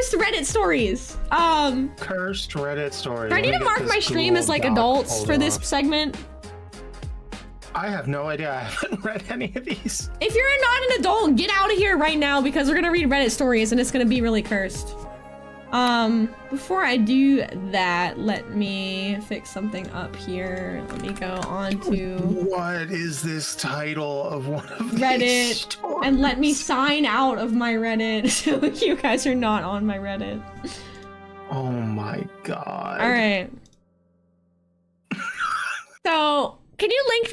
cursed Reddit stories. Cursed Reddit stories. Do I need to mark my stream as like adults for this segment? I have no idea. I haven't read any of these. If you're not an adult, get out of here right now because we're gonna read Reddit stories and it's gonna be really cursed. Before I do that, let me fix something up here. Let me go on to what is this title of one of Reddit these stories? And let me sign out of my Reddit so you guys are not on my Reddit. Oh my god. All right. So, can you link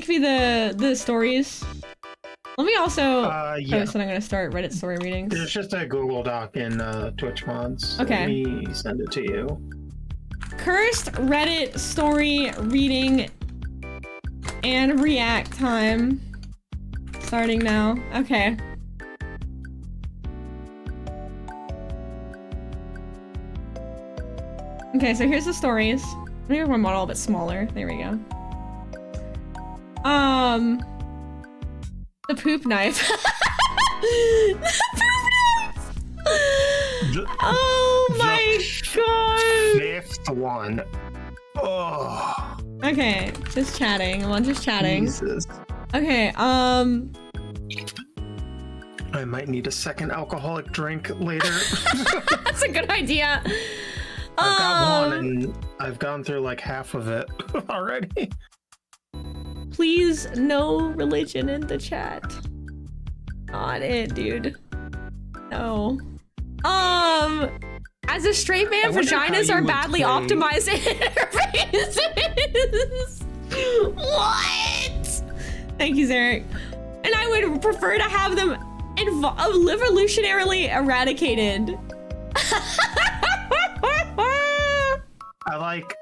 me the stories? Let me also post that I'm gonna start Reddit story readings. There's just a Google Doc in Twitch mods. Okay. Let me send it to you. Cursed Reddit story reading and react time. Starting now. Okay. Okay, so here's the stories. Let me make my model a bit smaller. There we go. The poop knife. The poop knife! Oh my god! Fifth one. Oh. Okay, just chatting. I'm just chatting. Jesus. Okay, I might need a second alcoholic drink later. That's a good idea. I've got one and I've gone through like half of it already. Please, no religion in the chat. Not it, dude. No. As a straight man, vaginas are badly optimized interfaces. What? Thank you, Zarek. And I would prefer to have them evolutionarily eradicated. I like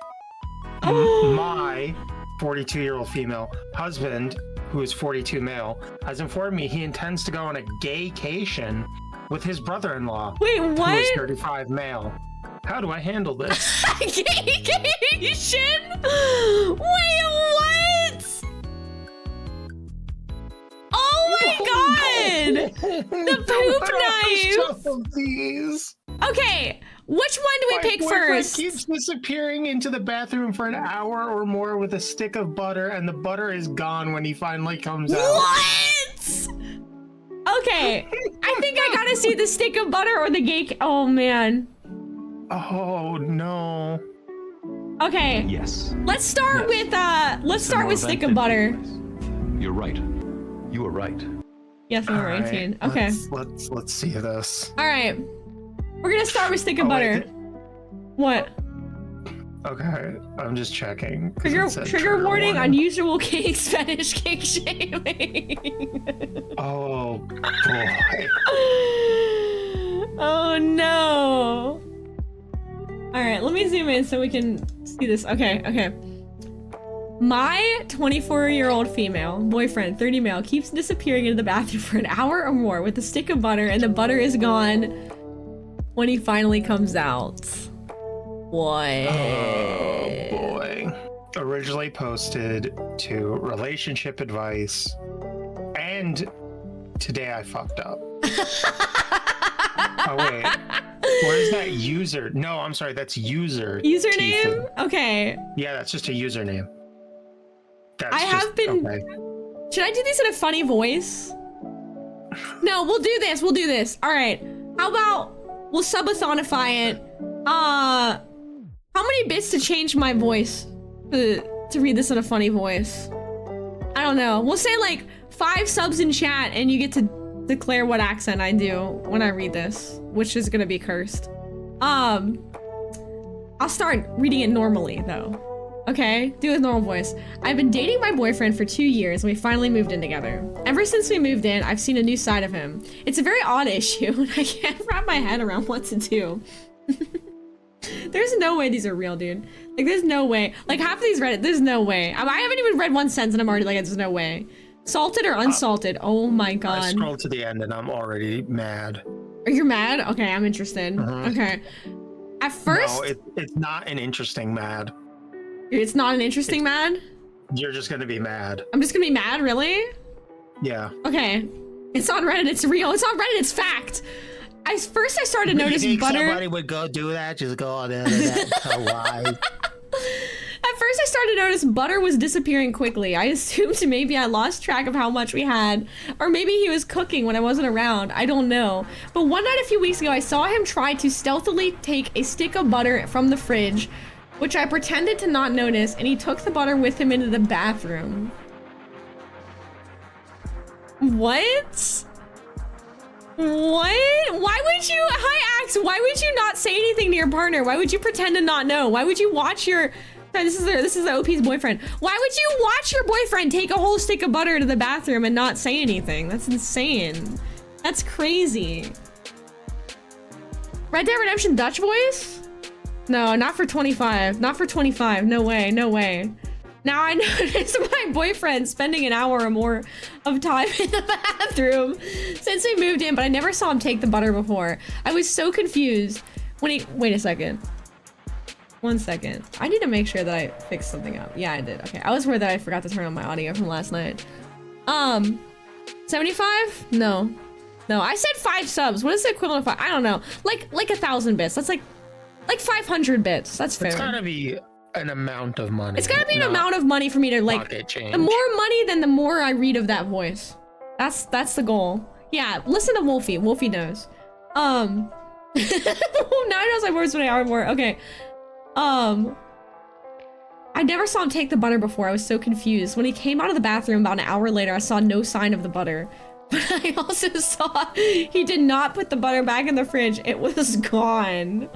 my 42-year-old female husband, who is 42 male, has informed me he intends to go on a gaycation with his brother-in-law. Wait, what? Who is 35 male. How do I handle this? Gaycation? Wait, what? Oh my god! The poop knife! Of these. Okay, which one do we pick first? He keeps disappearing into the bathroom for an hour or more with a stick of butter, and the butter is gone when he finally comes out. What? Okay, I think I gotta see the stick of butter or the gay. Oh man. Oh no. Okay. Yes. Let's start with stick of butter. You're right. You were right. Yes, I'm 18. Okay. Let's see this. All right. We're gonna start with stick of butter. What? Okay, I'm just checking. Trigger warning: unusual cakes, fetish cake shaming. Oh boy. Oh no. All right, let me zoom in so we can see this. Okay. My 24-year-old female boyfriend, 30 male, keeps disappearing into the bathroom for an hour or more with a stick of butter, and the butter is gone when he finally comes out. What? Oh boy. Originally posted to relationship advice, and today I fucked up. Oh wait. Where's that user? No, I'm sorry, that's user. Username? Tifa. Okay. Yeah, that's just a username. Okay. Should I do these in a funny voice? No, we'll do this. All right. How about we'll sub-a-thonify it? How many bits to change my voice to read this in a funny voice? I don't know. We'll say like 5 subs in chat and you get to declare what accent I do when I read this, which is gonna be cursed. I'll start reading it normally though. Okay, do a normal voice. I've been dating my boyfriend for 2 years and we finally moved in together. Ever since we moved in, I've seen a new side of him. It's a very odd issue and I can't wrap my head around what to do. There's no way these are real, dude. Like, there's no way. Like, half of these Reddit, there's no way. I haven't even read one sentence and I'm already like, there's no way. Salted or unsalted? Oh my god. I scrolled to the end and I'm already mad. Are you mad? Okay, I'm interested. Okay. At first... No, it's not an interesting mad. It's not an interesting mad? You're just gonna be mad. I'm just gonna be mad, really? Yeah. Okay. It's on Reddit. It's real. It's on Reddit. It's fact. First I started to notice butter. Somebody would go do that. Just go on the internet. So why? At first I started to notice butter was disappearing quickly. I assumed maybe I lost track of how much we had, or maybe he was cooking when I wasn't around. I don't know. But one night a few weeks ago, I saw him try to stealthily take a stick of butter from the fridge, which I pretended to not notice, and he took the butter with him into the bathroom. What? What? Why would you, hi Axe, why would you not say anything to your partner? Why would you pretend to not know? Why would you watch your, sorry, this is the OP's boyfriend. Why would you watch your boyfriend take a whole stick of butter to the bathroom and not say anything? That's insane. That's crazy. Red Dead Redemption Dutch voice? No, not for 25. Not for 25. No way, no way. Now I notice my boyfriend spending an hour or more of time in the bathroom since we moved in, but I never saw him take the butter before. I was so confused when he, wait a second. 1 second. I need to make sure that I fixed something up. Yeah, I did. Okay, I was worried that I forgot to turn on my audio from last night. 75? No. No, I said 5 subs. What is the equivalent of 5? I don't know. Like 1,000 bits. That's like 500 bits. That's fair. It's gotta be an amount of money. It's gotta be an amount of money for me to like, the more money, then the more I read of that voice. That's the goal. Yeah, listen to Wolfie. Wolfie knows. Now I knows my words when I are more. Okay. I never saw him take the butter before. I was so confused. When he came out of the bathroom about an hour later, I saw no sign of the butter. But I also saw he did not put the butter back in the fridge. It was gone.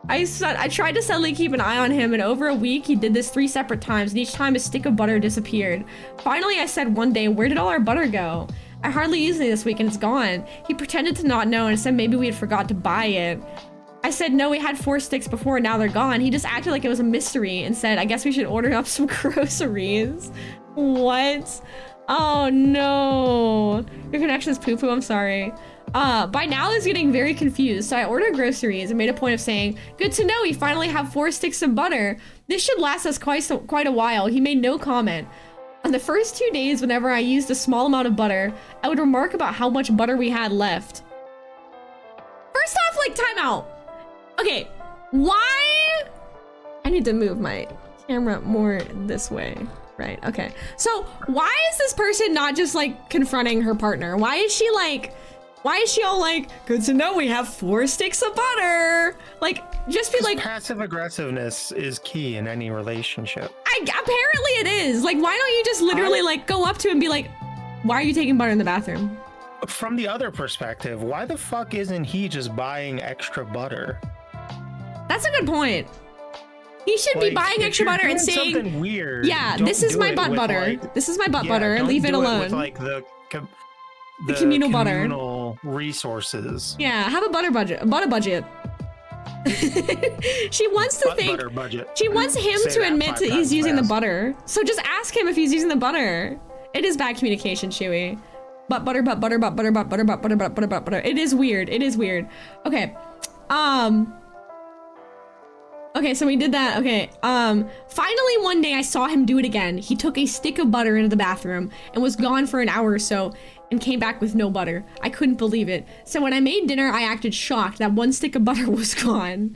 I tried to suddenly keep an eye on him, and over a week he did this 3 separate times, and each time a stick of butter disappeared. Finally, I said one day, "Where did all our butter go? I hardly used it this week and it's gone." He pretended to not know and said maybe we had forgot to buy it. I said, "No, we had 4 sticks before and now they're gone." He just acted like it was a mystery and said, "I guess we should order up some groceries." What? Oh no. Your connection is poo-poo, I'm sorry. By now he's getting very confused, so I ordered groceries and made a point of saying, "Good to know we finally have 4 sticks of butter. This should last us quite a while." He made no comment. On the first 2 days, whenever I used a small amount of butter, I would remark about how much butter we had left. First off, like, time out. Okay, why? I need to move my camera more this way. Right, okay. So why is this person not just like confronting her partner? Why is she all like, "Good to know we have 4 sticks of butter"? Like, just be like, passive aggressiveness is key in any relationship. Apparently it is. Like, why don't you just literally like go up to him and be like, "Why are you taking butter in the bathroom?" From the other perspective, why the fuck isn't he just buying extra butter? That's a good point. He should be buying extra butter and saying, something weird. "Yeah, this is my butt butter. Like, this is my butt butter. Leave it alone." With like the communal butter. Communal resources. Yeah, have a butter budget. A butter budget. She wants to think. She wants him to admit that he's using the butter. So just ask him if he's using the butter. It is bad communication, Chewy. Butt butter, butt butter, butt butter, butt butter, butt butter, butt butter, butt butter. It is weird. It is weird. Okay. Okay, so we did that. Okay. Finally one day I saw him do it again. He took a stick of butter into the bathroom and was gone for an hour or so and came back with no butter. I couldn't believe it. So when I made dinner, I acted shocked that 1 stick of butter was gone.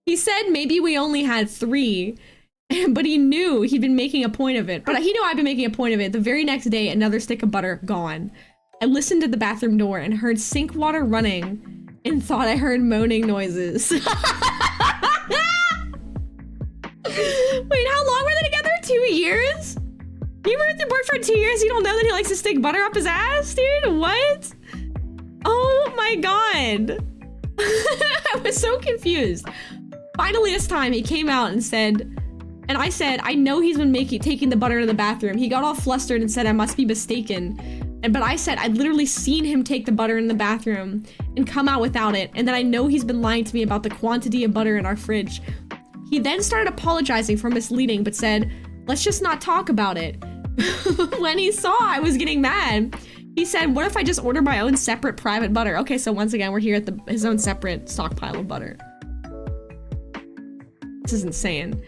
He said maybe we only had 3, but he knew he'd been making a point of it. But he knew I'd been making a point of it. The very next day, another stick of butter gone. I listened to the bathroom door and heard sink water running and thought I heard moaning noises. Wait, how long were they together? 2 years? You were with your boyfriend 2 years? You don't know that he likes to stick butter up his ass, dude? What? Oh my god. I was so confused. Finally this time he came out and said, and I said, "I know he's been taking the butter to the bathroom." He got all flustered and said I must be mistaken. But I said I'd literally seen him take the butter in the bathroom and come out without it, and that I know he's been lying to me about the quantity of butter in our fridge. He then started apologizing for misleading, but said, "Let's just not talk about it." When he saw I was getting mad, he said, "What if I just order my own separate private butter?" Okay, so once again, we're here at his own separate stockpile of butter. This is insane.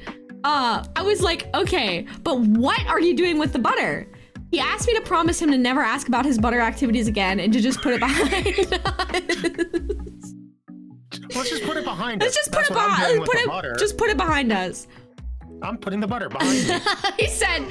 I was like, okay, but what are you doing with the butter? He asked me to promise him to never ask about his butter activities again and to just put it behind us. Let's just put it behind us. Let's just just put it behind us. I'm putting the butter behind me. He said,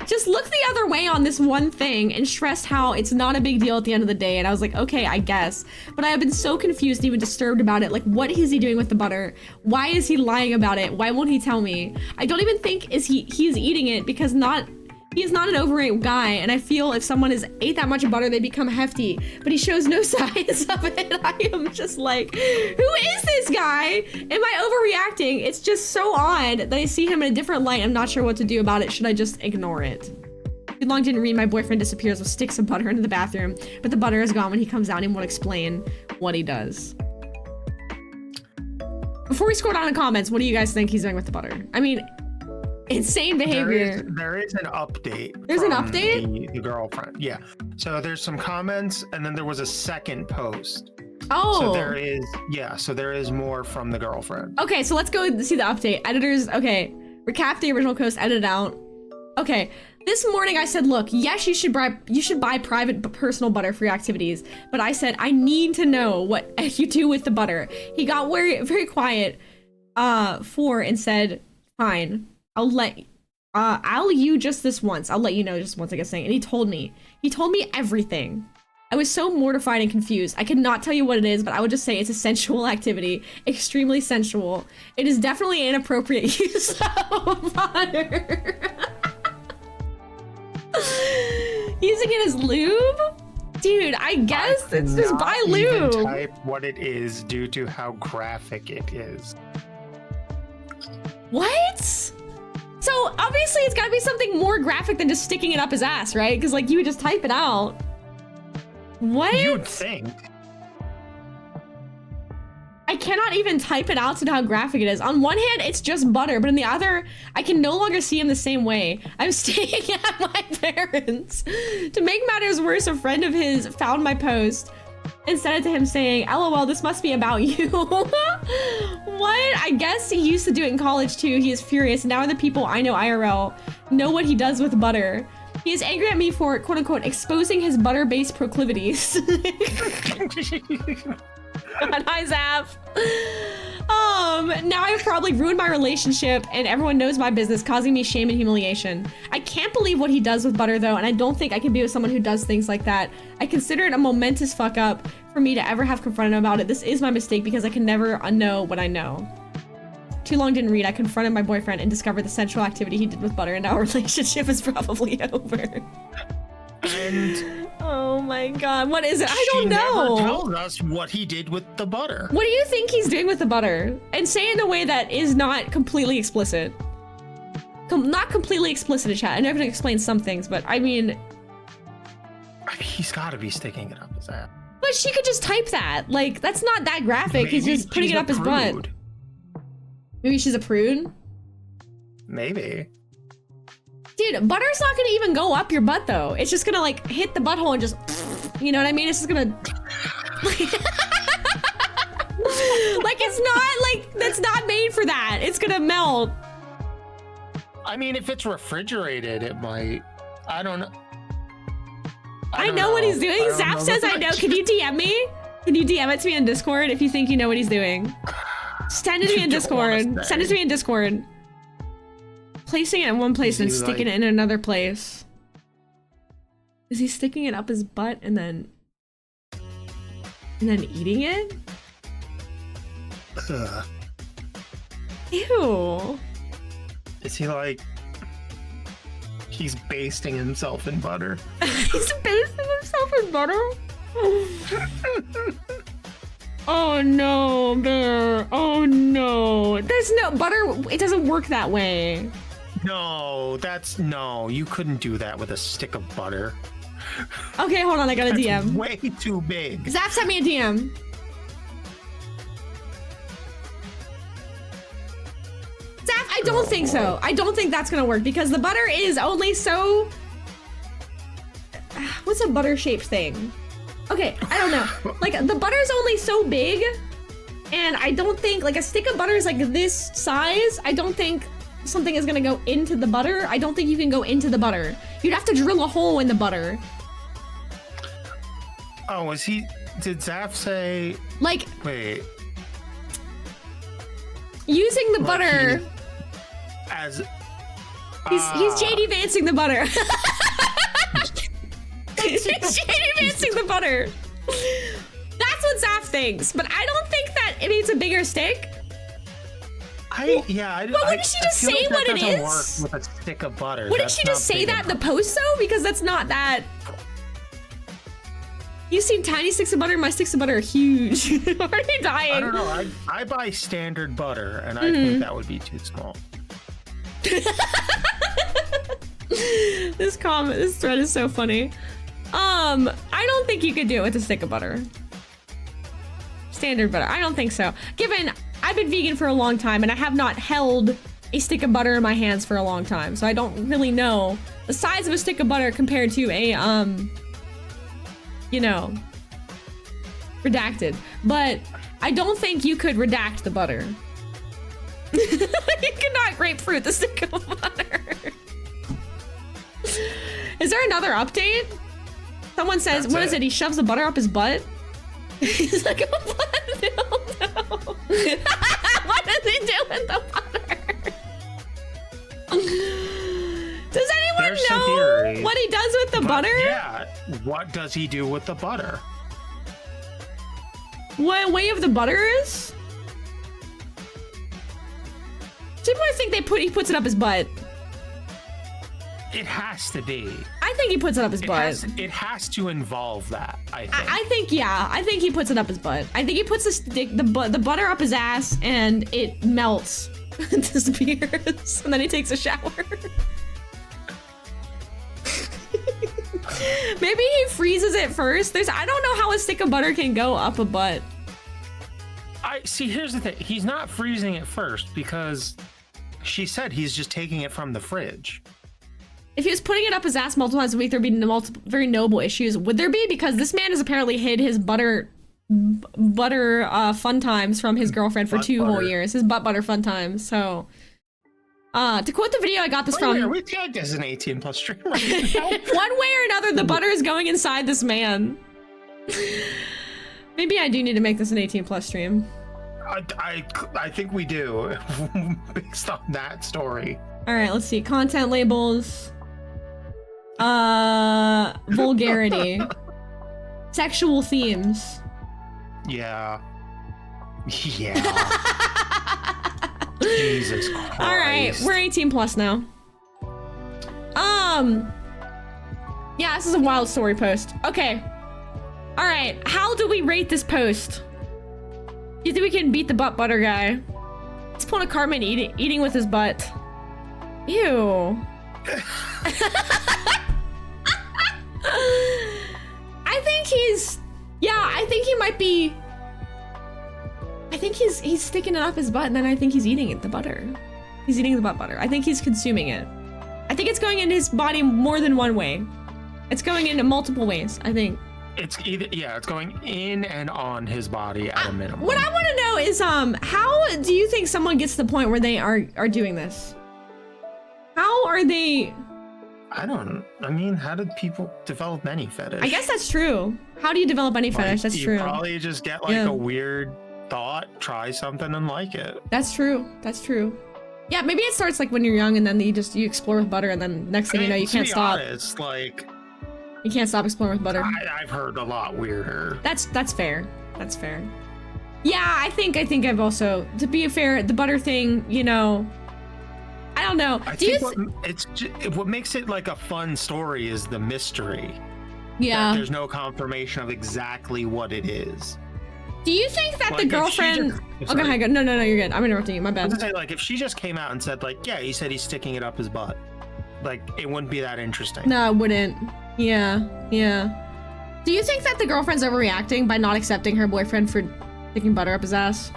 just look the other way on this one thing and stressed how it's not a big deal at the end of the day. And I was like, okay, I guess. But I have been so confused and even disturbed about it. Like, what is he doing with the butter? Why is he lying about it? Why won't he tell me? I don't even think he's eating it because he is not an overweight guy, and I feel if someone ate that much butter, they become hefty, but he shows no signs of it. I am just like, who is this guy? Am I overreacting? It's just so odd that I see him in a different light. I'm not sure what to do about it. Should I just ignore it? Too long didn't read. My boyfriend disappears with sticks of butter into the bathroom, but the butter is gone when he comes out and won't explain what he does. Before we scroll down in comments, what do you guys think he's doing with the butter? I mean, insane behavior. There is an update. There's an update? The girlfriend. Yeah. So there's some comments and then there was a second post. Oh. So there is more from the girlfriend. Okay, so let's go see the update. Editors, okay. Recap the original post, edit out. Okay. This morning I said, look, yes, you should buy private personal butter for your activities. But I said, I need to know what you do with the butter. He got very, very quiet and said, fine. I'll let you just this once. I'll let you know just once, I guess saying. And he told me everything. I was so mortified and confused. I could not tell you what it is, but I would just say it's a sensual activity. Extremely sensual. It is definitely inappropriate use of butter. Using it as lube? Dude, I guess it's just buy lube. Even type what it is due to how graphic it is. What? So obviously it's gotta be something more graphic than just sticking it up his ass, right? Because like you would just type it out. What? You'd think. I cannot even type it out to know how graphic it is. On one hand, it's just butter, but on the other, I can no longer see him the same way. I'm staying at my parents'. To make matters worse, a friend of his found my post and sent it to him saying, LOL, this must be about you. What? I guess he used to do it in college too. He is furious. Now the people I know IRL know what he does with butter. He is angry at me for, quote unquote, exposing his butter-based proclivities. God, hi, Zap. Now I've probably ruined my relationship and everyone knows my business, causing me shame and humiliation. I can't believe what he does with butter though, and I don't think I can be with someone who does things like that. I consider it a momentous fuck up for me to ever have confronted him about it. This is my mistake because I can never unknow what I know. Too long didn't read. I confronted my boyfriend and discovered the sensual activity he did with butter, and our relationship is probably over. And oh my god, what is it? I don't know. She never told us what he did with the butter. What do you think he's doing with the butter? And say it in a way that is not completely explicit. Not completely explicit in chat. I know I'm gonna explain some things, but I mean, he's got to be sticking it up his ass. But she could just type that. Like, that's not that graphic. Maybe he's just putting it up his butt. Maybe she's a prude? Maybe. Dude, butter's not gonna even go up your butt though. It's just gonna like hit the butthole and just, you know what I mean? It's just gonna, like it's not like, that's not made for that. It's gonna melt. I mean, if it's refrigerated, it might, I don't know. I know what he's doing. Zap says I know. Can you DM me? Can you DM it to me in Discord if you think you know what he's doing? Send it to me in Discord. Send it to me in Discord. Placing it in one place and sticking it in another place. Is he sticking it up his butt and then eating it? Ew. Is he like, he's basting himself in butter? He's basting himself in butter? Oh no, Bear. Oh no. There's no butter. It doesn't work that way. No, no, you couldn't do that with a stick of butter. Okay, hold on, I got a DM. Way too big. Zap sent me a DM. Zap, I don't think so. I don't think that's gonna work because the butter is only so... What's a butter shaped thing? Okay, I don't know. Like, the butter's only so big, and I don't think, like, a stick of butter is like this size. I don't think something is gonna go into the butter. I don't think you can go into the butter. You'd have to drill a hole in the butter. Oh, was he? Did Zaf say? Like, wait. Using the butter. He's JD Vancing the butter. He's JD Vancing the butter. That's what Zaf thinks, but I don't think that it needs a bigger stick. But wouldn't she just say like what it is? Work with a stick of butter. Wouldn't she just say that in the post though? Because that's not that. You see tiny sticks of butter. My sticks of butter are huge. I'm already dying. I don't know. I buy standard butter, and I think that would be too small. This thread is so funny. I don't think you could do it with a stick of butter. Standard butter. I don't think so. Given I've been vegan for a long time and I have not held a stick of butter in my hands for a long time, so I don't really know the size of a stick of butter compared to a you know, redacted. But I don't think you could redact the butter. You cannot grapefruit the stick of butter. Is there another update? Someone says, what is it? He shoves the butter up his butt? He's like, oh, what? No. What does he do with the butter? Does anyone know what he does with the butter? Yeah. What does he do with the butter? What way of the butter is? People think he puts it up his butt. It has to be. I think he puts it up his butt. It has to involve that, I think. I think, yeah. I think he puts it up his butt. I think he puts the butter up his ass and it melts and disappears. And then he takes a shower. Maybe he freezes it first. I don't know how a stick of butter can go up a butt. Here's the thing. He's not freezing it first because she said he's just taking it from the fridge. If he was putting it up his ass multiple times a week, there'd be multiple very noble issues. Would there be? Because this man has apparently hid his butter fun times from his girlfriend for 2 whole years. His butt butter fun times. So, to quote the video I got this from. Are we tagged as an 18+ stream right now? One way or another, the butter is going inside this man. Maybe I do need to make this an 18+ stream. I think we do, based on that story. All right, let's see. Content labels. Vulgarity. Sexual themes. Yeah. Jesus Christ. All right, we're 18+ now. Yeah, this is a wild story post. Okay. All right, how do we rate this post? Do you think we can beat the butt butter guy? Let's pull a Cartman eating with his butt. Ew. I think he might be. I think he's sticking it up his butt, and then I think he's eating it, the butter. He's eating the butt butter. I think he's consuming it. I think it's going in his body more than one way. It's going into multiple ways, I think. It's going in and on his body at a minimum. What I want to know is, how do you think someone gets to the point where they are doing this? How are they? I mean, how did people develop any fetish? I guess that's true. How do you develop any fetish? That's true. You probably just get like a weird thought, try something and like it. That's true. That's true. Yeah, maybe it starts like when you're young and then you explore with butter and then next thing you know you can't stop. Honest, like you can't stop exploring with butter. I've heard a lot weirder. That's fair. That's fair. Yeah, I think I've also, to be fair, the butter thing, you know, I don't know. What makes it like a fun story is the mystery. Yeah. There's no confirmation of exactly what it is. Do you think that the girlfriend? Okay, no, you're good. I'm interrupting you. My bad. I was gonna say, like, if she just came out and said, like, yeah, he said he's sticking it up his butt, like, it wouldn't be that interesting. No, it wouldn't. Yeah. Do you think that the girlfriend's overreacting by not accepting her boyfriend for sticking butter up his ass?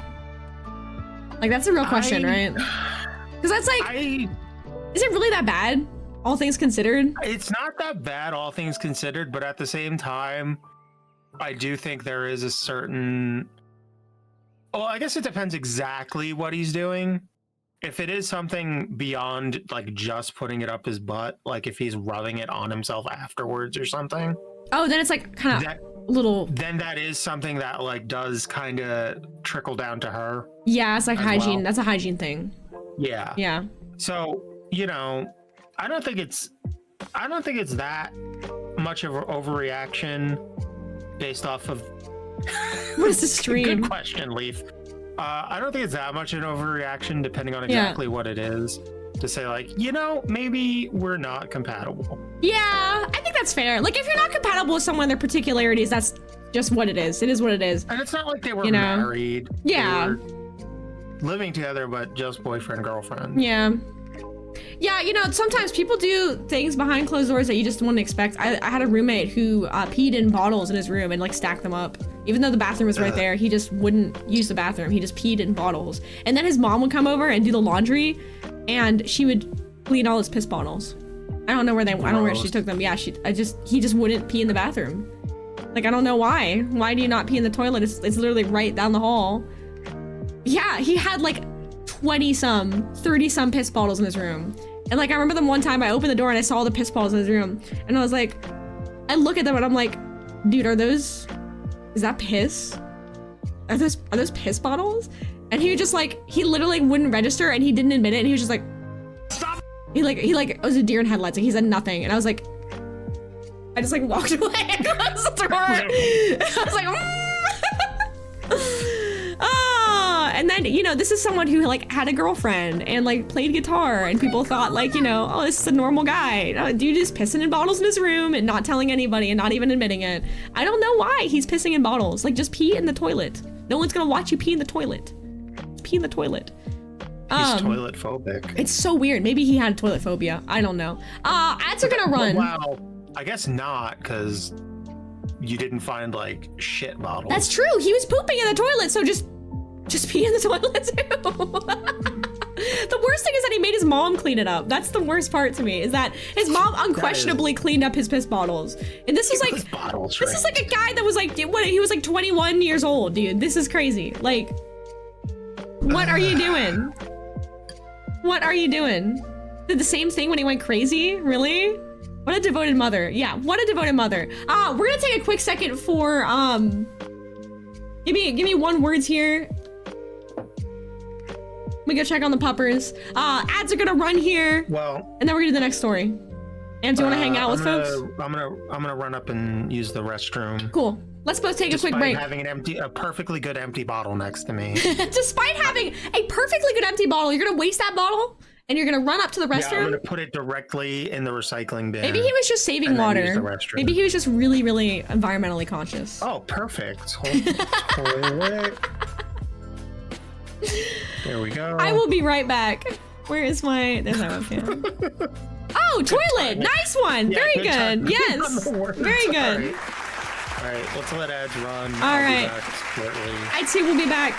Like, that's a real question, right? Because that's like, is it really that bad? All things considered? It's not that bad, all things considered, but at the same time, I do think there is a certain... Well, I guess it depends exactly what he's doing. if it is something beyond like just putting it up his butt, like if he's rubbing it on himself afterwards or something. Oh, then it's like kind of little. Then that is something that like does kind of trickle down to her. Yeah, it's like hygiene. Well. That's a hygiene thing. Yeah. Yeah. So, you know, I don't think it's that much of an overreaction based off of. What is the stream? Good question, Leaf. I don't think it's that much an overreaction, depending on exactly what it is. To say like, you know, maybe we're not compatible. Yeah, I think that's fair. Like, if you're not compatible with someone, their particularities, that's just what it is. It is what it is. And it's not like they were married. Yeah. They were living together, but just boyfriend, girlfriend. Yeah. Yeah, you know, sometimes people do things behind closed doors that you just wouldn't expect. I had a roommate who peed in bottles in his room and like stacked them up. Even though the bathroom was right there, he just wouldn't use the bathroom. He just peed in bottles. And then his mom would come over and do the laundry, and she would clean all his piss bottles. I don't know where I don't know where she took them. Yeah, he just wouldn't pee in the bathroom. Like, I don't know why. Why do you not pee in the toilet? It's literally right down the hall. Yeah, he had like 20-some, 30-some piss bottles in his room. And like, I remember them one time I opened the door and I saw the piss bottles in his room. And I was like, I look at them and I'm like, dude, is that piss? Are those piss bottles? And he was just like, he literally wouldn't register and he didn't admit it. And he was just like, stop. He it was a deer in headlights. Like, he said nothing. And I was like, I just like walked away and closed the door. I was like, and then, you know, this is someone who like had a girlfriend and like played guitar, and people thought like, you know, oh, this is a normal guy. Dude is pissing in bottles in his room and not telling anybody and not even admitting it. I don't know why he's pissing in bottles. Like, just pee in the toilet. No one's gonna watch you pee in the toilet. Pee in the toilet. He's toilet phobic. It's so weird. Maybe he had toilet phobia. I don't know. Ads are gonna run. Wow. I guess not, because you didn't find like shit bottles. That's true. He was pooping in the toilet, so just pee in the toilet too. The worst thing is that he made his mom clean it up. That's the worst part to me, is that his mom unquestionably cleaned up his piss bottles. And this is like, this is like a guy that was like, what? He was like 21 years old, dude. This is crazy. Like, what are you doing? What are you doing? Did the same thing when he went crazy? Really? What a devoted mother. Yeah, what a devoted mother. We're gonna take a quick second for, give me one words here. Let me go check on the puppers. Ads are gonna run here. Well, and then we're gonna do the next story. And do you wanna hang out with folks? I'm gonna run up and use the restroom. Cool. Let's both take a quick break. Despite having a perfectly good empty bottle next to me. Despite having a perfectly good empty bottle, you're gonna waste that bottle? And you're gonna run up to the restroom? Yeah, I'm gonna put it directly in the recycling bin. Maybe he was just saving water. Maybe he was just really, really environmentally conscious. Oh, perfect. Toilet. There we go. I will be right back. Where is my... There's my webcam. Oh, toilet! Nice one! Yeah, very good. Yes. Very good. All right, let's let ads run. All right. I too will be back.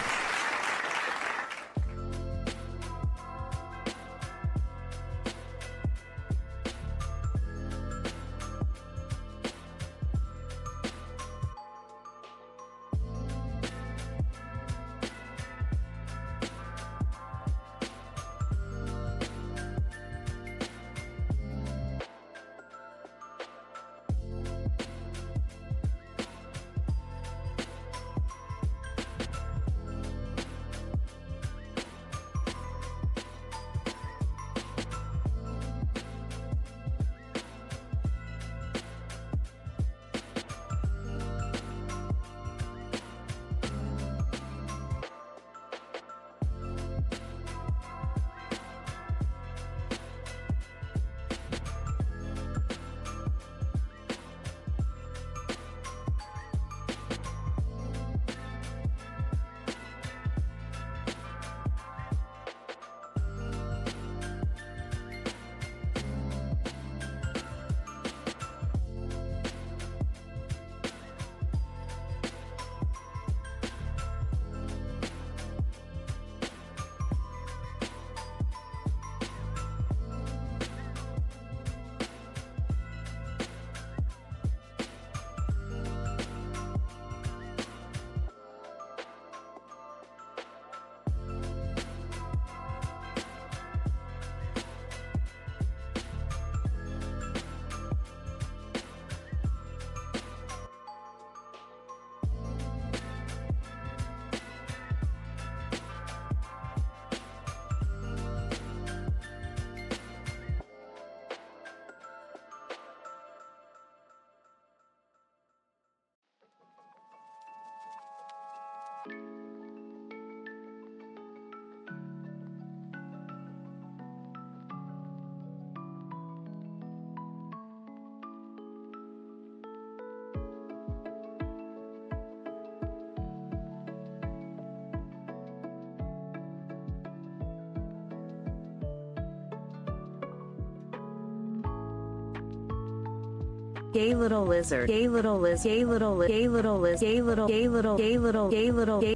Gay little lizard. Gay little liz. Gay little liz. Gay little liz. Gay little. Gay little. Gay little. Gay little. Gay.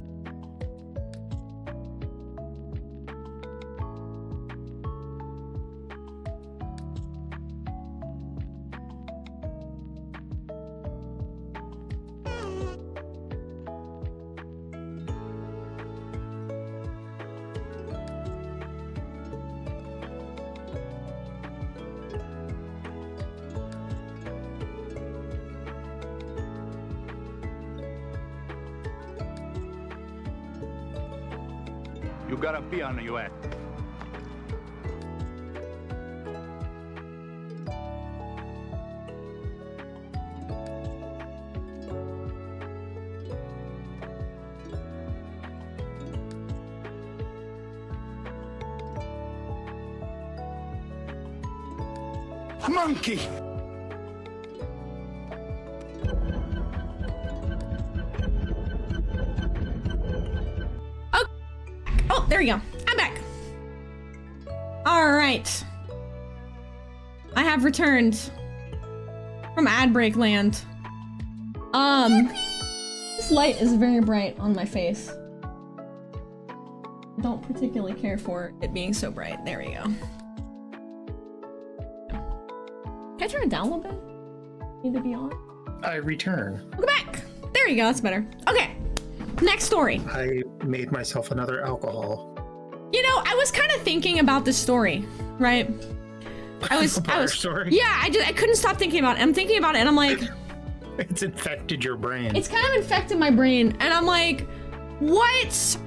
You gotta be on your ass. Monkey! Oh, there we go. I'm back. All right. I have returned from ad break land. This light is very bright on my face. I don't particularly care for it being so bright. There we go. Can I turn it down a little bit? Need to be on? I return. Welcome back. There you go. That's better. Okay. Next story. I made myself another alcohol. You know, I was kind of thinking about this story, right? I was story? Yeah, I couldn't stop thinking about it. I'm thinking about it and I'm like, it's infected your brain. it's kind of infected my brain and I'm like, what?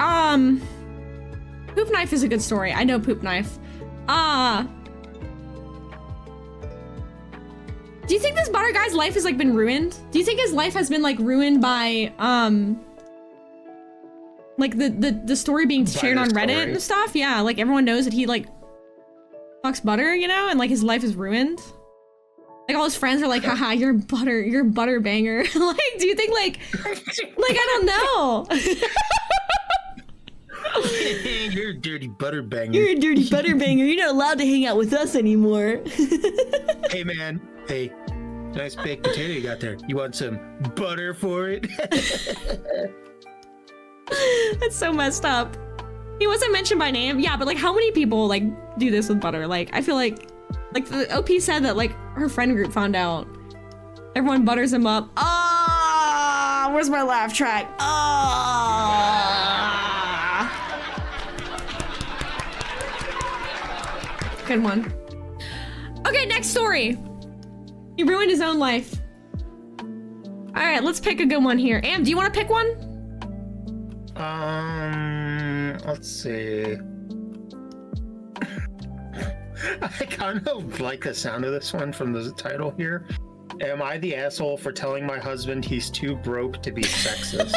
Poop Knife is a good story. I know Poop Knife. Do you think this butter guy's life has like been ruined? Do you think his life has been like ruined by like the story being shared on Reddit and stuff? Yeah, like everyone knows that he like fucks butter, you know, and like his life is ruined. Like all his friends are like, haha, you're butter banger. Like, do you think like I don't know. You're a dirty butter banger. You're a dirty butter banger. You're not allowed to hang out with us anymore. Hey man, hey, nice baked potato you got there. You want some butter for it? That's so messed up. He wasn't mentioned by name. Yeah, but like how many people like do this with butter? Like I feel like the OP said that like her friend group found out. Everyone butters him up. Ah, where's my laugh track? Good one. Okay, next story. He ruined his own life. All right, let's pick a good one here. Am, do you want to pick one? Let's see. I kind of like the sound of this one from the title here. Am I the asshole for telling my husband he's too broke to be sexist?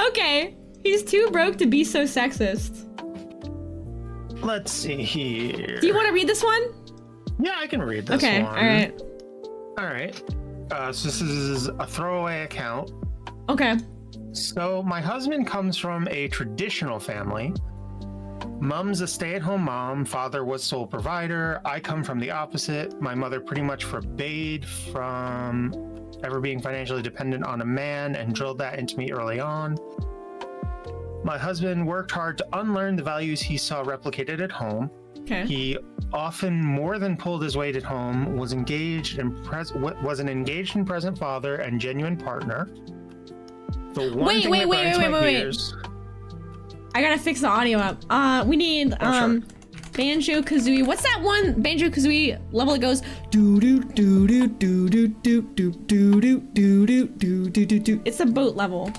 Okay, he's too broke to be so sexist. Let's see here. Do you want to read this one? Yeah, I can read this one. Okay, alright. Alright. So this is a throwaway account. Okay. So my husband comes from a traditional family. Mom's a stay-at-home mom. Father was sole provider. I come from the opposite. My mother pretty much forbade from ever being financially dependent on a man and drilled that into me early on. My husband worked hard to unlearn the values he saw replicated at home. Okay. He often more than pulled his weight at home, was an engaged and present father and genuine partner. The one wait. ears... I gotta fix the audio up. We need sure. Banjo Kazooie. What's that one Banjo Kazooie level that goes do do do do do do do do do do do do do do do do. It's a boat level.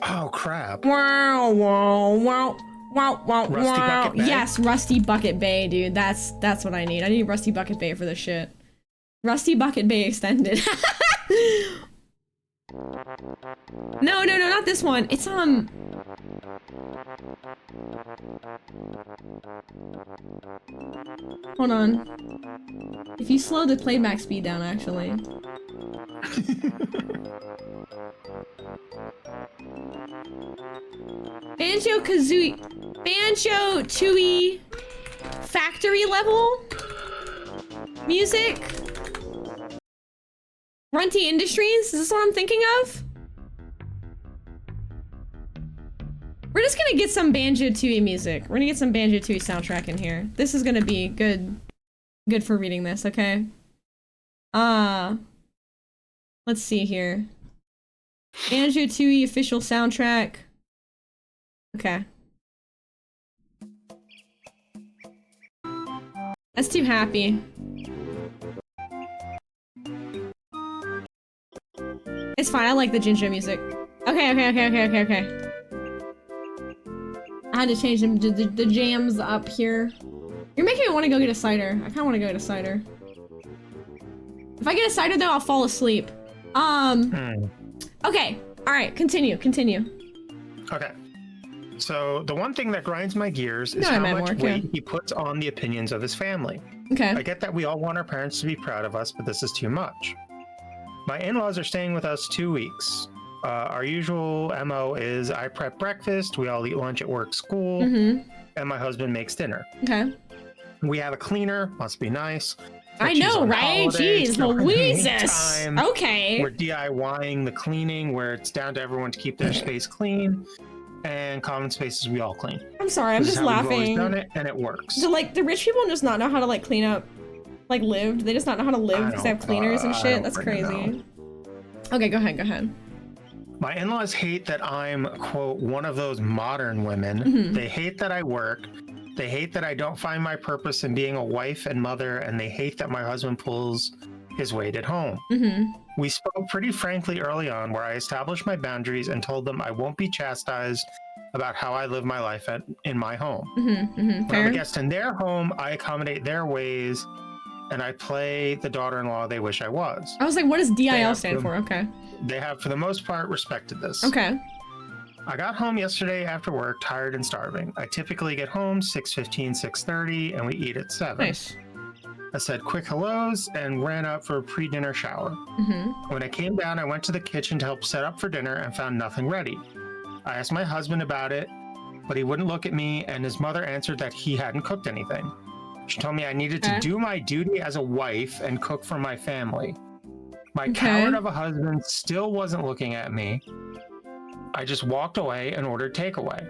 Oh crap. Wow wow wow wow wow Rusty wow. Bucket Bay? Yes, Rusty Bucket Bay, dude. That's what I need. I need Rusty Bucket Bay for this shit. Rusty Bucket Bay extended. No, not this one. It's hold on. If you slow the playback speed down, actually. Banjo Kazooie. Banjo Tooie. factory level music. Runty Industries, is this what I'm thinking of? We're just gonna get some Banjo-Tooie music. We're gonna get some Banjo-Tooie soundtrack in here. This is gonna be good for reading this, okay? Let's see here. Banjo-Tooie official soundtrack. Okay. That's too happy. It's fine, I like the Jinjo music. Okay. I had to change the jams up here. You're making me want to go get a cider. I kind of want to go get a cider. If I get a cider though, I'll fall asleep. Okay. All right, continue. Okay. So the one thing that grinds my gears is how much weight he puts on the opinions of his family. Okay. I get that we all want our parents to be proud of us, but this is too much. My in-laws are staying with us 2 weeks. Our usual MO is I prep breakfast, we all eat lunch at work, school, and my husband makes dinner. Okay. We have a cleaner, must be nice. I know, right? Jeez, Louises. Okay. We're DIYing the cleaning where it's down to everyone to keep their space clean, and common spaces we all clean. I'm sorry, I'm just laughing. We've always done it, and it works. So like the rich people just not know how to like clean up, like lived. They just not know how to live because they have cleaners and shit. That's crazy. Okay, go ahead. My in-laws hate that I'm, quote, one of those modern women. They hate that I work. They hate that I don't find my purpose in being a wife and mother, and they hate that my husband pulls his weight at home. We spoke pretty frankly early on, where I established my boundaries and told them I won't be chastised about how I live my life in my home. When I'm a guest in their home, I accommodate their ways, and I play the daughter-in-law they wish I was. I was like, what does DIL stand for? Okay. They have, for the most part, respected this. Okay. I got home yesterday after work, tired and starving. I typically get home 6:15, 6:30, and we eat at 7. Nice. I said quick hellos and ran up for a pre-dinner shower. When I came down, I went to the kitchen to help set up for dinner and found nothing ready. I asked my husband about it, but he wouldn't look at me, and his mother answered that he hadn't cooked anything. She told me I needed to do my duty as a wife and cook for my family. My coward of a husband still wasn't looking at me. I just walked away and ordered takeaway.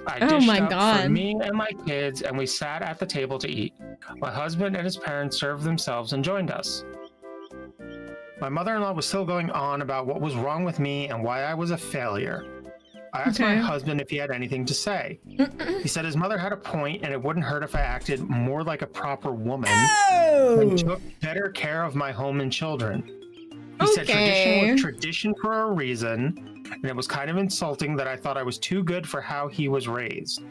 I dished up for me and my kids, and we sat at the table to eat. My husband and his parents served themselves and joined us. My mother-in-law was still going on about what was wrong with me and why I was a failure. I asked my husband if he had anything to say. He said his mother had a point and it wouldn't hurt if I acted more like a proper woman and took better care of my home and children. He said tradition was tradition for a reason, and it was kind of insulting that I thought I was too good for how he was raised.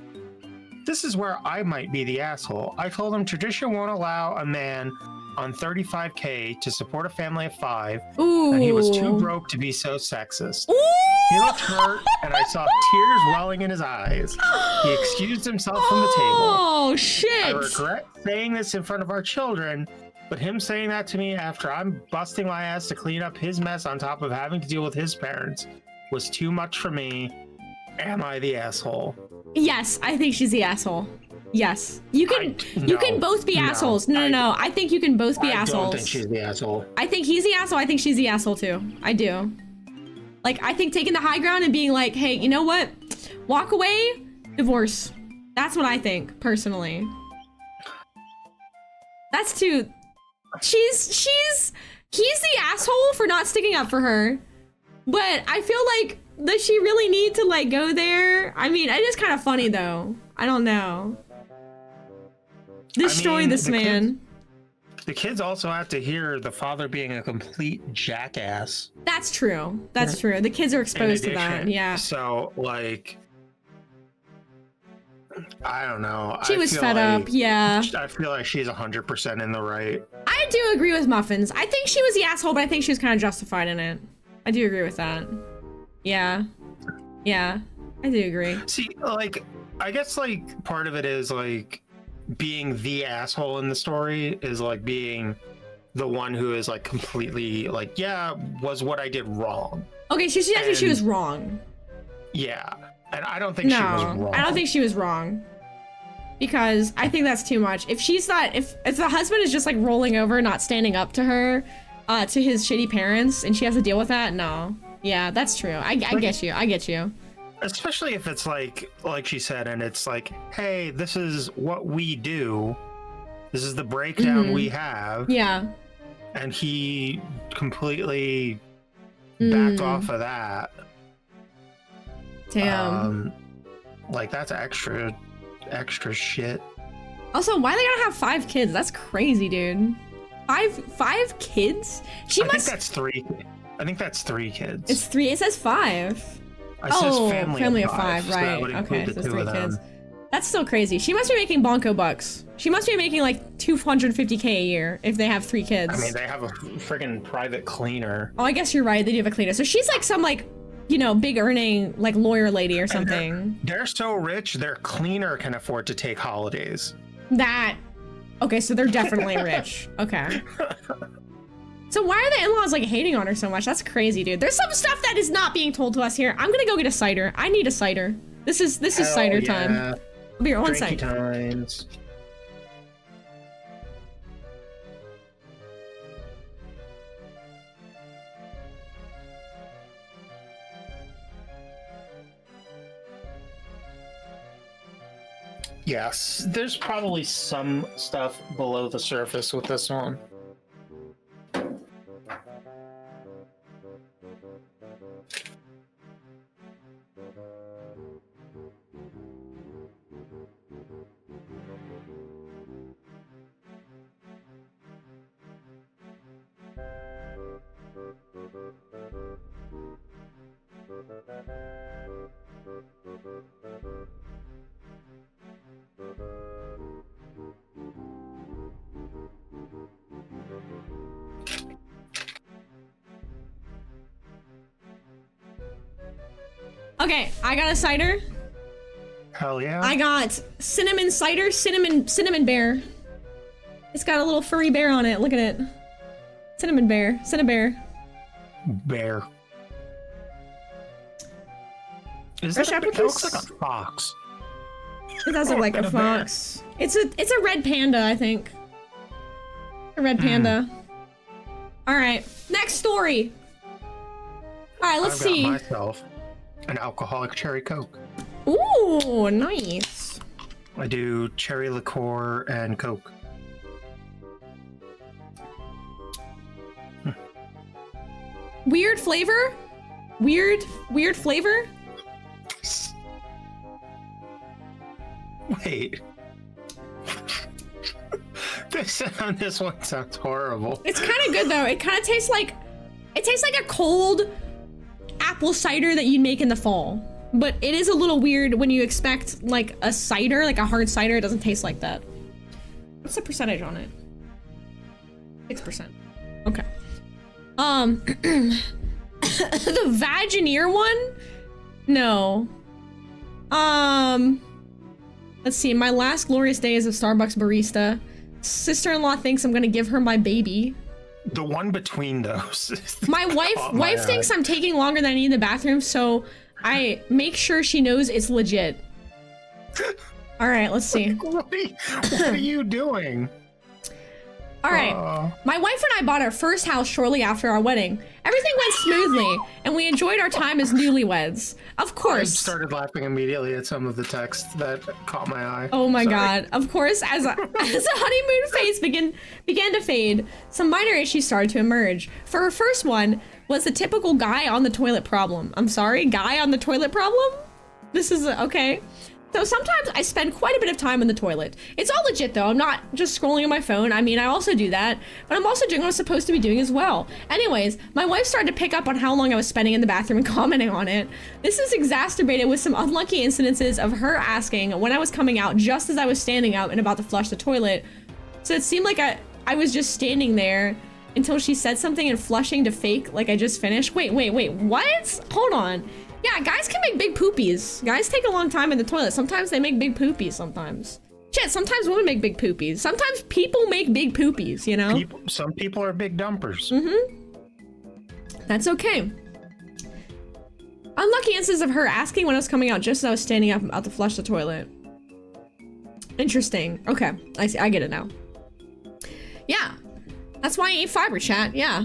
This is where I might be the asshole. I told him tradition won't allow a man on $35K to support a family of 5, and he was too broke to be so sexist. He looked hurt, and I saw tears welling in his eyes. He excused himself from the table. Oh, shit. I regret saying this in front of our children, but him saying that to me after I'm busting my ass to clean up his mess on top of having to deal with his parents was too much for me. Am I the asshole? Yes, I think she's the asshole. Yes. You can both be assholes. No. I think you can both be assholes. I don't think she's the asshole. I think he's the asshole. I think she's the asshole too. I do. Like, I think taking the high ground and being like, hey, you know what? Walk away, divorce. That's what I think, personally. That's too... He's the asshole for not sticking up for her. But I feel like, does she really need to, like, go there? I mean, it is kind of funny, though. I don't know. Destroy this man. The kids also have to hear the father being a complete jackass. That's true. That's true. The kids are exposed to that. Yeah. So, like, I don't know. She was fed up. Yeah. I feel like she's 100% in the right. I do agree with Muffins. I think she was the asshole, but I think she was kind of justified in it. I do agree with that. Yeah. Yeah. I do agree. See, like, I guess, like, part of it is, like, being the asshole in the story is like being the one who is like completely like, yeah, was what I did wrong. Okay, so she doesn't think she was wrong. Yeah, and I don't think she was wrong. I don't think she was wrong. because I think that's too much. If she's not, if the husband is just like rolling over, not standing up to her, to his shitty parents, and she has to deal with that, no. Yeah, that's true. I get you. I get you. Especially if it's like she said, and it's like, hey, this is what we do. This is the breakdown we have. Yeah. And he completely backed off of that. Damn. Like that's extra shit. Also, why they gotta have 5 kids? That's crazy, dude. Five kids? I think that's 3. I think that's 3 kids. It's 3. It says 5. It says family of 5, so right? Okay, so 3 kids. That's still crazy. She must be making bonko bucks. She must be making like $250K a year if they have 3 kids. I mean, they have a friggin' private cleaner. Oh, I guess you're right. They do have a cleaner. So she's like some like, you know, big earning like lawyer lady or something. They're so rich, their cleaner can afford to take holidays. Okay, so they're definitely rich. Okay. So why are the in-laws like hating on her so much? That's crazy, dude. There's some stuff that is not being told to us here. I'm gonna go get a cider. I need a cider. This is cider time. I'll be here one second. Times. Yes, there's probably some stuff below the surface with this one. Okay, I got a cider. Hell yeah. I got cinnamon cider, cinnamon bear. It's got a little furry bear on it. Look at it. Cinnamon bear, Cinnabear. Bear. Is that it looks like a fox. It does look like a fox. It's a red panda, I think. A red panda. All right, next story. All right, let's see. I've got myself an alcoholic cherry Coke. Ooh, nice. I do cherry liqueur and Coke. Weird flavor? Weird flavor? Wait. This one sounds horrible. It's kind of good though. It kind of tastes like a cold apple cider that you'd make in the fall. But it is a little weird when you expect like a cider, like a hard cider. It doesn't taste like that. What's the percentage on it? 6%. Okay. The Vagineer one? No. Let's see. My last glorious day as a Starbucks barista. Sister-in-law thinks I'm gonna give her my baby. The one between those. My wife thinks I'm taking longer than I need in the bathroom, so I make sure she knows it's legit. All right, let's see. What are you doing? All right, my wife and I bought our first house shortly after our wedding. Everything went smoothly, and we enjoyed our time as newlyweds. Of course. I started laughing immediately at some of the texts that caught my eye. Oh my God. Of course, as a honeymoon phase began to fade, some minor issues started to emerge. For her first one was the typical guy on the toilet problem. I'm sorry, guy on the toilet problem? This is, okay. So sometimes I spend quite a bit of time in the toilet. It's all legit though. I'm not just scrolling on my phone. I mean, I also do that, but I'm also doing what I'm supposed to be doing as well. Anyways, my wife started to pick up on how long I was spending in the bathroom and commenting on it. This is exacerbated with some unlucky incidences of her asking when I was coming out just as I was standing up and about to flush the toilet. So it seemed like I was just standing there until she said something and flushing to fake like I just finished. Wait, what? Hold on. Yeah, guys can make big poopies. Guys take a long time in the toilet. Sometimes they make big poopies sometimes. Shit, sometimes women make big poopies. Sometimes people make big poopies, you know? Some people are big dumpers. That's okay. Unlucky instance of her asking when I was coming out just as I was standing up about to flush the toilet. Interesting. Okay, I see. I get it now. Yeah, that's why I ate fiber, chat. Yeah.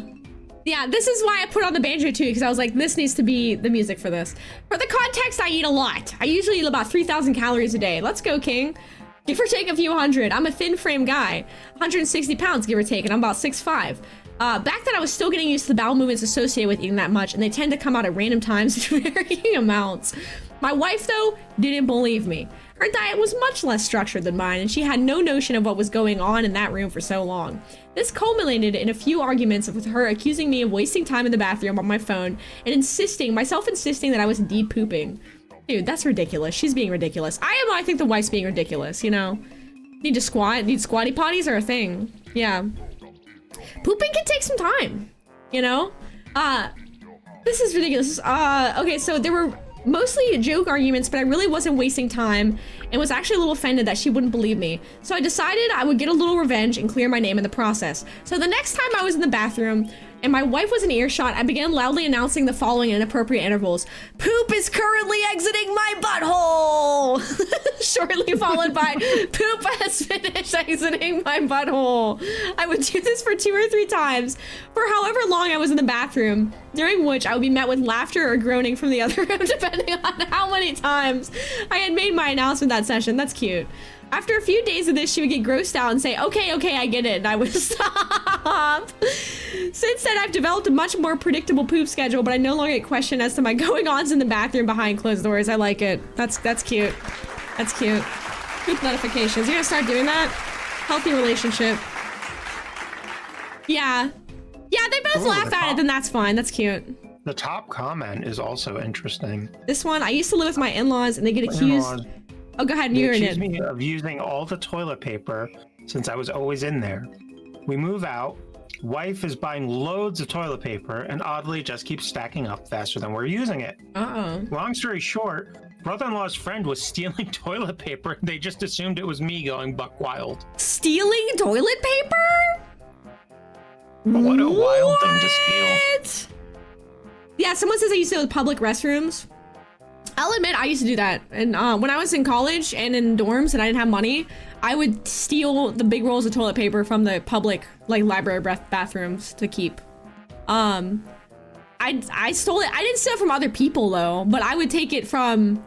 Yeah, this is why I put on the banjo too, because I was like, this needs to be the music for this. For the context, I eat a lot. I usually eat about 3,000 calories a day. Let's go, King. Give or take a few hundred. I'm a thin frame guy. 160 pounds, give or take, and I'm about 6'5". Back then, I was still getting used to the bowel movements associated with eating that much, and they tend to come out at random times in varying amounts. My wife, though, didn't believe me. Her diet was much less structured than mine, and she had no notion of what was going on in that room for so long. This culminated in a few arguments with her accusing me of wasting time in the bathroom on my phone and insisting that I was indeed pooping. Dude, that's ridiculous. She's being ridiculous. I think the wife's being ridiculous, you know? Need to squat? Need squatty potties are a thing. Yeah. Pooping can take some time, you know? This is ridiculous. Okay, so there were mostly joke arguments, but I really wasn't wasting time and was actually a little offended that she wouldn't believe me. So I decided I would get a little revenge and clear my name in the process. So the next time I was in the bathroom and my wife was in earshot, I began loudly announcing the following in appropriate intervals. Poop is currently exiting my butthole! Shortly followed by, poop has finished exiting my butthole. I would do this for 2 or 3 times for however long I was in the bathroom, during which I would be met with laughter or groaning from the other room, depending on how many times I had made my announcement that session. That's cute. After a few days of this, she would get grossed out and say, okay, I get it, and I would stop. Since then, I've developed a much more predictable poop schedule, but I no longer get questioned as to my going-ons in the bathroom behind closed doors. I like it. That's cute. That's cute. Poop notifications. You're gonna start doing that? Healthy relationship. Yeah. Yeah, they both laugh at it, then that's fine. That's cute. The top comment is also interesting. This one, I used to live with my in-laws, and they get accused... Oh, go ahead. They accused me of using all the toilet paper since I was always in there. We move out. Wife is buying loads of toilet paper and oddly just keeps stacking up faster than we're using it. Long story short, brother-in-law's friend was stealing toilet paper. They just assumed it was me going buck wild. Stealing toilet paper? What a wild thing to steal. Yeah, someone says I used to go to public restrooms. I'll admit I used to do that. And when I was in college and in dorms and I didn't have money, I would steal the big rolls of toilet paper from the public, like, library bathrooms to keep. I stole it. I didn't steal it from other people though, but I would take it from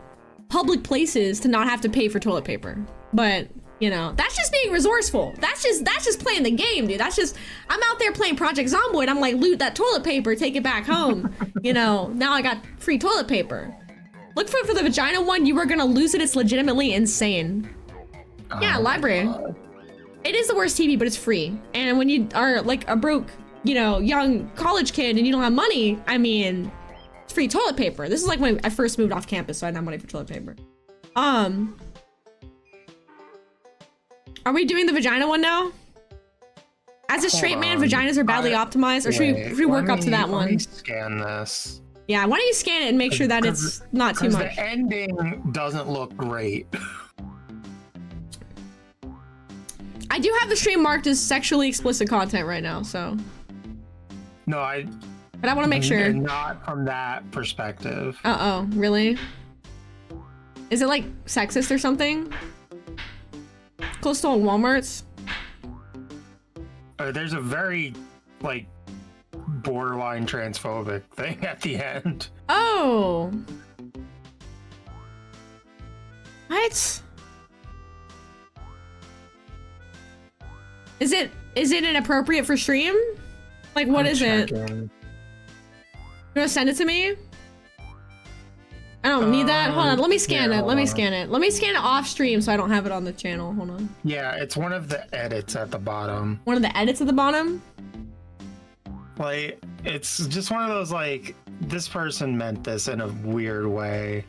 public places to not have to pay for toilet paper. But, you know, that's just being resourceful. That's just playing the game, dude. That's just, I'm out there playing Project Zomboid. I'm like, loot that toilet paper, take it back home. You know, now I got free toilet paper. Look for the vagina one. You were gonna lose it. It's legitimately insane. Yeah, library. It is the worst TV, but it's free. And when you are like a broke, you know, young college kid and you don't have money, I mean, it's free toilet paper. This is like when I first moved off campus, so I didn't have money for toilet paper. Are we doing the vagina one now? As a straight man, vaginas are badly optimized, or should we work up to that one? Let me scan this. Yeah, why don't you scan it and make sure that it's not too much. The ending doesn't look great. I do have the stream marked as sexually explicit content right now, so. No, but I want to make sure. Not from that perspective. Uh-oh, really? Is it like sexist or something? Close to all Walmarts? There's a very, like, borderline transphobic thing at the end. Oh. What? Is it inappropriate for stream? Like, what is it? You wanna send it to me? I don't need that. Hold on, let me scan it. Let me scan it. Let me scan it off stream so I don't have it on the channel. Hold on. Yeah, it's one of the edits at the bottom. One of the edits at the bottom? Like, it's just one of those, like, this person meant this in a weird way.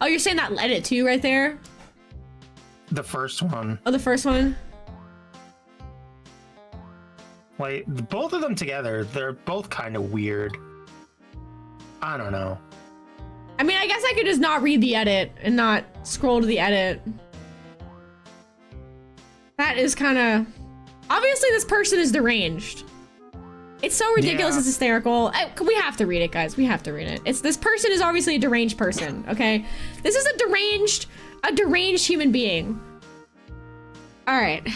Oh, you're saying that edit too right there? The first one. Oh, the first one? Like, both of them together, they're both kind of weird. I don't know. I mean, I guess I could just not read the edit and not scroll to the edit. That is kind of... Obviously, this person is deranged. It's so ridiculous. It's hysterical. We have to read it, guys. We have to read it. This person is obviously a deranged person. Okay, this is a deranged human being. All right.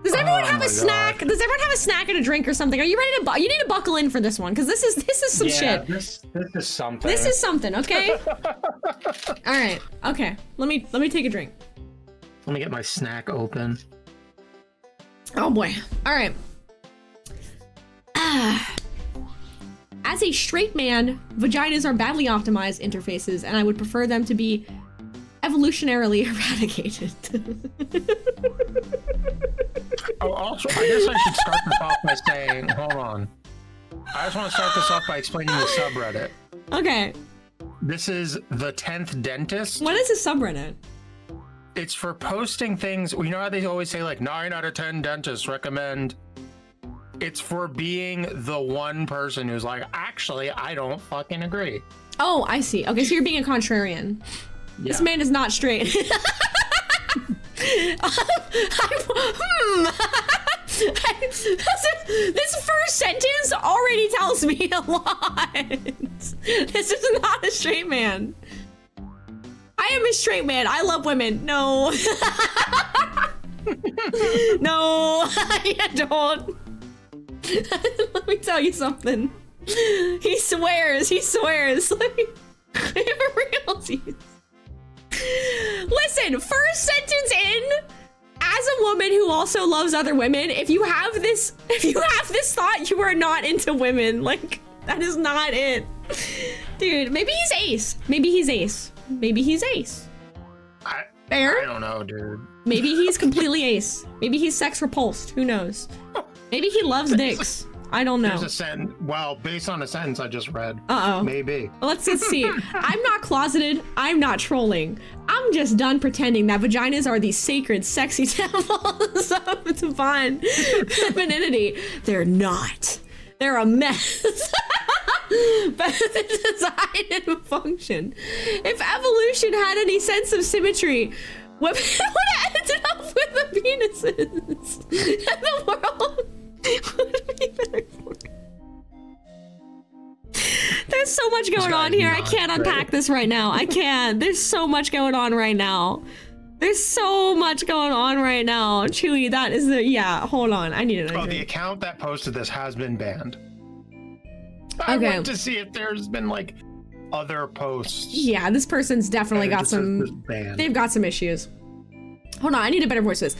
Does everyone have a snack? Does everyone have a snack and a drink or something? Are you ready to? You need to buckle in for this one because this is some shit. This is something. This is something. Okay. All right. Okay. Let me take a drink. Let me get my snack open. Oh boy. All right. As a straight man, vaginas are badly optimized interfaces, and I would prefer them to be evolutionarily eradicated. Oh, also, I guess I should start this off by saying, hold on. I just want to start this off by explaining the subreddit. Okay. This is the 10th dentist. What is a subreddit? It's for posting things. You know how they always say like 9 out of 10 dentists recommend. It's for being the one person who's like, actually, I don't fucking agree. Oh, I see. Okay, so you're being a contrarian. Yeah. This man is not straight. This first sentence already tells me a lot. This is not a straight man. I am a straight man. I love women. No. No, I don't. Let me tell you something. He swears. Like, for realsies. Listen, first sentence in, as a woman who also loves other women, if you have this thought, you are not into women. Like, that is not it. Dude, maybe he's ace. Fair? I don't know, dude. Maybe he's completely ace. Maybe he's sex repulsed. Who knows? Maybe he loves dicks. I don't know. There's a sentence. Well, based on a sentence I just read. Uh-oh. Maybe. Let's see. I'm not closeted. I'm not trolling. I'm just done pretending that vaginas are these sacred, sexy temples of divine femininity. They're not. They're a mess. But the design and function. If evolution had any sense of symmetry, women would have ended up with the penises. And the world would be better for it. There's so much going on here. I can't unpack this right now. I can't. There's so much going on right now. Chewy, that is the... Yeah, hold on. I need it. The account that posted this has been banned. I went to see if there's been, like, other posts. Yeah, this person's definitely got some... They've got some issues. Hold on, I need a better voice for this.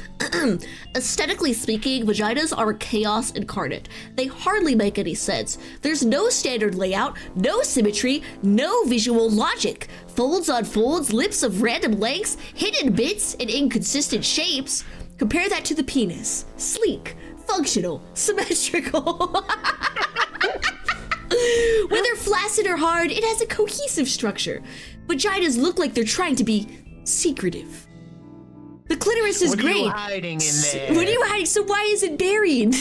Aesthetically speaking, vaginas are chaos incarnate. They hardly make any sense. There's no standard layout, no symmetry, no visual logic. Folds on folds, lips of random lengths, hidden bits, and inconsistent shapes. Compare that to the penis. Sleek, functional, symmetrical. Whether flaccid or hard, it has a cohesive structure. Vaginas look like they're trying to be secretive. The clitoris is great. What are you hiding in there? What are you hiding? So why is it buried?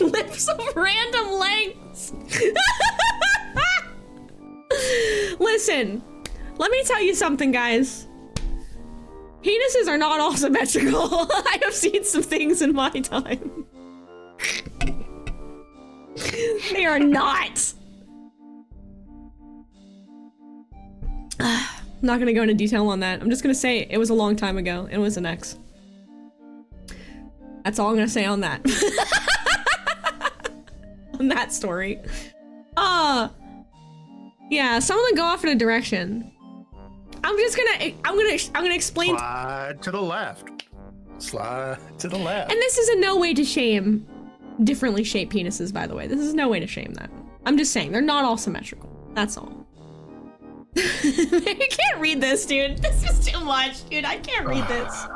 Lips of random lengths. Listen, let me tell you something, guys. Penises are not all symmetrical. I have seen some things in my time. They are not. I'm not gonna go into detail on that. I'm just gonna say it was a long time ago. It was an ex. That's all I'm gonna say on that. On that story. Yeah, someone go off in a direction. I'm gonna explain. Slide to the left. Slide to the left. And this is in no way to shame differently shaped penises, by the way. This is no way to shame that. I'm just saying, they're not all symmetrical. That's all. I can't read this, dude. This is too much, dude. I can't read this.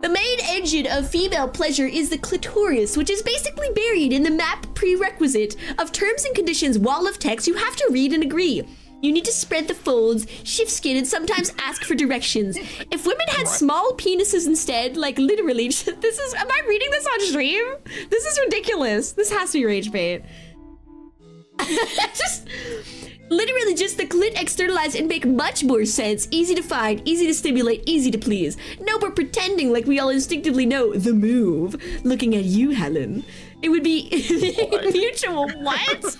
The main engine of female pleasure is the clitoris, which is basically buried in the map prerequisite of terms and conditions wall of text you have to read and agree. You need to spread the folds, shift skin, and sometimes ask for directions. If women had small penises instead, like literally, am I reading this on stream? This is ridiculous. This has to be rage bait. Literally just the clit externalized and make much more sense. Easy to find, easy to stimulate, easy to please. No more pretending like we all instinctively know the move. Looking at you, Helen. It would be mutual, what?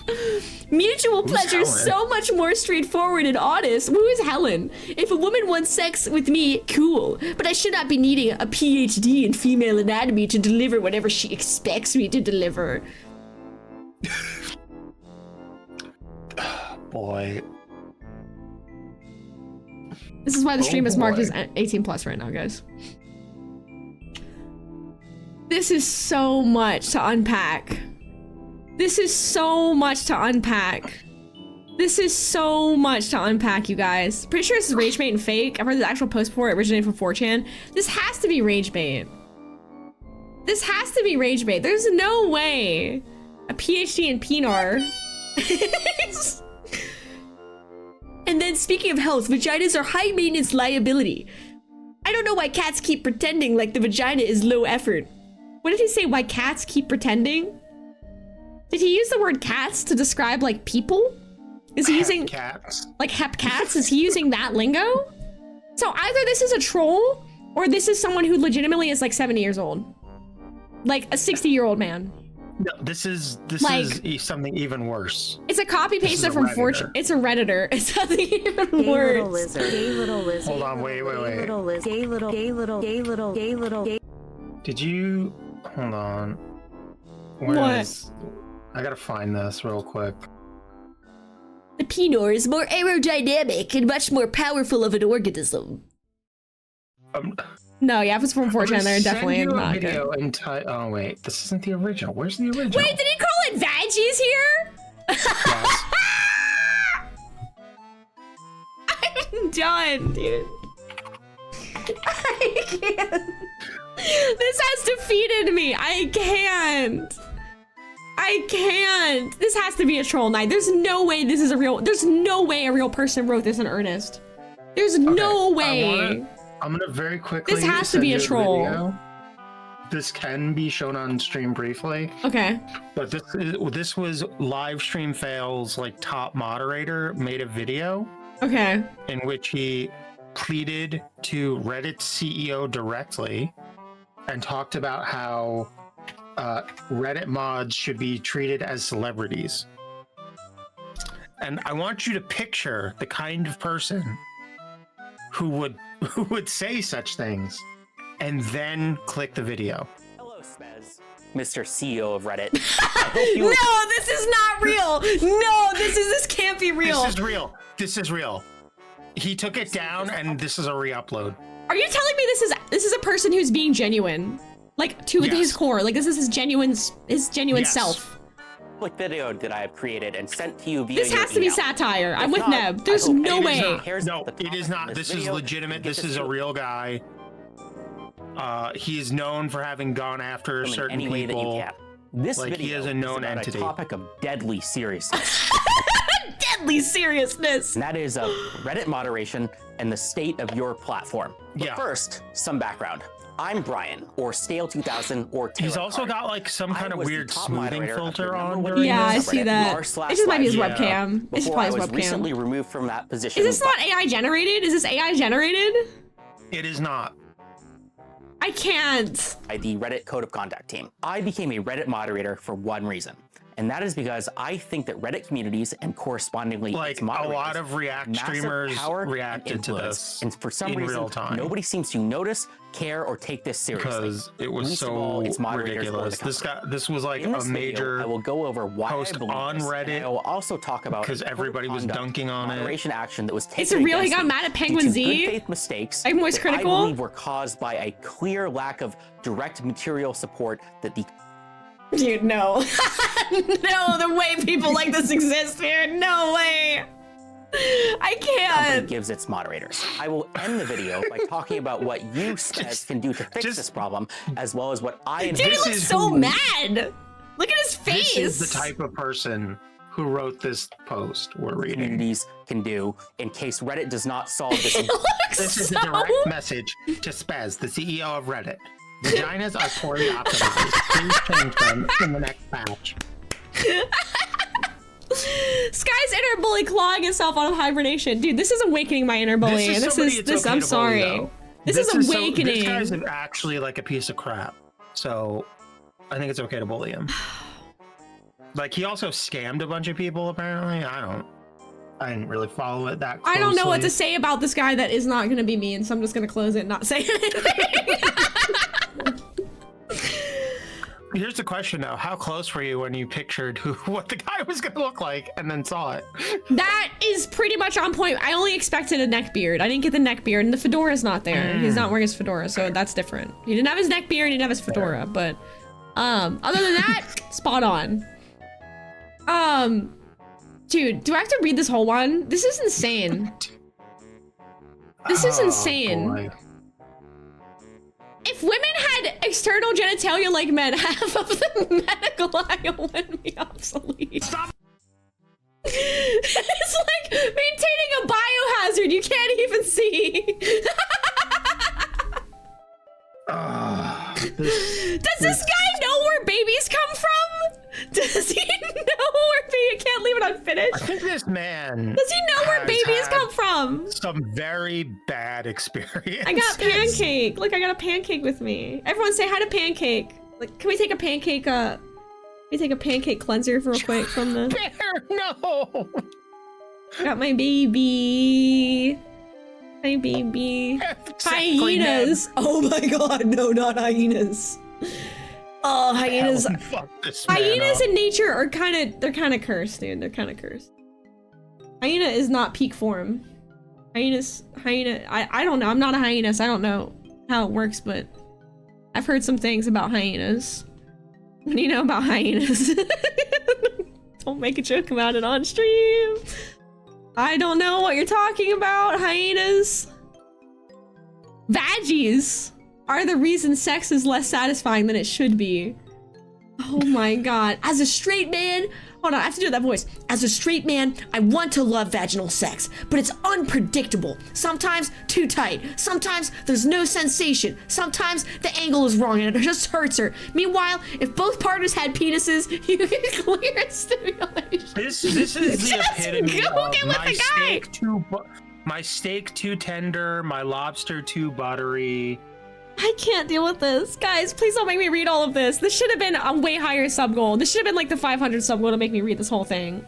Mutual pleasure, so much more straightforward and honest. Who is Helen? If a woman wants sex with me, cool. But I should not be needing a PhD in female anatomy to deliver whatever she expects me to deliver. Boy. This is why the stream is marked as 18 plus right now, guys. This is so much to unpack. This is so much to unpack. This is so much to unpack, you guys. Pretty sure this is rage bait and fake. I've heard the actual post before it originated from 4chan. This has to be rage bait. This has to be rage bait. There's no way a PhD in PNR. And then speaking of health, vaginas are high maintenance liability. I don't know why cats keep pretending like the vagina is low effort. What did he say? Why cats keep pretending? Did he use the word cats to describe like people? Is he using cats? Like hep cats? Is he using that lingo? So either this is a troll or this is someone who legitimately is like 70 years old. Like a 60-year-old man. No, this is something even worse. It's a copy paste from 4chan. It's a Redditor. It's something even worse. Little lizard, gay little lizard. Hold on, wait. Little lizard, gay little, gay little, gay little, gay little, gay. Did you? Hold on. What? I gotta find this real quick. The penor is more aerodynamic and much more powerful of an organism. No, yeah, if it's from 4chan, they're definitely not good. Oh wait, this isn't the original. Where's the original? Wait, did he call it veggies here? Yes. I'm done, dude. I can't. This has defeated me. I can't. This has to be a troll night. There's no way this is a real. There's no way a real person wrote this in earnest. There's no way. I'm gonna very quickly. This has to be a troll. Video. This can be shown on stream briefly. Okay. But this was live stream fails. Like top moderator made a video. Okay. In which he pleaded to Reddit's CEO directly and talked about how Reddit mods should be treated as celebrities. And I want you to picture the kind of person who would say such things and then click the video. Hello, Spez, Mr. CEO of Reddit. No, this is not real. No, this can't be real. This is real. He took it down and this is a re-upload. Are you telling me this is a person who's being genuine? Like to his core. Like this is his genuine self. Like video that I have created and sent to you via This has to be satire. I'm with Neb. There's no way. No, it is not. This is legitimate. This is a real guy. He is known for having gone after certain people. This like video he is a known is about entity. A topic of deadly seriousness. Deadly seriousness. And that is Reddit moderation and the state of your platform. But first, some background. I'm Brian, or Stale 2000, or Taylor He's also got like some kind of weird smoothing filter on. Yeah, I see that. It just might be his webcam. It's probably his webcam. Recently removed from that position. Is this not AI generated? Is this AI generated? It is not. I can't. By the Reddit Code of Conduct team. I became a Reddit moderator for one reason. And that is because I think that Reddit communities and correspondingly like a lot of React streamers reacted to this and for some in reason real time. Nobody seems to notice, care, or take this seriously. Because it was so ridiculous. This was like a major I will go over why post on Reddit. I will also talk about because everybody was dunking on moderation action that was taken. It's real. He got mad at Penguin Z. Good faith mistakes. I'm voice critical. I believe were caused by a clear lack of direct material support that the. Dude, no. No, the way people like this exist, dude. No way. I can't. Gives its moderators. I will end the video by talking about what you can do to fix this problem, as well as what I. Dude, he looks so mad. Look at his face. This is the type of person who wrote this post we're reading. Communities can do in case Reddit does not solve this. This is a direct message to Spez, the CEO of Reddit. Vaginas are poorly optimized. Please change them in the next patch. Sky's inner bully clawing itself out of hibernation. Dude, this is awakening my inner bully. I'm sorry. This is awakening. This guy's actually like a piece of crap. So I think it's okay to bully him. Like, he also scammed a bunch of people, apparently. I didn't really follow it that closely. I don't know what to say about this guy that is not going to be mean, so I'm just going to close it and not say anything. Here's the question, though. How close were you when you pictured what the guy was going to look like and then saw it? That is pretty much on point. I only expected a neck beard. I didn't get the neck beard, and the fedora's not there. He's not wearing his fedora, so that's different. He didn't have his neck beard, he didn't have his fedora, but other than that, spot on. Dude, do I have to read this whole one? This is insane. This is insane. Boy. If women had external genitalia like men, half of the medical aisle would be obsolete. Stop. It's like maintaining a biohazard you can't even see. Does this guy know where babies come from? Does he know where babies? Can't leave it unfinished. I think this man. Does he know where babies come from? Some very bad experience. I got pancake. Look, I got a pancake with me. Everyone say hi to pancake. Like, can we take a pancake? Can we take a pancake cleanser real quick from the? Bear, no. Got my baby. My baby. Exactly, hyenas. Man. Oh my god, no, not hyenas. Oh, hyenas. Hyenas in nature are they're kind of cursed, dude. They're kind of cursed. Hyena is not peak form. Hyena, I don't know. I'm not a hyena, so I don't know how it works, but I've heard some things about hyenas. What do you know about hyenas? Don't make a joke about it on stream. I don't know what you're talking about, hyenas. Vaggies are the reason sex is less satisfying than it should be. Oh my god. As a straight man, hold on, I have to do that voice. As a straight man, I want to love vaginal sex, but it's unpredictable. Sometimes too tight. Sometimes there's no sensation. Sometimes the angle is wrong and it just hurts her. Meanwhile, if both partners had penises, you get clear stimulation. This is the epitome go get with the guy. My steak too tender, my lobster too buttery. I can't deal with this. Guys, please don't make me read all of this. This should have been a way higher sub goal. This should have been like the 500 sub goal to make me read this whole thing.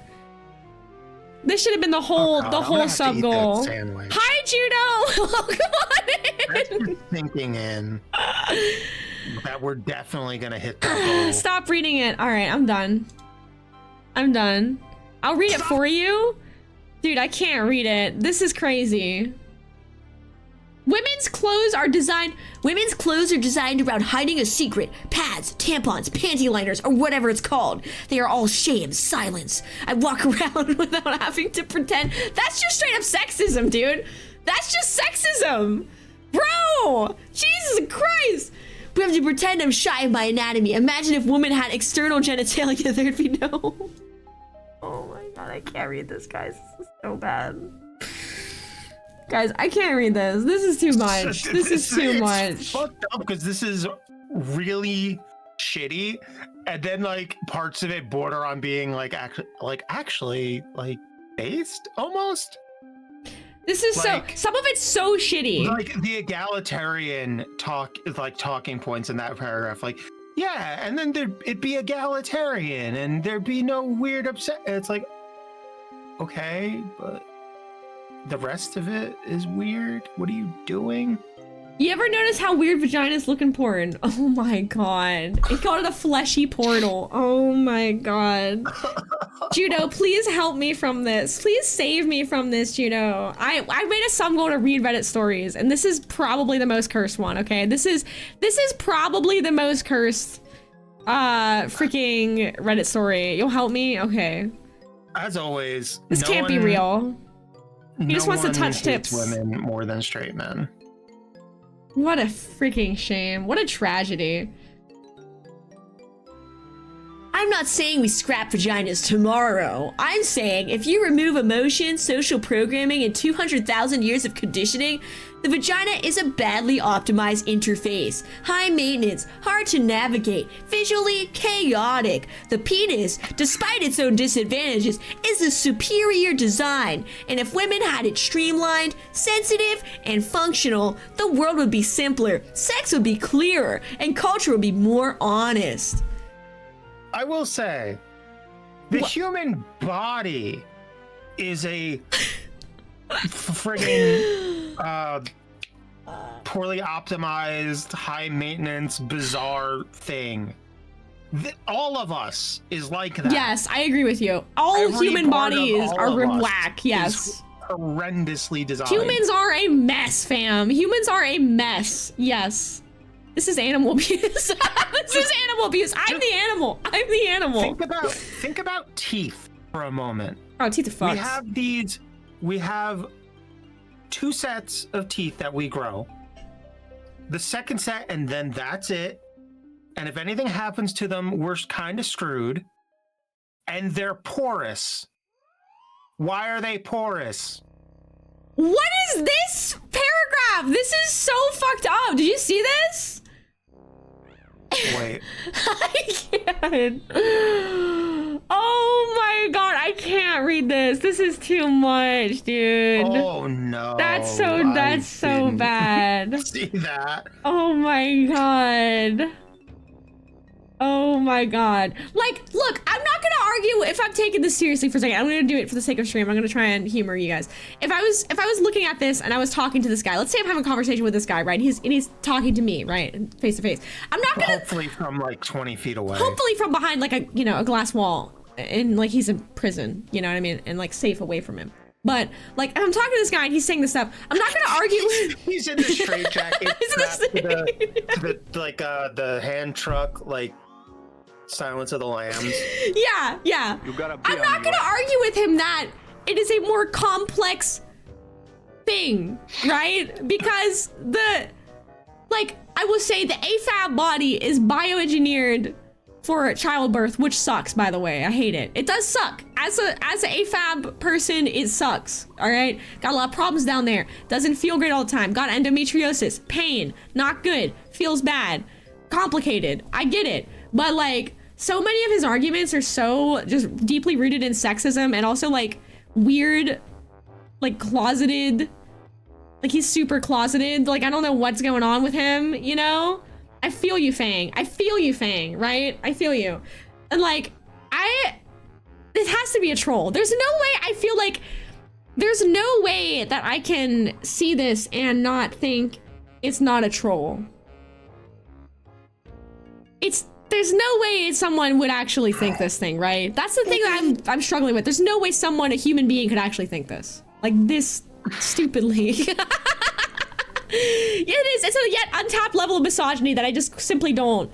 This should have been the whole sub goal. Hi, Judo! Welcome on in! That's thinking in that we're definitely gonna hit that goal. Stop reading it. All right, I'm done. I'm done. I'll read it for you. Dude, I can't read it. This is crazy. Women's clothes are designed around hiding a secret. Pads, tampons, panty liners, or whatever it's called. They are all shame, silence. I walk around without having to pretend. That's just straight up sexism, dude. That's just sexism. Bro, Jesus Christ. We have to pretend I'm shy of my anatomy. Imagine if women had external genitalia, there'd be no... Oh my god, I can't read this, guys. This is so bad. Guys, I can't read this. This is too much. This is too much. It's fucked up because this is really shitty, and then like parts of it border on being like actually based almost. This is like, so. Some of it's so shitty. Like the egalitarian talking points in that paragraph. Like, yeah, and then it'd be egalitarian, and there'd be no weird upset. It's like, okay, but the rest of it is weird. What are you doing? You ever notice how weird vaginas look in porn? Oh my god. It called it a fleshy portal. Oh my god. Judo, please help me from this. Please save me from this, Judo. I made a sub goal to read Reddit stories, and this is probably the most cursed one, okay? This is probably the most cursed freaking Reddit story. You'll help me? Okay. As always, this can't be real. He just wants to touch tips. Women more than straight men. What a freaking shame. What a tragedy. I'm not saying we scrap vaginas tomorrow. I'm saying if you remove emotion, social programming, and 200,000 years of conditioning, The vagina is a badly optimized interface, high maintenance, hard to navigate, visually chaotic. The penis, despite its own disadvantages, is a superior design, and if women had it streamlined, sensitive, and functional, the world would be simpler, sex would be clearer, and culture would be more honest. I will say, the human body is a friggin' poorly optimized, high maintenance, bizarre thing. All of us is like that. Yes, I agree with you. All human bodies are whack. Yes. Horrendously designed. Humans are a mess, fam. Humans are a mess. Yes. This is animal abuse. This is animal abuse. I'm the animal. I'm the animal. Think about teeth for a moment. Oh, teeth are fucked. We have 2 sets of teeth that we grow. The second set, and then that's it. And if anything happens to them, we're kind of screwed. And they're porous. Why are they porous? What is this paragraph? This is so fucked up. Did you see this? Wait. I can't. Oh my god, I can't read this. This is too much, dude. Oh no. That's so bad. See that? Oh my god. Oh my god. Like, look, I'm not gonna argue if I'm taking this seriously for a second. I'm gonna do it for the sake of stream. I'm gonna try and humor you guys. If I was looking at this and I was talking to this guy, let's say I'm having a conversation with this guy, right? He's talking to me, right? Face to face. I'm not gonna hopefully from like 20 feet away. Hopefully from behind like a glass wall. And like he's in prison, you know what I mean? And like safe away from him. But like if I'm talking to this guy and he's saying this stuff, I'm not gonna argue with He's in the straitjacket to the hand truck, like Silence of the Lambs. Yeah. I'm not gonna argue with him that it is a more complex thing, right? Because I will say the AFAB body is bioengineered for childbirth, which sucks, by the way. I hate it. It does suck. As an AFAB person, it sucks. All right, got a lot of problems down there. Doesn't feel great all the time. Got endometriosis, pain, not good, feels bad, complicated. I get it, but like so many of his arguments are so just deeply rooted in sexism and also like weird, like closeted. Like he's super closeted. Like I don't know what's going on with him, you know? I feel you, Fang. I feel you, Fang, right? I feel you. And like, this has to be a troll. There's no way, I feel like, there's no way that I can see this and not think it's not a troll. There's no way someone would actually think this thing, right? That's the thing that I'm struggling with. There's no way a human being could actually think this. Like this stupidly. Yeah, it is. It's a yet untapped level of misogyny that I just simply don't,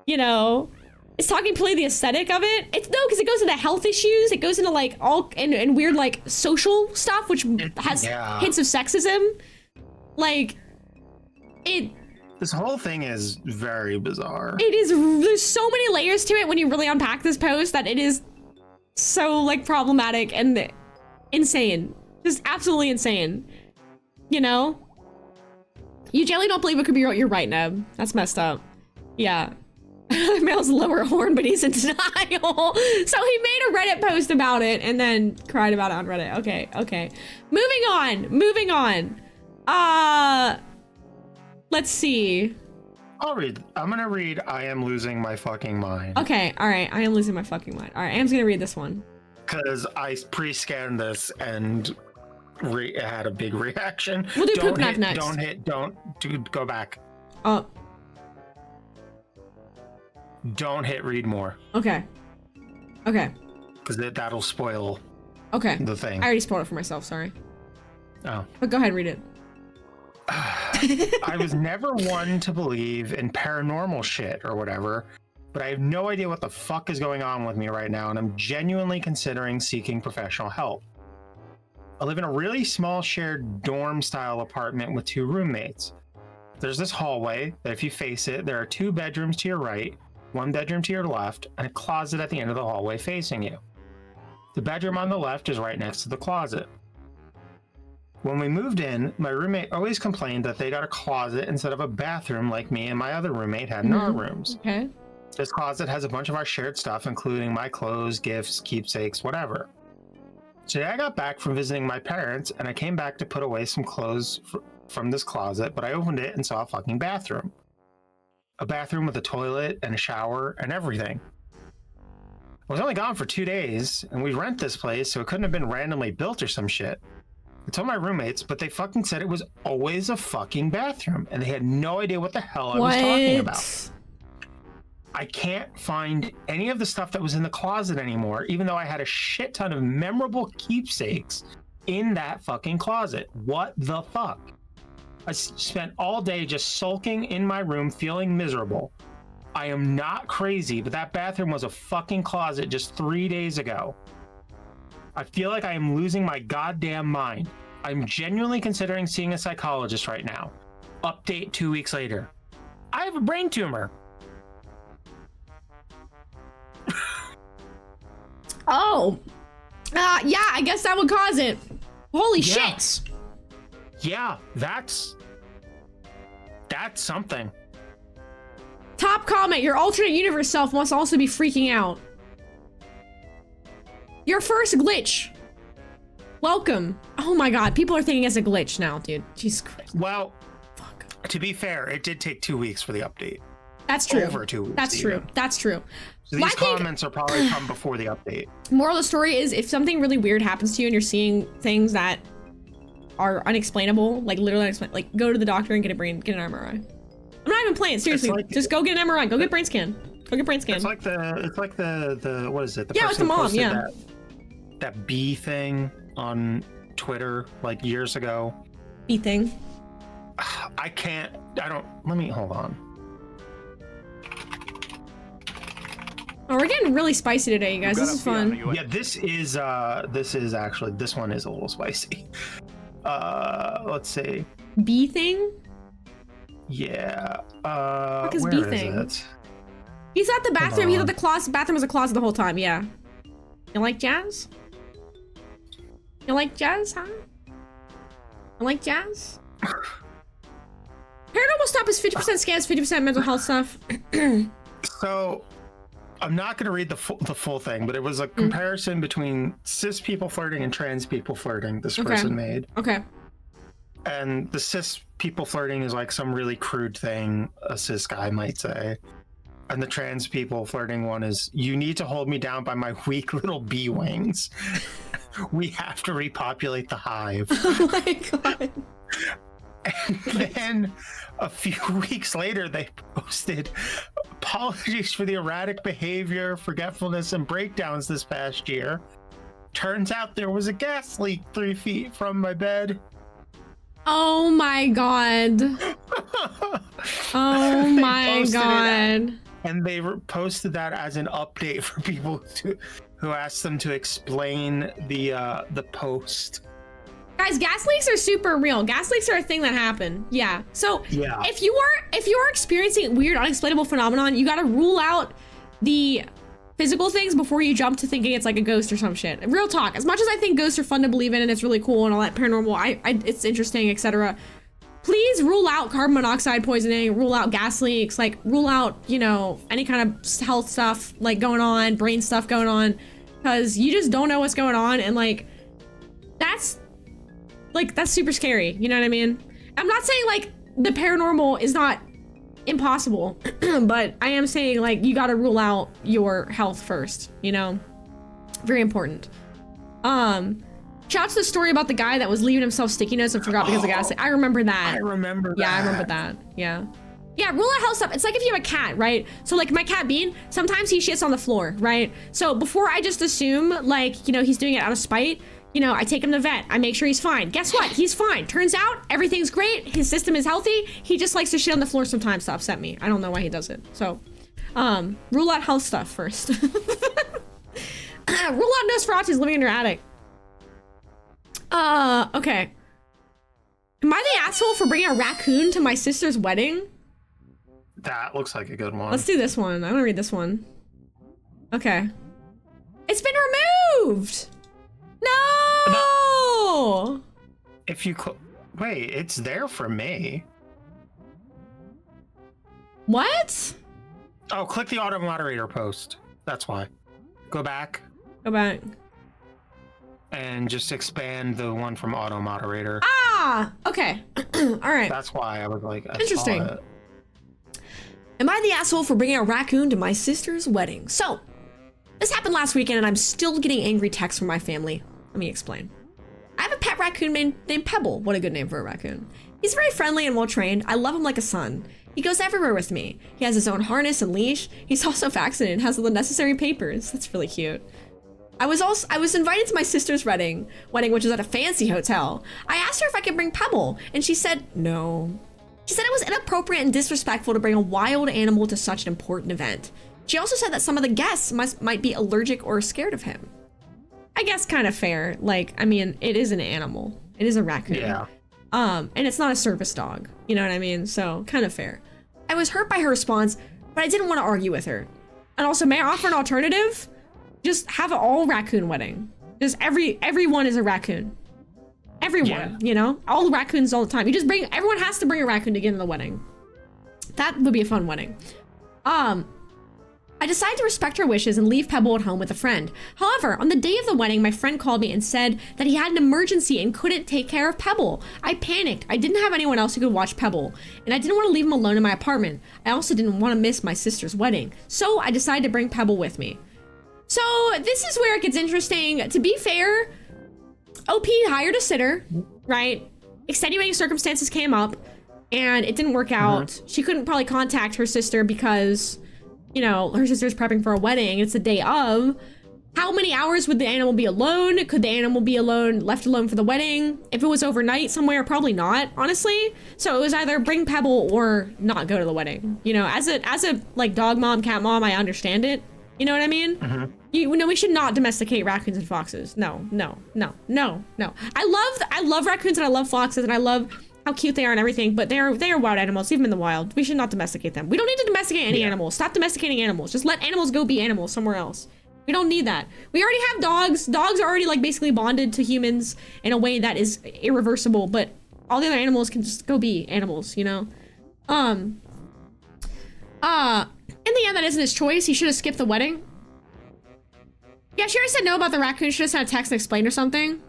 you know. It's talking purely the aesthetic of it. It's no, because it goes into health issues. It goes into like all and weird like social stuff, which has hints of sexism. Like it. This whole thing is very bizarre. It is. There's so many layers to it when you really unpack this post that it is so like problematic and insane. Just absolutely insane. You know. You generally don't believe it could be real. You're right, Neb. That's messed up. Yeah. Male's lower horn, but he's in denial. So he made a Reddit post about it and then cried about it on Reddit. Okay. Moving on. Let's see. I'm gonna read I Am Losing My Fucking Mind. Okay, all right. I am losing my fucking mind. All right, Am's gonna read this one. Because I pre-scanned this and had a big reaction. We'll do poop knife next. Dude, go back. Oh. Don't hit read more. Okay. Because that'll spoil the thing. I already spoiled it for myself, sorry. Oh. But go ahead, read it. I was never one to believe in paranormal shit or whatever, but I have no idea what the fuck is going on with me right now, and I'm genuinely considering seeking professional help. I live in a really small shared dorm-style apartment with 2 roommates. There's this hallway that if you face it, there are 2 bedrooms to your right, 1 bedroom to your left, and a closet at the end of the hallway facing you. The bedroom on the left is right next to the closet. When we moved in, my roommate always complained that they got a closet instead of a bathroom like me and my other roommate had in our rooms. Okay. This closet has a bunch of our shared stuff, including my clothes, gifts, keepsakes, whatever. Today I got back from visiting my parents and I came back to put away some clothes from this closet, but I opened it and saw a fucking bathroom. A bathroom with a toilet and a shower and everything. I was only gone for 2 days and we rent this place, so it couldn't have been randomly built or some shit. I told my roommates, but they fucking said it was always a fucking bathroom and they had no idea what the hell I was talking about. I can't find any of the stuff that was in the closet anymore, even though I had a shit ton of memorable keepsakes in that fucking closet. What the fuck? I spent all day just sulking in my room, feeling miserable. I am not crazy, but that bathroom was a fucking closet just 3 days ago. I feel like I am losing my goddamn mind. I'm genuinely considering seeing a psychologist right now. Update 2 weeks later. I have a brain tumor. Oh. Yeah, I guess that would cause it. Holy shit. Yeah, that's something. Top comment, your alternate universe self must also be freaking out. Your first glitch. Welcome. Oh my god, people are thinking it's a glitch now, dude. Jesus Christ. Well, fuck. To be fair, it did take 2 weeks for the update. That's true. Over 2 weeks. That's true. That's true. So these comments are probably from before the update. Moral of the story is, if something really weird happens to you and you're seeing things that are unexplainable, like literally unexplainable, like go to the doctor and get an MRI. I'm not even playing, seriously. Like, just go get an MRI. Go get brain scan. Go get brain scan. It's like the what is it? The yeah, it's the mom. Yeah. That bee thing on Twitter like years ago. Bee thing. Let me hold on. Oh, we're getting really spicy today, you guys. This is fun. Yeah, this is actually, this one is a little spicy. Let's see. Bee thing? Yeah. What is bee thing? He's at the bathroom. He's at the closet. Bathroom was a closet the whole time. Yeah. You like jazz? You like jazz, huh? You like jazz? Paranormal stuff is 50% scams, 50% mental health stuff. So, I'm not going to read the full thing, but it was a comparison between cis people flirting and trans people flirting this person made. Okay. And the cis people flirting is like some really crude thing a cis guy might say. And the trans people flirting one is, you need to hold me down by my weak little bee wings. We have to repopulate the hive. Oh my god. And then a few weeks later, they posted apologies for the erratic behavior, forgetfulness, and breakdowns this past year. Turns out there was a gas leak 3 feet from my bed. Oh my god. Oh my god. And they posted that as an update for people who asked them to explain the post. Guys, gas leaks are super real. Gas leaks are a thing that happen. Yeah. So if you are experiencing weird, unexplainable phenomenon, you got to rule out the physical things before you jump to thinking it's like a ghost or some shit. Real talk. As much as I think ghosts are fun to believe in and it's really cool and all that paranormal, it's interesting, etc. Please rule out carbon monoxide poisoning, rule out gas leaks, like rule out, you know, any kind of health stuff like going on, brain stuff going on, because you just don't know what's going on, and like that's super scary. You know what I mean? I'm not saying like the paranormal is not impossible, but I am saying like you got to rule out your health first, you know? Very important. Shout out to the story about the guy that was leaving himself sticky notes and forgot because of gas. I remember that. I remember that. Yeah, I remember that. Yeah. Yeah, rule out health stuff. It's like if you have a cat, right? So like my cat Bean, sometimes he shits on the floor, right? So before I just assume like, you know, he's doing it out of spite, you know, I take him to the vet. I make sure he's fine. Guess what? He's fine. Turns out everything's great. His system is healthy. He just likes to shit on the floor sometimes to upset me. I don't know why he does it. So, rule out health stuff first. Rule out Nosferatu's living in your attic. Okay. Am I the asshole for bringing a raccoon to my sister's wedding? That looks like a good one. Let's do this one. I'm gonna read this one. Okay. It's been removed! No! if you wait, it's there for me. What? Oh, click the auto moderator post. That's why. Go back. Go back. And just expand the one from auto moderator. Ah, okay. All right. That's why I was like, interesting. Am I the asshole for bringing a raccoon to my sister's wedding? So, this happened last weekend and I'm still getting angry texts from my family. Let me explain. I have a pet raccoon named Pebble. What a good name for a raccoon. He's very friendly and well trained. I love him like a son. He goes everywhere with me. He has his own harness and leash. He's also vaccinated and has all the necessary papers. That's really cute. I was invited to my sister's wedding, which was at a fancy hotel. I asked her if I could bring Pebble, and she said no. She said it was inappropriate and disrespectful to bring a wild animal to such an important event. She also said that some of the guests might be allergic or scared of him. I guess kind of fair. Like, I mean, it is an animal. It is a raccoon. Yeah. And it's not a service dog. You know what I mean? So kind of fair. I was hurt by her response, but I didn't want to argue with her. And also, may I offer an alternative? Just have an all raccoon wedding. Just everyone is a raccoon. Everyone, you know, all raccoons all the time. Everyone has to bring a raccoon to get in the wedding. That would be a fun wedding. I decided to respect her wishes and leave Pebble at home with a friend. However, on the day of the wedding, my friend called me and said that he had an emergency and couldn't take care of Pebble. I panicked. I didn't have anyone else who could watch Pebble, and I didn't want to leave him alone in my apartment. I also didn't want to miss my sister's wedding, so I decided to bring Pebble with me. So this is where it gets interesting. To be fair, OP hired a sitter, right? Extenuating circumstances came up and it didn't work out. She couldn't probably contact her sister because, you know, her sister's prepping for a wedding. It's the day of. How many hours would the animal be alone? Could the animal be left alone for the wedding? If it was overnight somewhere, probably not, honestly. So it was either bring Pebble or not go to the wedding. You know, as a like dog mom, cat mom, I understand it. You know what I mean? You know, we should not domesticate raccoons and foxes. No. I love raccoons and I love foxes and I love how cute they are and everything, but they are wild animals, even in the wild. We should not domesticate them. We don't need to domesticate any animals. Stop domesticating animals. Just let animals go be animals somewhere else. We don't need that. We already have dogs. Dogs are already like basically bonded to humans in a way that is irreversible, but all the other animals can just go be animals, you know? In the end, that isn't his choice. He should have skipped the wedding. Yeah, she already said no about the raccoon. She just sent a text and explained or something.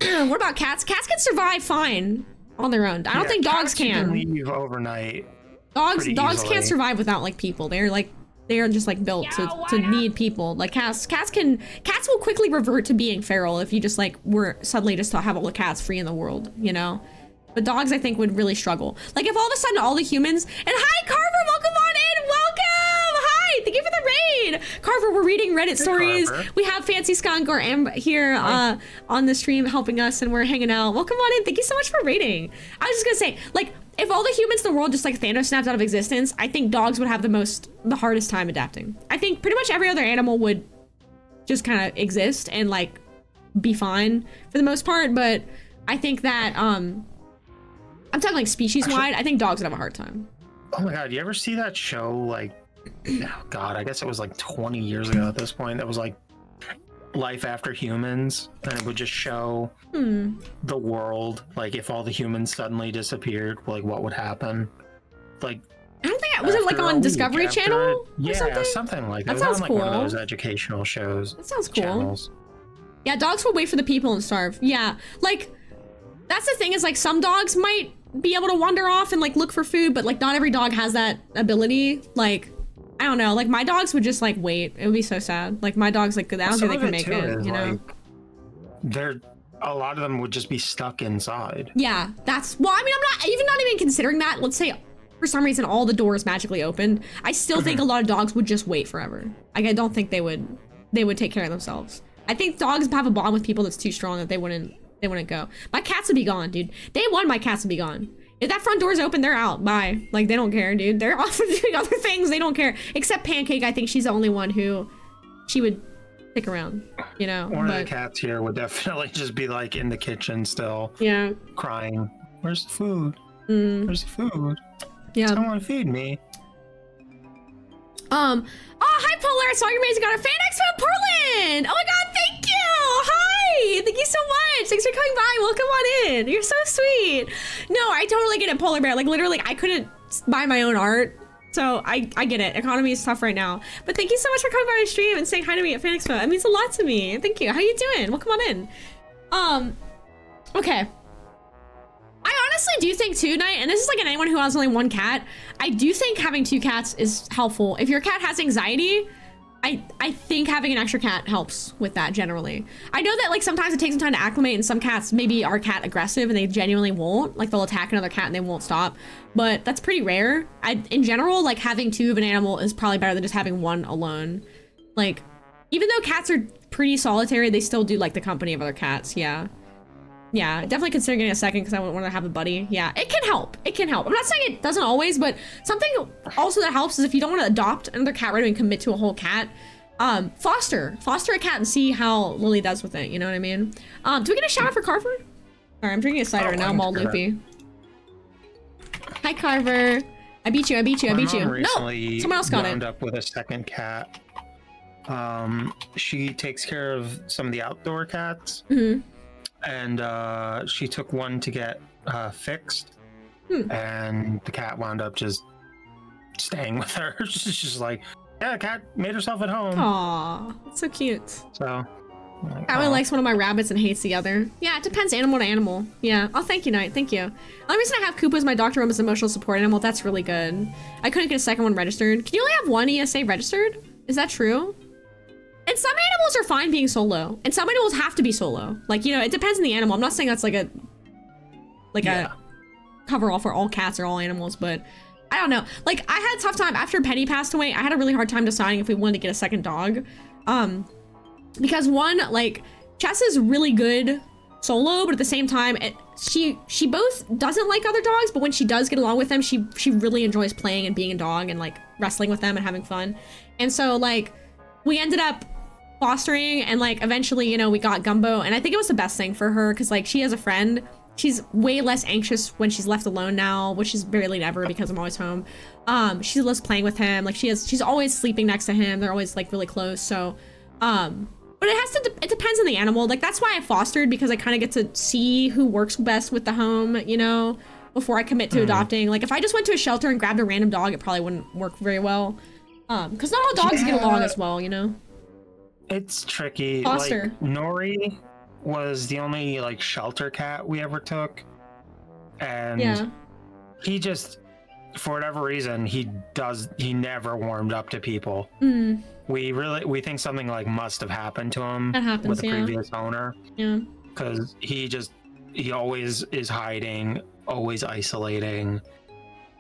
What about cats? Cats can survive fine on their own. I don't think dogs can. Leave overnight. Dogs can't survive without like people. They are just like built to need people. Like cats will quickly revert to being feral if you just like were suddenly just to have all the cats free in the world, you know? But dogs, I think, would really struggle. Like if all of a sudden all the humans, and hi Carver, welcome on in, welcome! Hi, thank you for the raid! Carver, we're reading Reddit stories. Carver. We have Fancy Skunk or Amber here on the stream helping us and we're hanging out. Welcome on in, thank you so much for raiding. I was just gonna say, like, if all the humans in the world just like Thanos snapped out of existence, I think dogs would have the hardest time adapting. I think pretty much every other animal would just kind of exist and like be fine for the most part, but I think that, I'm talking like species-wide. I think dogs would have a hard time. Oh my god, you ever see that show, like, oh god, I guess it was like 20 years ago at this point, that was like Life After Humans, and it would just show the world, like if all the humans suddenly disappeared, like what would happen? Like, I don't think, was it like on Discovery Channel? Yeah, something like that. That sounds cool. Like one of those educational shows. That sounds cool. Channels. Yeah, dogs will wait for the people and starve. Yeah, like, that's the thing is like some dogs might be able to wander off and like look for food, but like not every dog has that ability. Like, I don't know, like my dogs would just like wait. It would be so sad. Like my dogs, like I don't think they can make it, you know? Like, a lot of them would just be stuck inside. Yeah, that's, well, I mean, I'm not even considering that. Let's say for some reason all the doors magically opened. I still think a lot of dogs would just wait forever. Like I don't think they would take care of themselves. I think dogs have a bond with people that's too strong that they wouldn't go. My cats would be gone, dude. Day one, my cats would be gone. If that front door's open, they're out. Bye. Like, they don't care, dude. They're off doing other things. They don't care. Except Pancake, I think she's the only one who she would stick around, you know? One of the cats here would definitely just be, like, in the kitchen still. Yeah. Crying. Where's the food? Where's the food? Yeah. Someone feed me. Oh, hi, Polar. I saw your amazing on a Fan Expo in Portland. Oh, my God. Thank you. Hi. Thank you so much. Thanks for coming by. Welcome on in. You're so sweet. No, I totally get it, Polar Bear. Like literally, I couldn't buy my own art. So I get it. Economy is tough right now. But thank you so much for coming by our stream and saying hi to me at Fan Expo. It means a lot to me. Thank you. How you doing? Welcome on in. Okay. I honestly do think too, Knight, and this is like an anyone who has only one cat, I do think having 2 cats is helpful. If your cat has anxiety, I think having an extra cat helps with that generally. I know that like sometimes it takes some time to acclimate, and some cats maybe are cat aggressive and they genuinely won't. Like they'll attack another cat and they won't stop. But that's pretty rare. In general, like having 2 of an animal is probably better than just having 1 alone. Like, even though cats are pretty solitary, they still do like the company of other cats, yeah. Yeah, definitely consider getting a second because I want to have a buddy. Yeah, it can help. It can help. I'm not saying it doesn't always, but something also that helps is if you don't want to adopt another cat right away and commit to a whole cat, foster a cat and see how Lily does with it. You know what I mean? Do we get a shout out for Carver? All right, I'm drinking a cider and now I'm all loopy. Hi, Carver. I beat you. No, someone else got it. Wound up with a second cat. She takes care of some of the outdoor cats. Mm-hmm. And she took one to get fixed, and the cat wound up just staying with her. She's just like, yeah, the cat made herself at home. Aw, that's so cute. So, like, Allie likes one of my rabbits and hates the other. Yeah, it depends animal to animal. Yeah. Oh, thank you, Knight. Thank you. The only reason I have Koopa is my doctor room is emotional support animal. That's really good. I couldn't get a second one registered. Can you only have 1 ESA registered? Is that true? And some animals are fine being solo, and some animals have to be solo. Like, you know, it depends on the animal. I'm not saying that's like a cover-all for all cats or all animals, but I don't know. Like, I had a tough time after Penny passed away. I had a really hard time deciding if we wanted to get a second dog, because one, like, Chess is really good solo, but at the same time, she both doesn't like other dogs, but when she does get along with them, she really enjoys playing and being a dog and like wrestling with them and having fun. And so like we ended up fostering, and like eventually, you know, we got Gumbo, and I think it was the best thing for her because like she has a friend. She's way less anxious when she's left alone now, which is barely never because I'm always home. She loves playing with him. Like she's always sleeping next to him. They're always like really close. So, but it depends on the animal. Like that's why I fostered, because I kind of get to see who works best with the home, you know, before I commit to adopting. Like if I just went to a shelter and grabbed a random dog, it probably wouldn't work very well. Because not all dogs get along as well, you know. It's tricky. Foster. Like, Nori was the only like shelter cat we ever took, and he just, for whatever reason, he never warmed up to people. We think something like must have happened to him with the previous owner. Yeah, because he always is hiding, always isolating.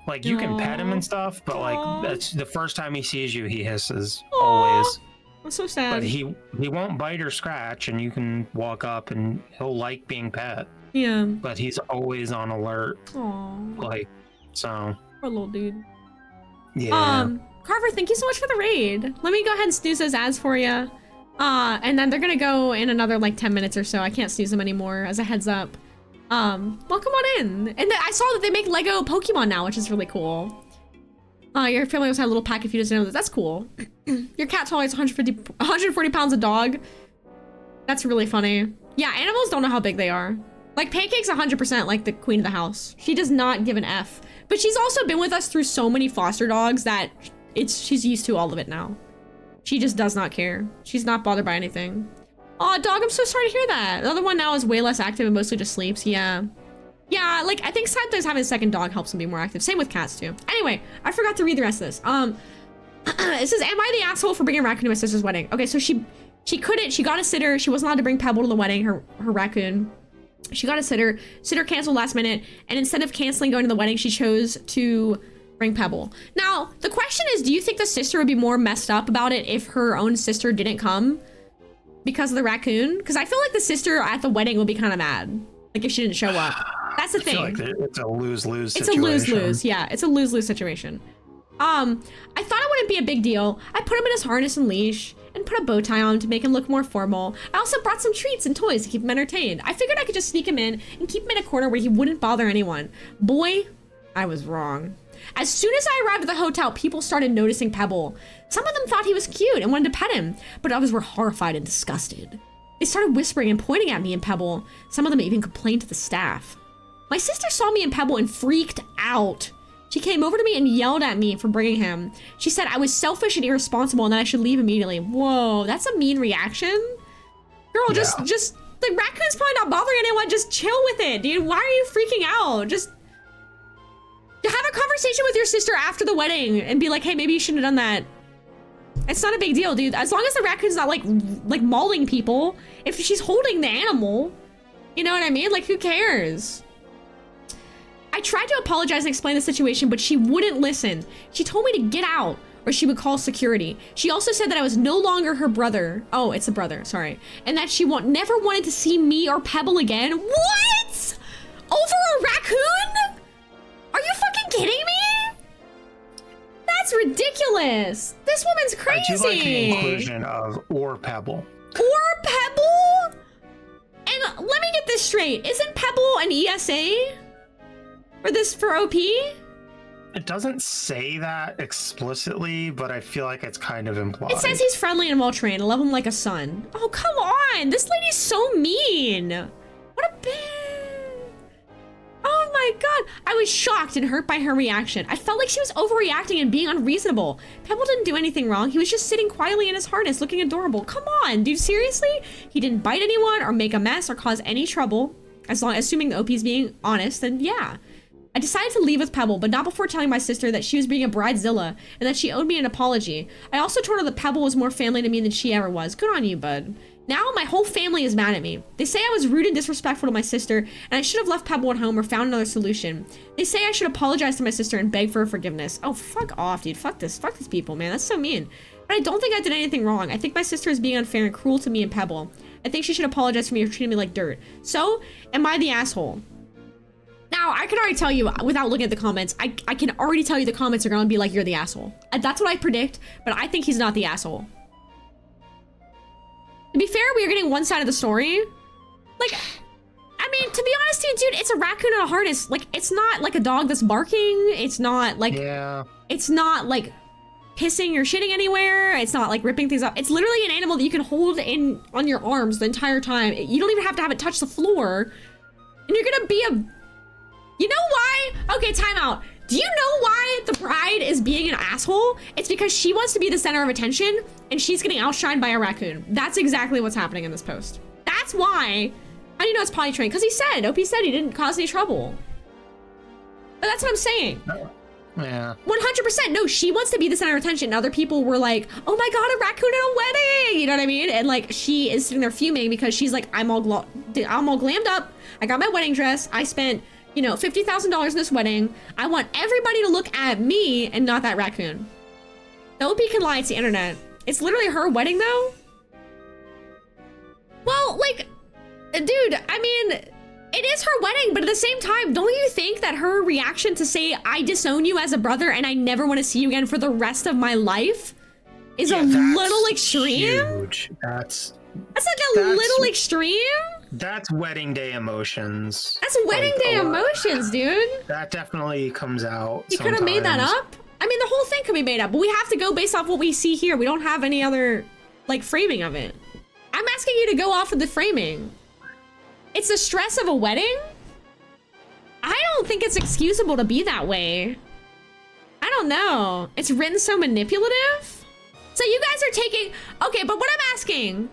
Like you can pet him and stuff, but like that's the first time he sees you, he hisses. Always. That's so sad. But he won't bite or scratch, and you can walk up and he'll like being pet. Yeah. But he's always on alert. Aww. Like, so. Poor little dude. Yeah. Carver, thank you so much for the raid. Let me go ahead and snooze those ads for you. And then they're gonna go in another like 10 minutes or so. I can't snooze them anymore, as a heads up. Welcome on in. And I saw that they make Lego Pokemon now, which is really cool. Your family must have a little pack if you didn't know that. That's cool. Your cat tolerates 140 pounds of dog. That's really funny. Yeah, animals don't know how big they are. Like Pancake's 100% like the queen of the house. She does not give an F. But she's also been with us through so many foster dogs that she's used to all of it now. She just does not care. She's not bothered by anything. Aw, dog, I'm so sorry to hear that. The other one now is way less active and mostly just sleeps. Yeah. Yeah, like I think sometimes having a second dog helps them be more active. Same with cats too. Anyway, I forgot to read the rest of this. It says, am I the asshole for bringing a raccoon to my sister's wedding? Okay, so she got a sitter. She wasn't allowed to bring Pebble to the wedding, her raccoon. She got a sitter. Sitter canceled last minute, and instead of canceling going to the wedding, she chose to bring Pebble. Now, the question is, do you think the sister would be more messed up about it if her own sister didn't come because of the raccoon? Because I feel like the sister at the wedding would be kind of mad, like if she didn't show up. That's the thing. I feel like it's a lose-lose situation. It's a lose-lose. Yeah, it's a lose-lose situation. I thought it wouldn't be a big deal. I put him in his harness and leash and put a bow tie on him to make him look more formal. I also brought some treats and toys to keep him entertained. I figured I could just sneak him in and keep him in a corner where he wouldn't bother anyone. Boy, I was wrong. As soon as I arrived at the hotel, people started noticing Pebble. Some of them thought he was cute and wanted to pet him, but others were horrified and disgusted. They started whispering and pointing at me and Pebble. Some of them even complained to the staff. My sister saw me and Pebble and freaked out. She came over to me and yelled at me for bringing him. She said I was selfish and irresponsible and that I should leave immediately. Whoa, that's a mean reaction. Girl, just the raccoon's probably not bothering anyone. Just chill with it, dude. Why are you freaking out? Just have a conversation with your sister after the wedding and be like, hey, maybe you shouldn't have done that. It's not a big deal, dude. As long as the raccoon's not like mauling people. If she's holding the animal, you know what I mean? Like, who cares? I tried to apologize and explain the situation, but she wouldn't listen. She told me to get out or she would call security. She also said that I was no longer her brother. Oh, it's a brother, sorry. And that she never wanted to see me or Pebble again. What? Over a raccoon? Are you fucking kidding me? That's ridiculous. This woman's crazy. I do like the inclusion of or Pebble. Or Pebble? And let me get this straight. Isn't Pebble an ESA? For OP? It doesn't say that explicitly, but I feel like it's kind of implied. It says he's friendly and well trained. I love him like a son. Oh, come on. This lady's so mean. What a bitch. Oh my god. I was shocked and hurt by her reaction. I felt like she was overreacting and being unreasonable. Pebble didn't do anything wrong. He was just sitting quietly in his harness looking adorable. Come on, dude, seriously? He didn't bite anyone or make a mess or cause any trouble. Assuming the OP's being honest, then yeah. I decided to leave with Pebble, but not before telling my sister that she was being a bridezilla and that she owed me an apology. I also told her that Pebble was more family to me than she ever was. Good on you, bud. Now my whole family is mad at me. They say I was rude and disrespectful to my sister, and I should have left Pebble at home or found another solution. They say I should apologize to my sister and beg for her forgiveness. Oh, fuck off, dude. Fuck these people, man. That's so mean. But I don't think I did anything wrong. I think my sister is being unfair and cruel to me and Pebble. I think she should apologize for me for treating me like dirt. So, am I the asshole? Now, I can already tell you, without looking at the comments, I can already tell you the comments are gonna be like, you're the asshole. That's what I predict, but I think he's not the asshole. To be fair, we are getting one side of the story. Like, I mean, to be honest, dude, it's a raccoon in a harness. Like, it's not like a dog that's barking. It's not like, it's not like pissing or shitting anywhere. It's not like ripping things up. It's literally an animal that you can hold on your arms the entire time. You don't even have to have it touch the floor. And you're gonna be you know why? Okay, time out. Do you know why the bride is being an asshole? It's because she wants to be the center of attention and she's getting outshined by a raccoon. That's exactly what's happening in this post. That's why. How do you know it's potty trained? Because OP said he didn't cause any trouble. But that's what I'm saying. Yeah. 100%. No, she wants to be the center of attention. And other people were like, oh my god, a raccoon at a wedding. You know what I mean? And like, she is sitting there fuming because she's like, I'm all glammed up. I got my wedding dress. I spent, you know, $50,000 in this wedding. I want everybody to look at me and not that raccoon. The OP can lie, it's the internet. It's literally her wedding though. Well, like, dude, I mean, it is her wedding, but at the same time, don't you think that her reaction to say, I disown you as a brother and I never want to see you again for the rest of my life is a little extreme? Huge. That's like a little extreme. That's wedding day emotions. That's wedding day emotions, dude. That definitely comes out. You could have made that up. I mean, the whole thing could be made up, but we have to go based off what we see here. We don't have any other, like, framing of it. I'm asking you to go off of the framing. It's the stress of a wedding? I don't think it's excusable to be that way. I don't know. It's written so manipulative. So you guys are taking... Okay, but what I'm asking...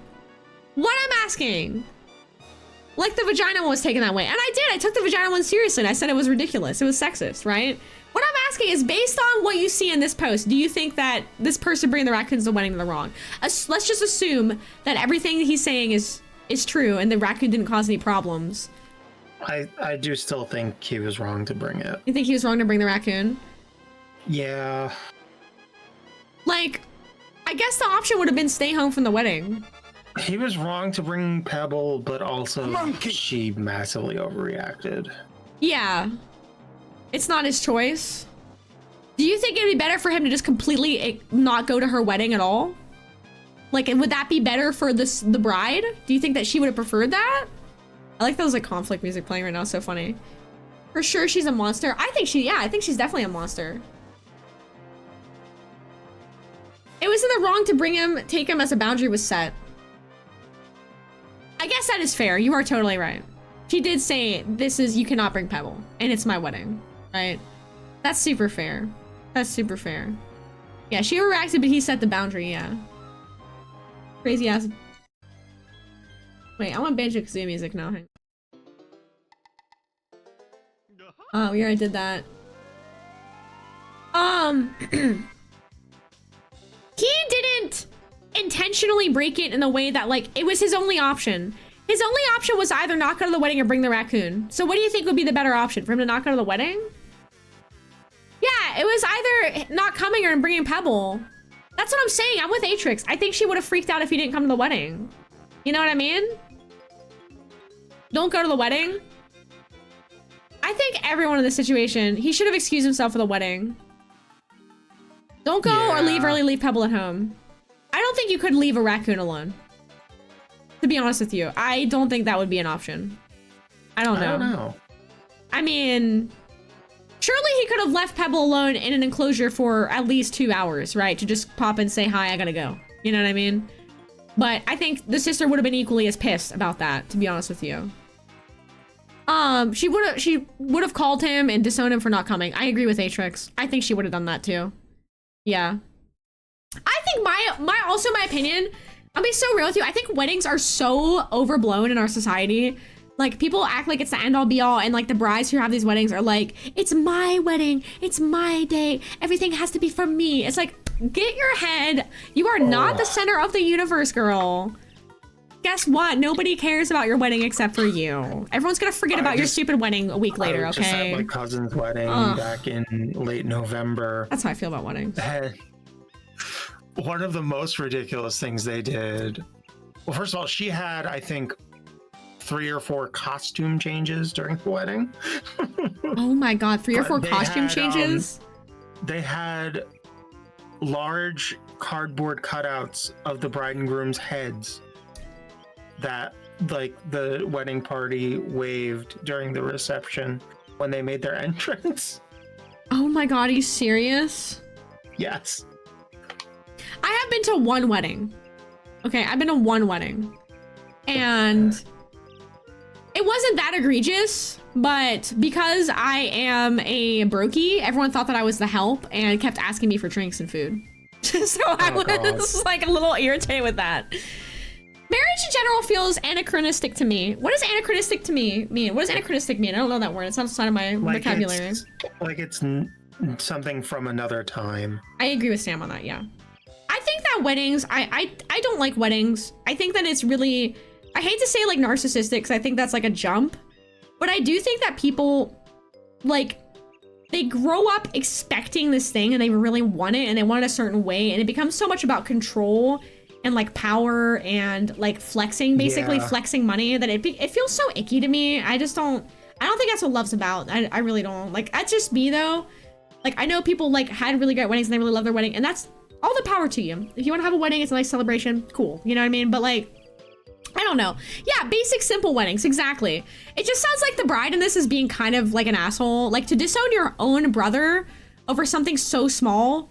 Like the vagina one was taken that way. And I did. I took the vagina one seriously. And I said it was ridiculous. It was sexist, right? What I'm asking is, based on what you see in this post, do you think that this person bringing the raccoons to the wedding is wrong? Let's just assume that everything he's saying is true and the raccoon didn't cause any problems. I do still think he was wrong to bring it. You think he was wrong to bring the raccoon? Yeah. Like, I guess the option would have been stay home from the wedding. He was wrong to bring Pebble, but also she massively overreacted. Yeah. It's not his choice. Do you think it'd be better for him to just completely not go to her wedding at all? Like, would that be better for the bride? Do you think that she would have preferred that? I like those like conflict music playing right now. So funny. For sure she's a monster. I think she's definitely a monster. It was in the wrong to take him as a boundary was set. said is fair. You are totally right. She did say, you cannot bring Pebble, and it's my wedding, right? That's super fair. That's super fair. Yeah, she overreacted, but he set the boundary, yeah. Crazy ass. Wait, I want Banjo-Kazooie music now. Hang on. Oh, we already did that. He didn't intentionally break it in the way that, like, it was his only option. His only option was either not go to the wedding or bring the raccoon. So what do you think would be the better option? For him to not go to the wedding? Yeah, it was either not coming or bringing Pebble. That's what I'm saying. I'm with Atrix. I think she would have freaked out if he didn't come to the wedding. You know what I mean? Don't go to the wedding. I think everyone in this situation, he should have excused himself for the wedding. Don't go or leave early, leave Pebble at home. I don't think you could leave a raccoon alone. To be honest with you, I don't think that would be an option. I don't know. I mean, surely he could have left Pebble alone in an enclosure for at least 2 hours, right? To just pop and say, hi, I gotta go. You know what I mean? But I think the sister would have been equally as pissed about that, to be honest with you. She would have called him and disowned him for not coming. I agree with Atrix. I think she would have done that too. Yeah. I think my opinion, I'll be so real with you. I think weddings are so overblown in our society. Like, people act like it's the end all be all, and like the brides who have these weddings are like, it's my wedding, it's my day, everything has to be for me. It's like, get your head. You are not the center of the universe, girl. Guess what? Nobody cares about your wedding except for you. Everyone's gonna forget about your stupid wedding a week later, okay? I just had my cousin's wedding back in late November. That's how I feel about weddings. And one of the most ridiculous things they did, well, first of all, she had, I think, 3 or 4 costume changes during the wedding. Oh my god, 3 or 4 costume changes? They had large cardboard cutouts of the bride and groom's heads that, like, the wedding party waved during the reception when they made their entrance. Oh my god, are you serious? Yes. I have been to one wedding. Okay, I've been to one wedding. And it wasn't that egregious, but because I am a brokey, everyone thought that I was the help and kept asking me for drinks and food. So I was like a little irritated with that. Marriage in general feels anachronistic to me. What does anachronistic to me mean? What does anachronistic mean? I don't know that word. It's not outside of my vocabulary. It's something from another time. I agree with Sam on that, yeah. I think that weddings, I don't like weddings. I think that it's really, I hate to say like narcissistic, because I think that's like a jump. But I do think that people, like, they grow up expecting this thing and they really want it and they want it a certain way. And it becomes so much about control and like power and like flexing, basically flexing money, that it feels so icky to me. I don't think that's what love's about. I really don't. Like, that's just me though. Like, I know people like had really great weddings and they really love their wedding, and that's all the power to you. If you want to have a wedding, it's a nice celebration, cool. You know what I mean? But like, I don't know. Yeah, basic, simple weddings, exactly. It just sounds like the bride in this is being kind of like an asshole. Like, to disown your own brother over something so small.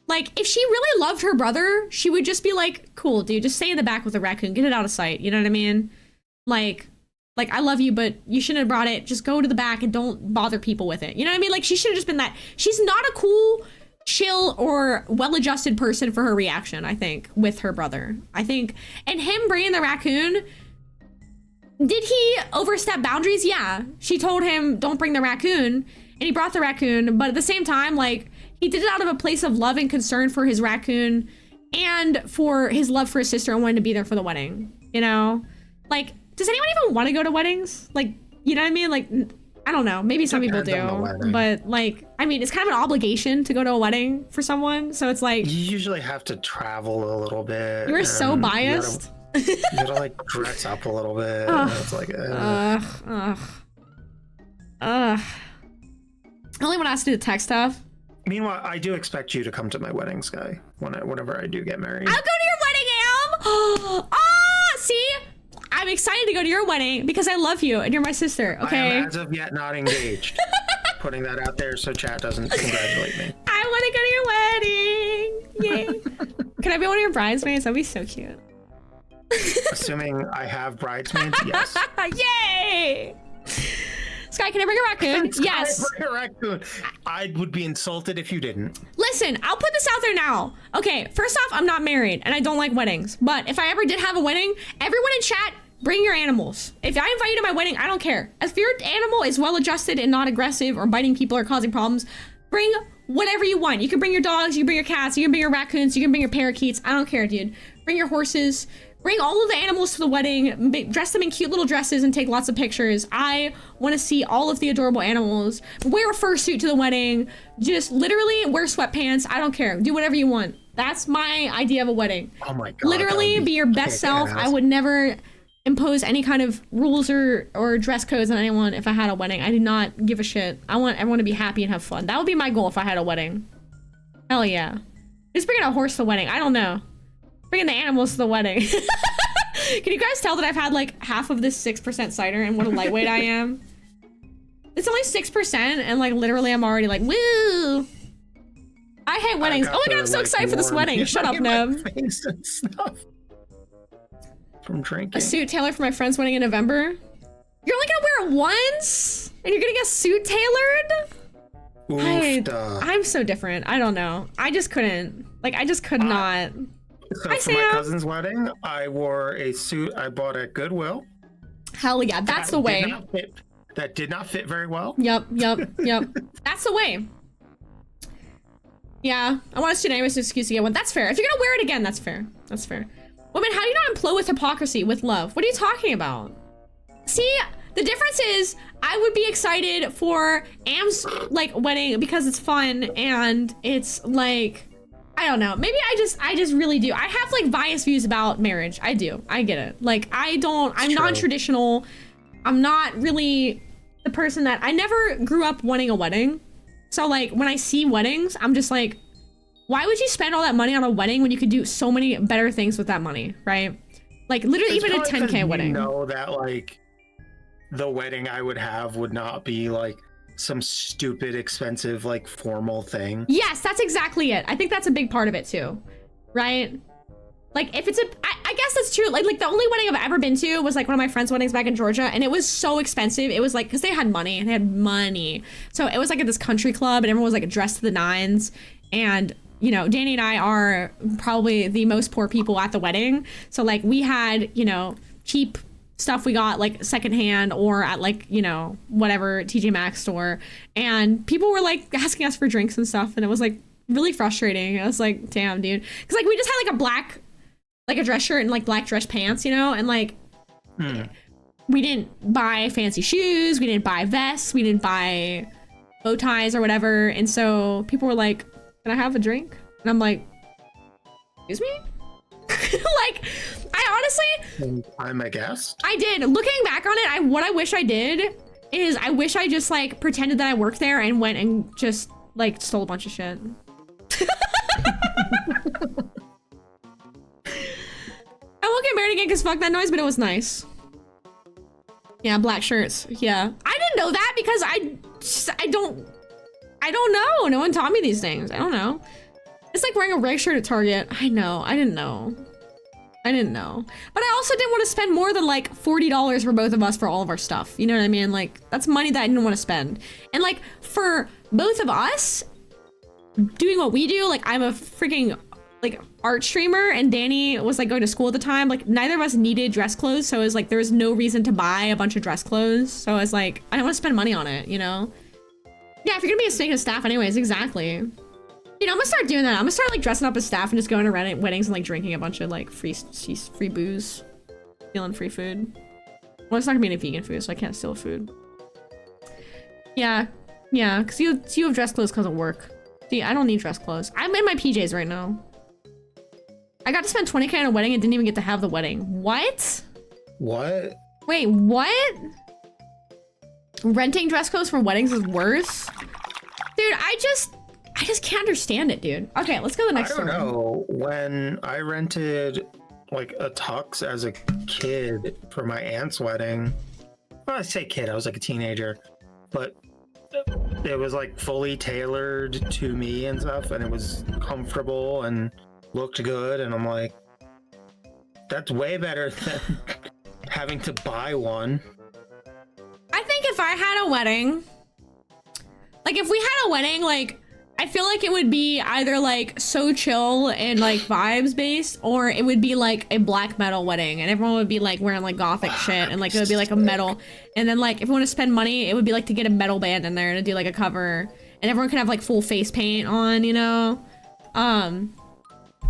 Like, if she really loved her brother, she would just be like, cool, dude, just stay in the back with the raccoon. Get it out of sight. You know what I mean? Like, I love you, but you shouldn't have brought it. Just go to the back and don't bother people with it. You know what I mean? Like, she should have just been that. She's not a cool, chill, or well-adjusted person for her reaction, I think, with her brother. I think, and him bringing the raccoon, did he overstep boundaries? Yeah. She told him, don't bring the raccoon, and he brought the raccoon, but at the same time, like, he did it out of a place of love and concern for his raccoon and for his love for his sister and wanting to be there for the wedding, you know? Like, does anyone even want to go to weddings? Like, you know what I mean? Like, I don't know. Maybe some people do, but like, I mean, it's kind of an obligation to go to a wedding for someone. So it's like, you usually have to travel a little bit. You're so biased. You gotta like dress up a little bit. It's like, I only want to ask you to tech stuff. Meanwhile, I do expect you to come to my wedding, Sky, whenever I do get married. I'll go to your wedding, Am! See? I'm excited to go to your wedding because I love you and you're my sister, okay? I am as of yet not engaged. Putting that out there so chat doesn't congratulate me. I want to go to your wedding! Yay. Can I be one of your bridesmaids? That'd be so cute. Assuming I have bridesmaids, yes. Yay! Sky, can I bring a raccoon? Yes. Bring a raccoon. I would be insulted if you didn't. Listen, I'll put this out there now. Okay, first off, I'm not married and I don't like weddings. But if I ever did have a wedding, everyone in chat, bring your animals. If I invite you to my wedding, I don't care. If your animal is well adjusted and not aggressive or biting people or causing problems, bring whatever you want. You can bring your dogs, you can bring your cats, you can bring your raccoons, you can bring your parakeets. I don't care, dude. Bring your horses. Bring all of the animals to the wedding, dress them in cute little dresses and take lots of pictures. I want to see all of the adorable animals. Wear a fursuit to the wedding. Just literally wear sweatpants. I don't care. Do whatever you want. That's my idea of a wedding. Oh my God. Literally be your best self. I would never impose any kind of rules or dress codes on anyone if I had a wedding. I do not give a shit. I want everyone to be happy and have fun. That would be my goal if I had a wedding. Hell yeah. Just bringing a horse to the wedding. I don't know. Bringing the animals to the wedding. Can you guys tell that I've had like half of this 6% cider and what a lightweight I am? It's only 6% and like literally I'm already like, woo! I hate weddings. Oh my God, I'm so excited for this wedding. Shut up, Neb. From drinking. A suit tailored for my friend's wedding in November. You're only gonna wear it once? And you're gonna get suit tailored? I'm so different. I don't know. I just couldn't. Like, I just could not. So for my cousin's wedding, I wore a suit I bought at Goodwill. Hell yeah, that's the way. That did not fit very well. Yep. That's the way. Yeah, I want to see an excuse to get one. That's fair. If you're gonna wear it again, that's fair. That's fair. Women, how do you not implode with hypocrisy, with love? What are you talking about? See, the difference is I would be excited for Am's like wedding because it's fun and it's like, I don't know. Maybe I just really do. I have like biased views about marriage. I do. I get it. Like I'm non-traditional. I'm not really the person that I never grew up wanting a wedding. So like when I see weddings, I'm just like, why would you spend all that money on a wedding when you could do so many better things with that money, right? Like literally even a 10K wedding. You know that like the wedding I would have would not be like some stupid expensive like formal thing. Yes, that's exactly it. I think that's a big part of it too, right? Like if it's I guess that's true. Like the only wedding I've ever been to was like one of my friends' weddings back in Georgia, and it was so expensive. It was like because they had money, so it was like at this country club, and everyone was like dressed to the nines. And you know, Danny and I are probably the most poor people at the wedding, so like we had cheap stuff we got like secondhand or at like whatever TJ Maxx store, and people were like asking us for drinks and stuff, and it was like really frustrating. I was like, damn, dude, because like we just had like a black a dress shirt and like black dress pants, and like we didn't buy fancy shoes, we didn't buy vests, we didn't buy bow ties or whatever, and so people were like, can I have a drink? And I'm like, excuse me? Like, I honestly... I'm a guest? I did. Looking back on it, what I wish I did is I wish I just, like, pretended that I worked there and went and just, like, stole a bunch of shit. I won't get married again because fuck that noise, but it was nice. Yeah, black shirts. Yeah. I didn't know that because I don't know. No one taught me these things. I don't know. It's like wearing a red shirt at Target. I know. I didn't know. But I also didn't want to spend more than like $40 for both of us for all of our stuff. You know what I mean? Like that's money that I didn't want to spend. And like for both of us doing what we do, like I'm a freaking like art streamer and Danny was like going to school at the time. Like neither of us needed dress clothes. So it was like, there was no reason to buy a bunch of dress clothes. So I was like, I don't want to spend money on it, Yeah, if you're gonna be a snake of staff anyways, exactly. I'm gonna start doing that. I'm gonna start like dressing up as staff and just going to weddings and like drinking a bunch of like free booze, stealing free food. Well, it's not gonna be any vegan food, so I can't steal food. Yeah, because you have dress clothes because of work. See, I don't need dress clothes. I'm in my PJs right now. I got to spend 20K on a wedding and didn't even get to have the wedding. What? What? Wait, what? Renting dress clothes for weddings is worse? Dude, I just can't understand it, dude. Okay, let's go to the next story. I don't know. When I rented like a tux as a kid for my aunt's wedding, well, I say kid, I was like a teenager, but it was like fully tailored to me and stuff, and it was comfortable and looked good, and I'm like, That's way better than having to buy one. I think if I had a wedding, like if we had a wedding, like I feel like it would be either like so chill and like vibes based, or it would be like a black metal wedding and everyone would be like wearing like gothic shit and like it would be like a metal. And then like if you want to spend money, it would be like to get a metal band in there to do like a cover and everyone could have like full face paint on, you know?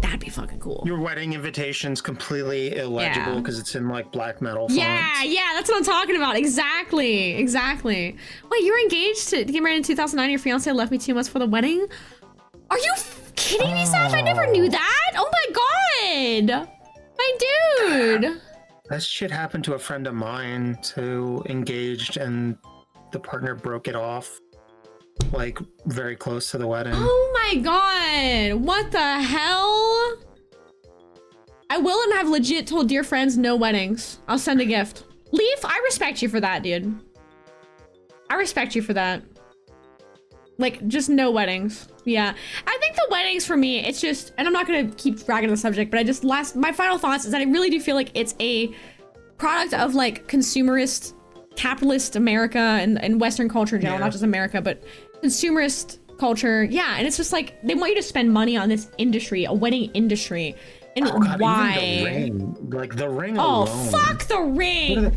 That'd be fucking cool. Your wedding invitation's completely illegible because it's in like black metal fonts. Yeah, that's what I'm talking about. Exactly. Wait, you were engaged to get married in 2009. Your fiance left me 2 months before the wedding. Are you kidding me, Seth? I never knew that. Oh my god, my dude. That shit happened to a friend of mine who engaged and the partner broke it off. Like very close to the wedding. Oh my god, what the hell? I will and have legit told dear friends no weddings. I'll send a gift. Leaf, I respect you for that, dude. I respect you for that. Like, just no weddings. Yeah, I think the weddings for me, it's just, and I'm not gonna keep dragging the subject, but I just my final thoughts is that I really do feel like it's a product of like consumerist capitalist America and Western culture in general, not just America, but consumerist culture. Yeah, and it's just like they want you to spend money on this industry, a wedding industry. And why? Even the ring. Like the ring alone. Oh, fuck the ring.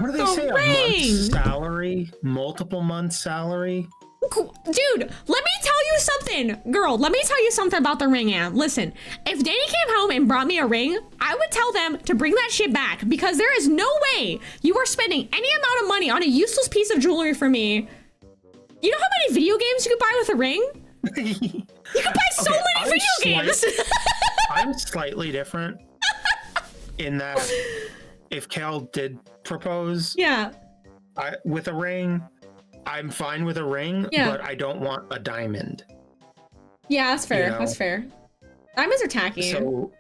What do they say? A month's salary? Multiple months salary? Dude, let me tell you something. Girl, let me tell you something about the ring, Ann. Listen, if Danny came home and brought me a ring, I would tell them to bring that shit back because there is no way you are spending any amount of money on a useless piece of jewelry for me. You know how many video games you could buy with a ring? You could buy so many video games. I'm slightly different in that if Cal did propose with a ring, I'm fine with a ring, but I don't want a diamond. Yeah, that's fair. You know? That's fair. Diamonds are tacky. So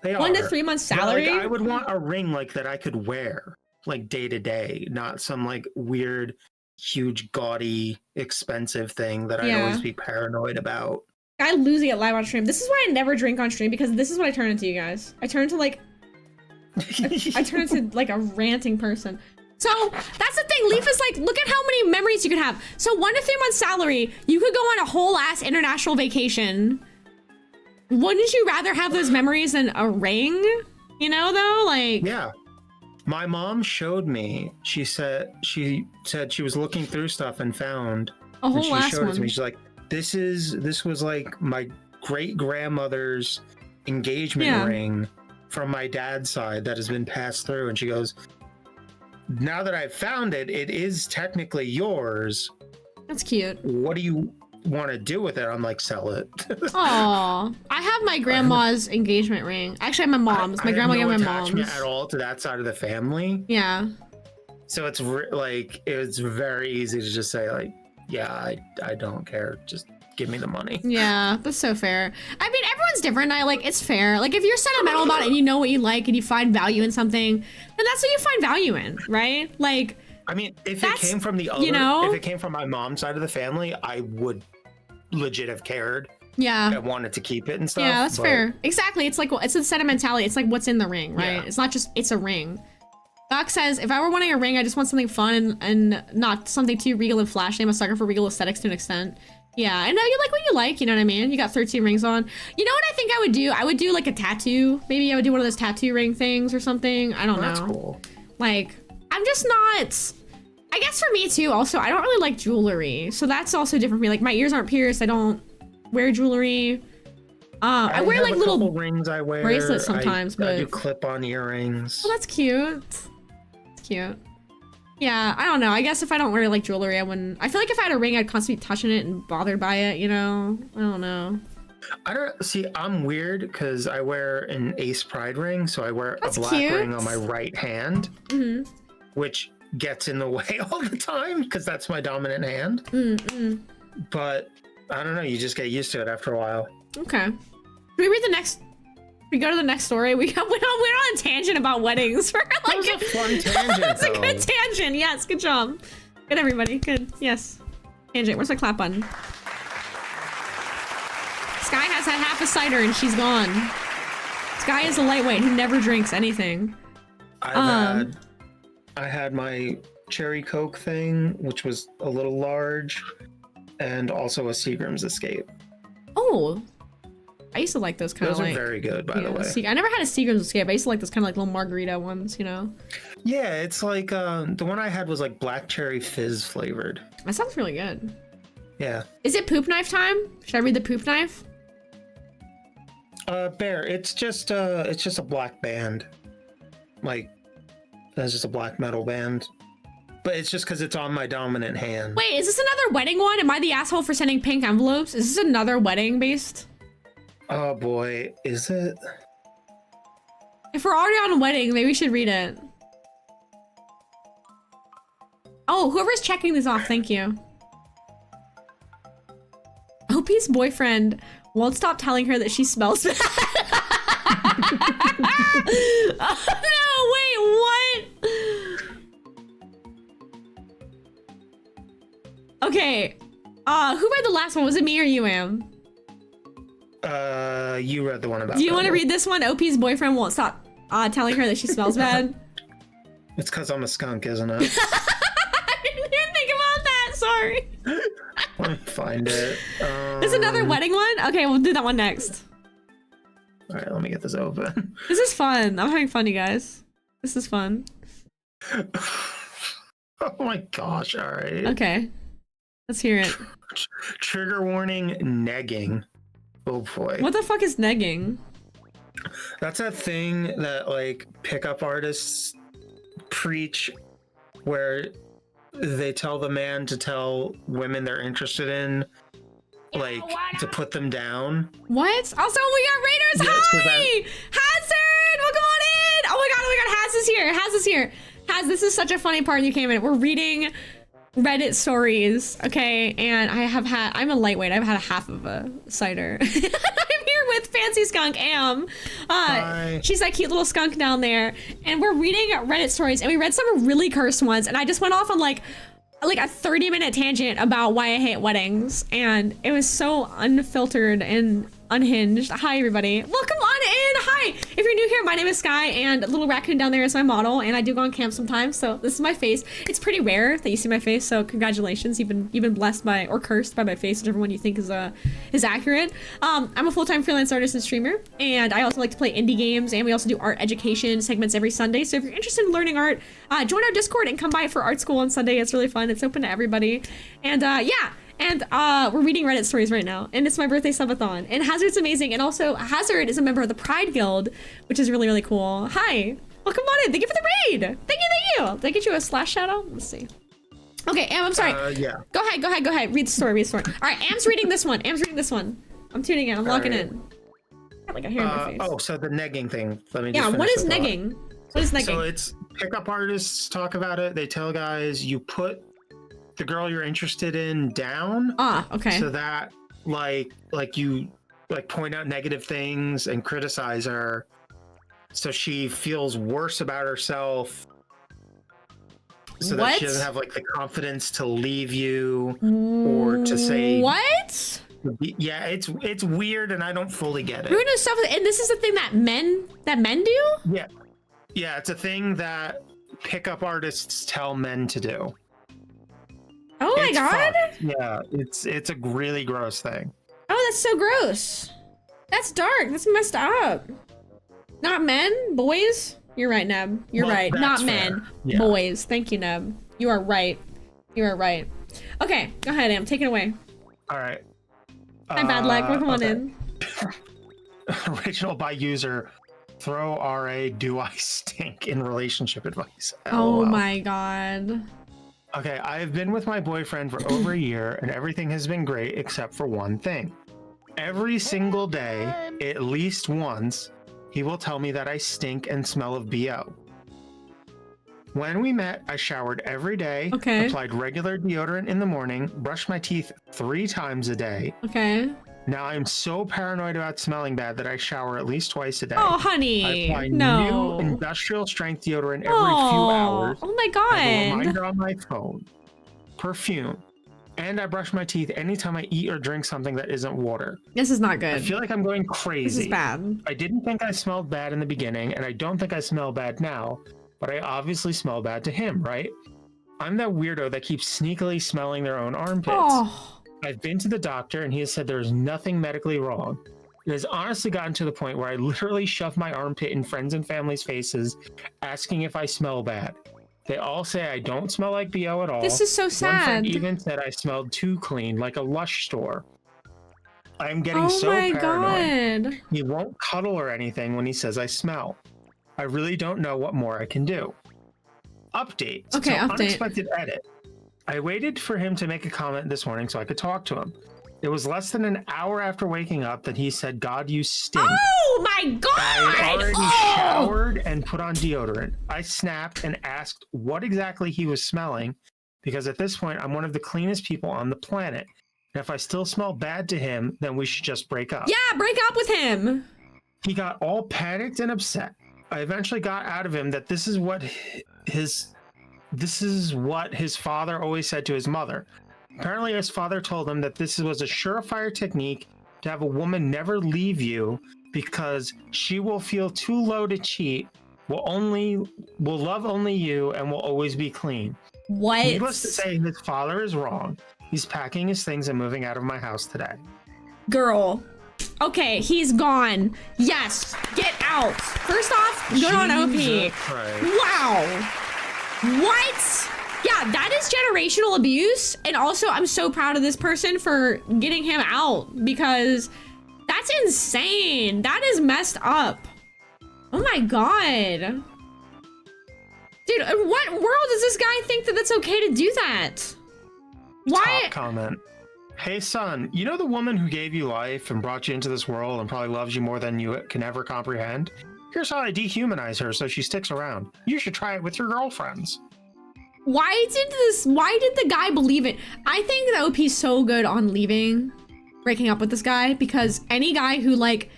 they 1 to 3 months salary. Like, I would want a ring like that I could wear like day to day, not some like weird, huge, gaudy, expensive thing that I'd always be paranoid about. I'm losing it live on stream. This is why I never drink on stream because this is what I turn into, you guys. I turn into like I turn into like a ranting person. So that's the thing. Leaf is like, look at how many memories you could have. So 1 to 3 months salary, you could go on a whole ass international vacation. Wouldn't you rather have those memories than a ring? You know, though, like. Yeah. My mom showed me. She said she was looking through stuff and found. A whole and she ass showed one. it to me. She's like, this was like my great grandmother's engagement ring from my dad's side that has been passed through. And she goes, now that I've found it, it is technically yours. That's cute. What do you want to do with it? I'm like, sell it. Aw, I have my grandma's engagement ring. Actually, I have my mom's. My grandma gave my mom's. At all to that side of the family. Yeah. So it's like it's very easy to just say like, yeah, I don't care. Just give me the money. Yeah, that's so fair. I mean, everyone's different. It's fair. Like if you're sentimental about it and you know what you like and you find value in something, then that's what you find value in, right? Like. I mean, if it came from the other, if it came from my mom's side of the family, I would legit have cared. Yeah. I wanted to keep it and stuff. Yeah, that's fair. Exactly. It's like, it's a sentimentality. It's like what's in the ring, right? It's not just, it's a ring. Doc says, if I were wanting a ring, I just want something fun and not something too regal and flashy. I'm a sucker for regal aesthetics to an extent. Yeah, I know you like what you like, you know what I mean? You got 13 rings on. You know what I think I would do? I would do like a tattoo. Maybe I would do one of those tattoo ring things or something. I don't know. That's cool. Like, I'm just not... I guess for me too, also, I don't really like jewelry. So that's also different for me. Like my ears aren't pierced. I don't wear jewelry. I wear like little rings I wear. Bracelets sometimes, but I do clip-on earrings. Oh, that's cute. It's cute. Yeah, I don't know. I guess if I don't wear like jewelry, I wouldn't. I feel like if I had a ring, I'd constantly be touching it and bothered by it, you know? I don't know. I don't see. I'm weird because I wear an Ace Pride ring, so I wear a black ring on my right hand, which gets in the way all the time because that's my dominant hand. But I don't know. You just get used to it after a while. Okay. Can we read the next? We go to the next story. We're on a tangent about weddings. We're like, that was a fun tangent. That's a good tangent. Yes, good job. Good, everybody. Good. Yes. Tangent. Where's my clap button? Sky has had half a cider and she's gone. It's Sky is a lightweight who never drinks anything. I had my cherry Coke thing, which was a little large, and also a Seagram's Escape. Oh, I used to like those kind of like. Those are very good, by the way. I never had a Seagram's Escape. I used to like those kind of like little margarita ones, you know? Yeah, it's like the one I had was like black cherry fizz flavored. That sounds really good. Yeah. Is it poop knife time? Should I read the poop knife? Bear, it's just a black band. Like, it's just a black metal band. But it's just because it's on my dominant hand. Wait, is this another wedding one? Am I the asshole for sending pink envelopes? Is this another wedding based? Oh boy, is it? If we're already on a wedding, maybe we should read it. Oh, whoever's checking this off, thank you. OP's boyfriend won't stop telling her that she smells bad. Oh, no, wait, what? Okay, who read the last one? Was it me or you, Am? You read the one about. Do you want to read this one? OP's boyfriend won't stop telling her that she smells bad. It's because I'm a skunk, isn't it? I didn't even think about that. Sorry. Let me find it. There's another wedding one? Okay, we'll do that one next. All right, let me get this open. This is fun. I'm having fun, you guys. This is fun. Oh my gosh, all right. Okay. Let's hear it. Trigger warning, negging. Oh boy. What the fuck is negging? That's a thing that like pickup artists preach where they tell the man to tell women they're interested in, like, to put them down. What? Also, we got Raiders. Hi! Hazard! Welcome on in! Oh my god, Haz is here. Haz is here. Haz, this is such a funny part you came in. We're reading Reddit stories, okay? And I'm a lightweight. I've had a half of a cider. I'm here with Fancy Skunk Am. She's that cute little skunk down there. And we're reading Reddit stories, and we read some really cursed ones, and I just went off on like a 30-minute tangent about why I hate weddings, and it was so unfiltered and unhinged. Hi everybody, welcome on in. Hi, if you're new here, my name is Sky, and little raccoon down there is my model, and I do go on camp sometimes, so this is my face. It's pretty rare that you see my face, so congratulations. You've been blessed by, or cursed by, my face, whichever one you think is accurate. I'm a full-time freelance artist and streamer, and I also like to play indie games, and we also do art education segments every Sunday. So if you're interested in learning art, join our Discord and come by for art school on Sunday. It's really fun. It's open to everybody. And yeah. And we're reading Reddit stories right now, and it's my birthday Sub-a-thon, and Hazard's amazing, and also Hazard is a member of the Pride Guild, which is really, really cool. Hi, welcome on in. Thank you for the raid. Thank you. Did I get you a slash shout out? Let's see. Okay, Am, I'm sorry. Yeah. Go ahead. Read the story. All right, Am's reading this one. I'm tuning in. I'm locking in. I got like a hair in my face. Oh, so the negging thing. Let me. Yeah. What is negging? What is negging? So it's pickup artists talk about it. They tell guys you put the girl you're interested in down. Okay. So that like you point out negative things and criticize her, so she feels worse about herself, so that she doesn't have like the confidence to leave you or to say what. Yeah, it's weird, and I don't fully get it. We're gonna stuff, and this is the thing that men do. Yeah, it's a thing that pickup artists tell men to do. Oh my god! Yeah, it's a really gross thing. Oh, that's so gross. That's dark. That's messed up. Not men, boys. You're right, Neb. You're right. Not men, boys. Thank you, Neb. You are right. Okay, go ahead, Am. Take it away. All right. Hi, bad luck. Welcome on in. Original by user. Throw RA. Do I stink in relationship advice? Oh my god. Okay, I have been with my boyfriend for over a year, and everything has been great except for one thing. Every single day, at least once, he will tell me that I stink and smell of BO. When we met, I showered every day, applied regular deodorant in the morning, brushed my teeth 3 times a day. Okay. Now I'm so paranoid about smelling bad that I shower at least twice a day. Oh, honey. I apply new industrial strength deodorant every few hours. Oh my god. I have a reminder on my phone. Perfume. and I brush my teeth anytime I eat or drink something that isn't water. This is not good. I feel like I'm going crazy. This is bad. I didn't think I smelled bad in the beginning, and I don't think I smell bad now, but I obviously smell bad to him, right? I'm that weirdo that keeps sneakily smelling their own armpits. Oh. I've been to the doctor, and he has said there's nothing medically wrong. It has honestly gotten to the point where I literally shove my armpit in friends and family's faces, asking if I smell bad. They all say I don't smell like BO at all. This is so sad. One friend even said I smelled too clean, like a Lush store. I'm getting so paranoid. God. He won't cuddle or anything when he says I smell. I really don't know what more I can do. Update. Okay, update. Unexpected edit. I waited for him to make a comment this morning so I could talk to him. It was less than an hour after waking up that he said, "God, you stink." Oh my God! I had already showered and put on deodorant. I snapped and asked what exactly he was smelling, because at this point, I'm one of the cleanest people on the planet. And if I still smell bad to him, then we should just break up. Yeah, break up with him. He got all panicked and upset. I eventually got out of him that this is what his father always said to his mother. Apparently, his father told him that this was a surefire technique to have a woman never leave you because she will feel too low to cheat, will love only you, and will always be clean. What? Needless to say, his father is wrong. He's packing his things and moving out of my house today. Girl. Okay, he's gone. Yes, get out. First off, good on OP. Wow. What? Yeah, that is generational abuse. And also, I'm so proud of this person for getting him out because that's insane. That is messed up. Oh my God. Dude, in what world does this guy think that it's okay to do that? Why? Top comment. Hey son, you know the woman who gave you life and brought you into this world and probably loves you more than you can ever comprehend? Here's how I dehumanize her so she sticks around. You should try it with your girlfriends. Why did the guy believe it? I think that OP's so good on breaking up with this guy, because any guy who like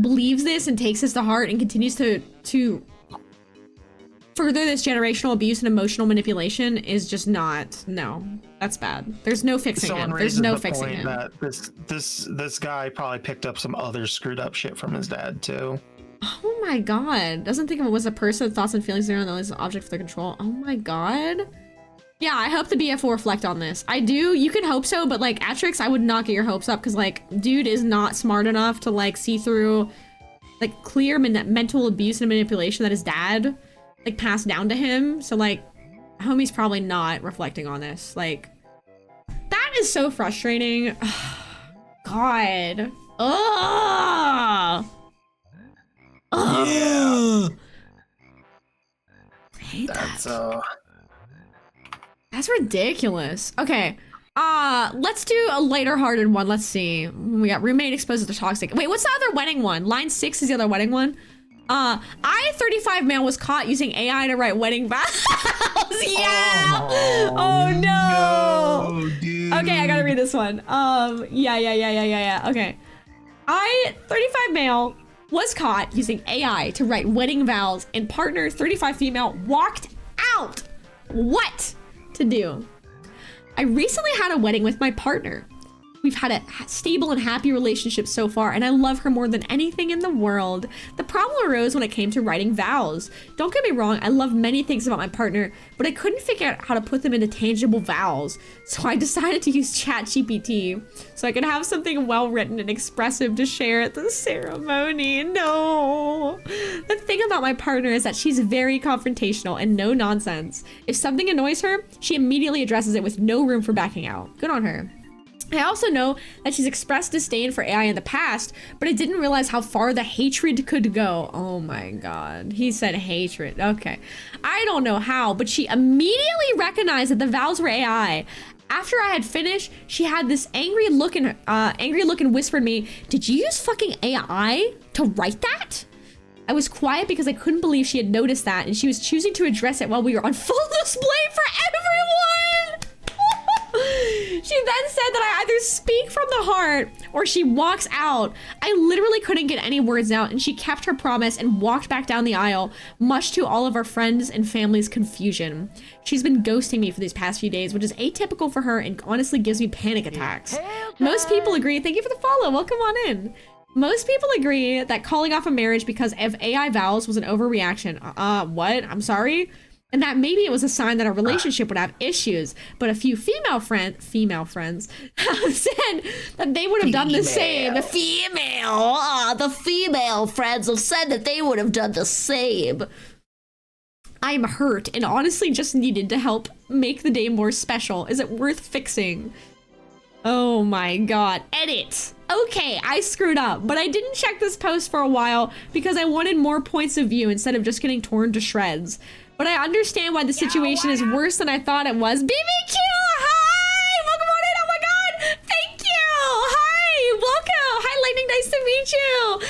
believes this and takes this to heart and continues to further this generational abuse and emotional manipulation is just no, that's bad. There's no fixing it. There's no fixing it. That this guy probably picked up some other screwed up shit from his dad too. Oh my God. Doesn't think of it was a person, thoughts and feelings there, and only an object for their control. Oh my God. Yeah, I hope the BF will reflect on this. I do. You can hope so, but like Atrix, I would not get your hopes up because like dude is not smart enough to like see through like clear mental abuse and manipulation that his dad like passed down to him. So like homie's probably not reflecting on this. Like that is so frustrating. God. Ugh. Yeah. I hate that. That's ridiculous. Okay. Let's do a lighter hearted one. Let's see. We got roommate exposed to toxic. Wait, what's the other wedding one? Line 6 is the other wedding one. I, 35 male, was caught using AI to write wedding vows. Yeah. Oh no. Dude. Okay, I gotta read this one. Yeah. Okay. I, 35 male, was caught using AI to write wedding vows, and partner 35 female walked out. What to do? I recently had a wedding with my partner. We've had a stable and happy relationship so far, and I love her more than anything in the world. The problem arose when it came to writing vows. Don't get me wrong, I love many things about my partner, but I couldn't figure out how to put them into tangible vows. So I decided to use ChatGPT so I could have something well written and expressive to share at the ceremony. No. The thing about my partner is that she's very confrontational and no nonsense. If something annoys her, she immediately addresses it with no room for backing out. Good on her. I also know that she's expressed disdain for AI in the past, but I didn't realize how far the hatred could go. Oh my God. He said hatred. Okay. I don't know how, but she immediately recognized that the vows were AI. After I had finished, she had this angry look and whispered me, "Did you use fucking AI to write that?" I was quiet because I couldn't believe she had noticed that, and she was choosing to address it while we were on full display for everyone. She then said that I either speak from the heart or she walks out. I literally couldn't get any words out, and she kept her promise and walked back down the aisle, much to all of our friends and family's confusion. She's been ghosting me for these past few days, which is atypical for her and honestly gives me panic attacks. Most people agree. Thank you for the follow. Welcome on in. Most people agree that calling off a marriage because of AI vows was an overreaction. What? I'm sorry? And that maybe it was a sign that a relationship would have issues. But a few female friends have said that they would have done the same. The female friends have said that they would have done the same. I'm hurt and honestly just needed to help make the day more special. Is it worth fixing? Oh my god. Edit. Okay, I screwed up, but I didn't check this post for a while because I wanted more points of view instead of just getting torn to shreds. But I understand why the situation is worse than I thought it was. BBQ, hi! Welcome on in, oh my god! Thank you! Hi, welcome! Hi, Lightning, nice to meet you!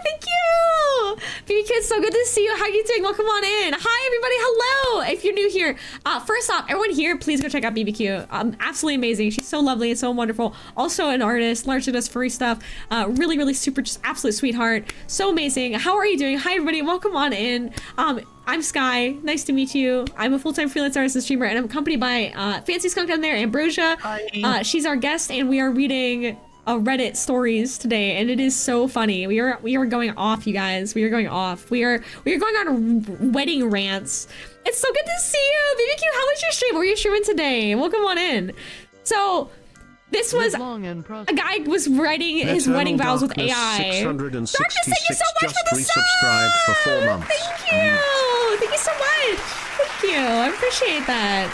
Thank you! BBQ, it's so good to see you. How you doing? Welcome on in. Hi, everybody, hello! If you're new here, first off, everyone here, please go check out BBQ. Absolutely amazing. She's so lovely and so wonderful. Also an artist, largely does furry stuff. Really, really super, just absolute sweetheart. So amazing. How are you doing? Hi, everybody, welcome on in. I'm Sky. Nice to meet you. I'm a full-time freelance artist and streamer, and I'm accompanied by Fancy Skunk down there, Ambrosia. Hi. She's our guest, and we are reading Reddit stories today, and it is so funny. We are going off, you guys. We are going off. We are going on wedding rants. It's so good to see you, BBQ. How was your stream? What were you streaming today? Welcome on in. So this was a guy was writing his wedding vows with AI. Darkness, thank you so much for the sub! For 4 months. Thank you! Thank you so much! Thank you, I appreciate that.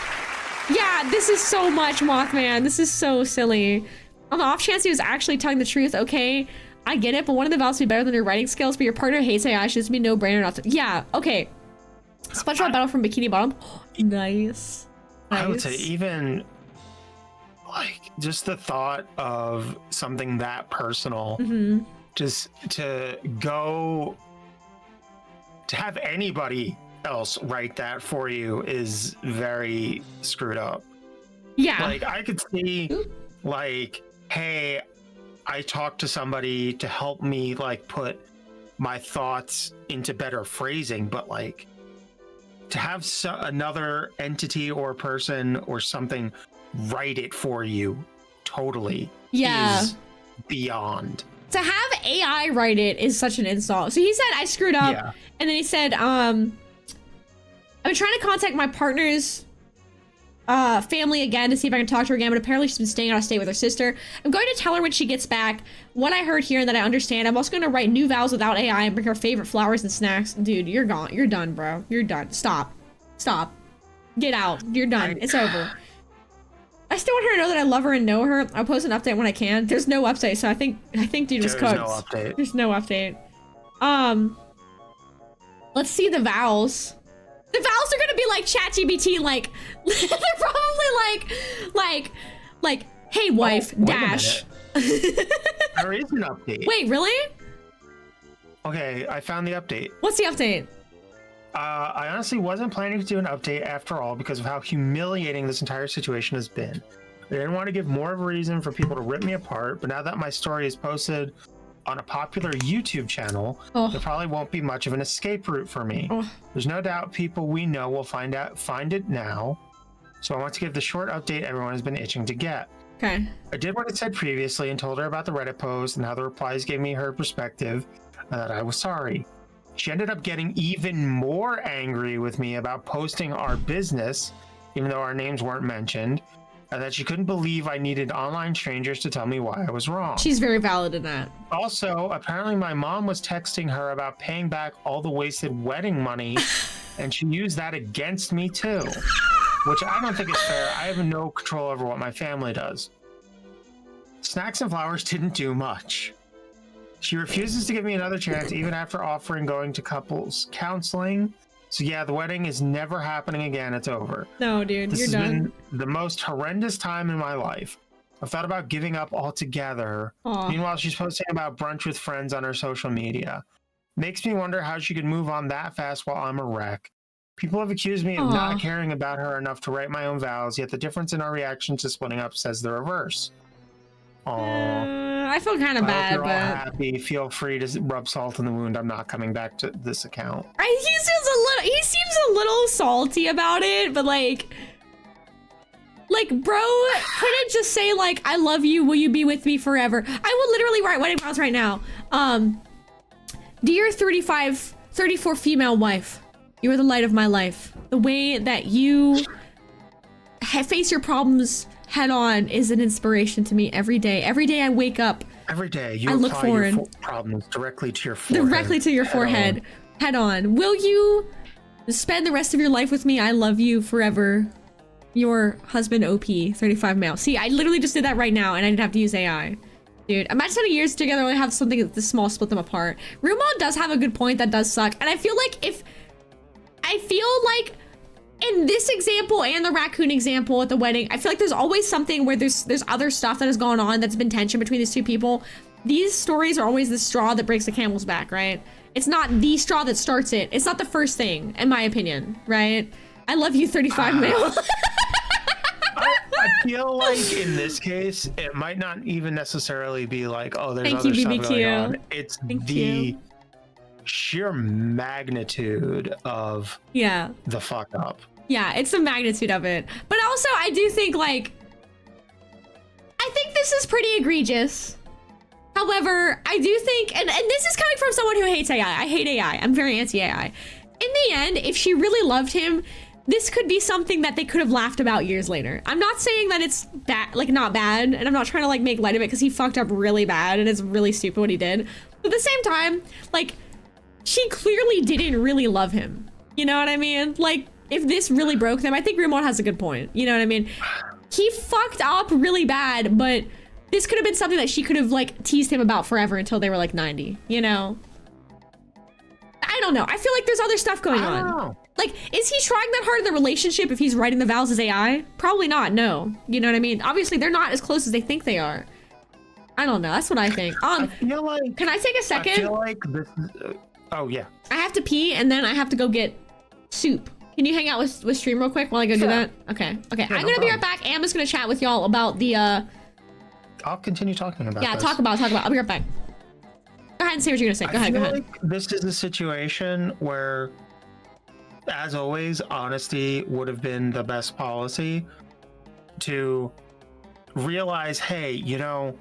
Yeah, this is so much, Mothman. This is so silly. On the off chance he was actually telling the truth, okay, I get it, but one of the vows to be better than your writing skills, but your partner hates AI, should just be no-brainer not to. Yeah, okay. SpongeBob Battle from Bikini Bottom. Nice. I would say even like just the thought of something that personal, just to go to have anybody else write that for you is very screwed up. Yeah. Like I could see like, hey, I talked to somebody to help me like put my thoughts into better phrasing, but like to have another entity or person or something write it for you totally is beyond. To have AI write it is such an insult. So he said I screwed up, and then he said I've been trying to contact my partner's family again to see if I can talk to her again, but apparently she's been staying out of state with her sister. I'm going to tell her when she gets back what I heard here and that I understand. I'm also going to write new vows without AI and bring her favorite flowers and snacks. Dude, you're gone. You're done, bro. You're done. Stop. Get out. You're done. It's over. I still want her to know that I love her and know her. I'll post an update when I can. There's no update, so I think dude was cooked. There's no update. There's no update. Let's see the vows. The vows are gonna be like ChatGPT, like they're probably like, hey wife, dash. There is an update. Wait, really? Okay, I found the update. What's the update? I honestly wasn't planning to do an update after all because of how humiliating this entire situation has been. I didn't want to give more of a reason for people to rip me apart, but now that my story is posted on a popular YouTube channel, there probably won't be much of an escape route for me. There's no doubt people we know will find it now. So I want to give the short update everyone has been itching to get. Okay. I did what it said previously and told her about the Reddit post and how the replies gave me her perspective and that I was sorry. She ended up getting even more angry with me about posting our business, even though our names weren't mentioned, and that she couldn't believe I needed online strangers to tell me why I was wrong. She's very valid in that. Also, apparently my mom was texting her about paying back all the wasted wedding money, and she used that against me too, which I don't think is fair. I have no control over what my family does. Snacks and flowers didn't do much. She refuses to give me another chance even after offering going to couples counseling. So yeah, the wedding is never happening again. It's over. No, dude, this you're has done. been the most horrendous time in my life. I've thought about giving up altogether. Meanwhile, she's posting about brunch with friends on her social media. Makes me wonder how she could move on that fast while I'm a wreck. People have accused me of not caring about her enough to write my own vows, yet the difference in our reaction to splitting up says the reverse. I feel kind of bad, you're but all happy. Feel free to rub salt in the wound. I'm not coming back to this account. He seems a little salty about it, but like bro couldn't just say like, I love you, will you be with me forever? I will literally write wedding vows right now. Dear 34 female wife, you are the light of my life. The way that you face your problems head on is an inspiration to me every day. Every day I wake up. Every day you I look apply forward. your problems directly to your forehead. Directly to your forehead. Head on. Will you spend the rest of your life with me? I love you forever. Your husband, OP, 35 male. See, I literally just did that right now and I didn't have to use AI. Dude, imagine spending years together only have something this small split them apart. Rumon does have a good point. That does suck. And I feel like in this example and the raccoon example at the wedding, I feel like there's always something where there's other stuff that has gone on that's been tension between these two people. These stories are always the straw that breaks the camel's back, right? It's not the straw that starts it. It's not the first thing, in my opinion, right? I love you, 35 male. I feel like in this case, it might not even necessarily be like, oh, there's other stuff BBQ. going on. It's the sheer magnitude of the fuck up. Yeah, it's the magnitude of it. But also, I do think like, I think this is pretty egregious. However, I do think, and this is coming from someone who hates AI. I hate AI. I'm very anti-AI. In the end, if she really loved him, this could be something that they could have laughed about years later. I'm not saying that it's bad, like not bad, and I'm not trying to like make light of it because he fucked up really bad and it's really stupid what he did. But at the same time, like, she clearly didn't really love him. You know what I mean? Like, if this really broke them, I think Rumon has a good point. You know what I mean? He fucked up really bad, but this could have been something that she could have like teased him about forever until they were like 90, you know? I don't know. I feel like there's other stuff going on. Like, is he trying that hard in the relationship if he's writing the vows as AI? Probably not, no. You know what I mean? Obviously, they're not as close as they think they are. I don't know. That's what I think. I feel like, can I take a second? I feel like this is, oh, yeah. I have to pee, and then I have to go get soup. Can you hang out with stream real quick while I go do that? Okay. Okay. Yeah, I'm gonna be right back, and I'm just gonna chat with y'all about the, I'll continue talking about this. talk about. I'll be right back. Go ahead and say what you're gonna say. Go ahead. Like this is a situation where, as always, honesty would have been the best policy. To realize, hey, you know,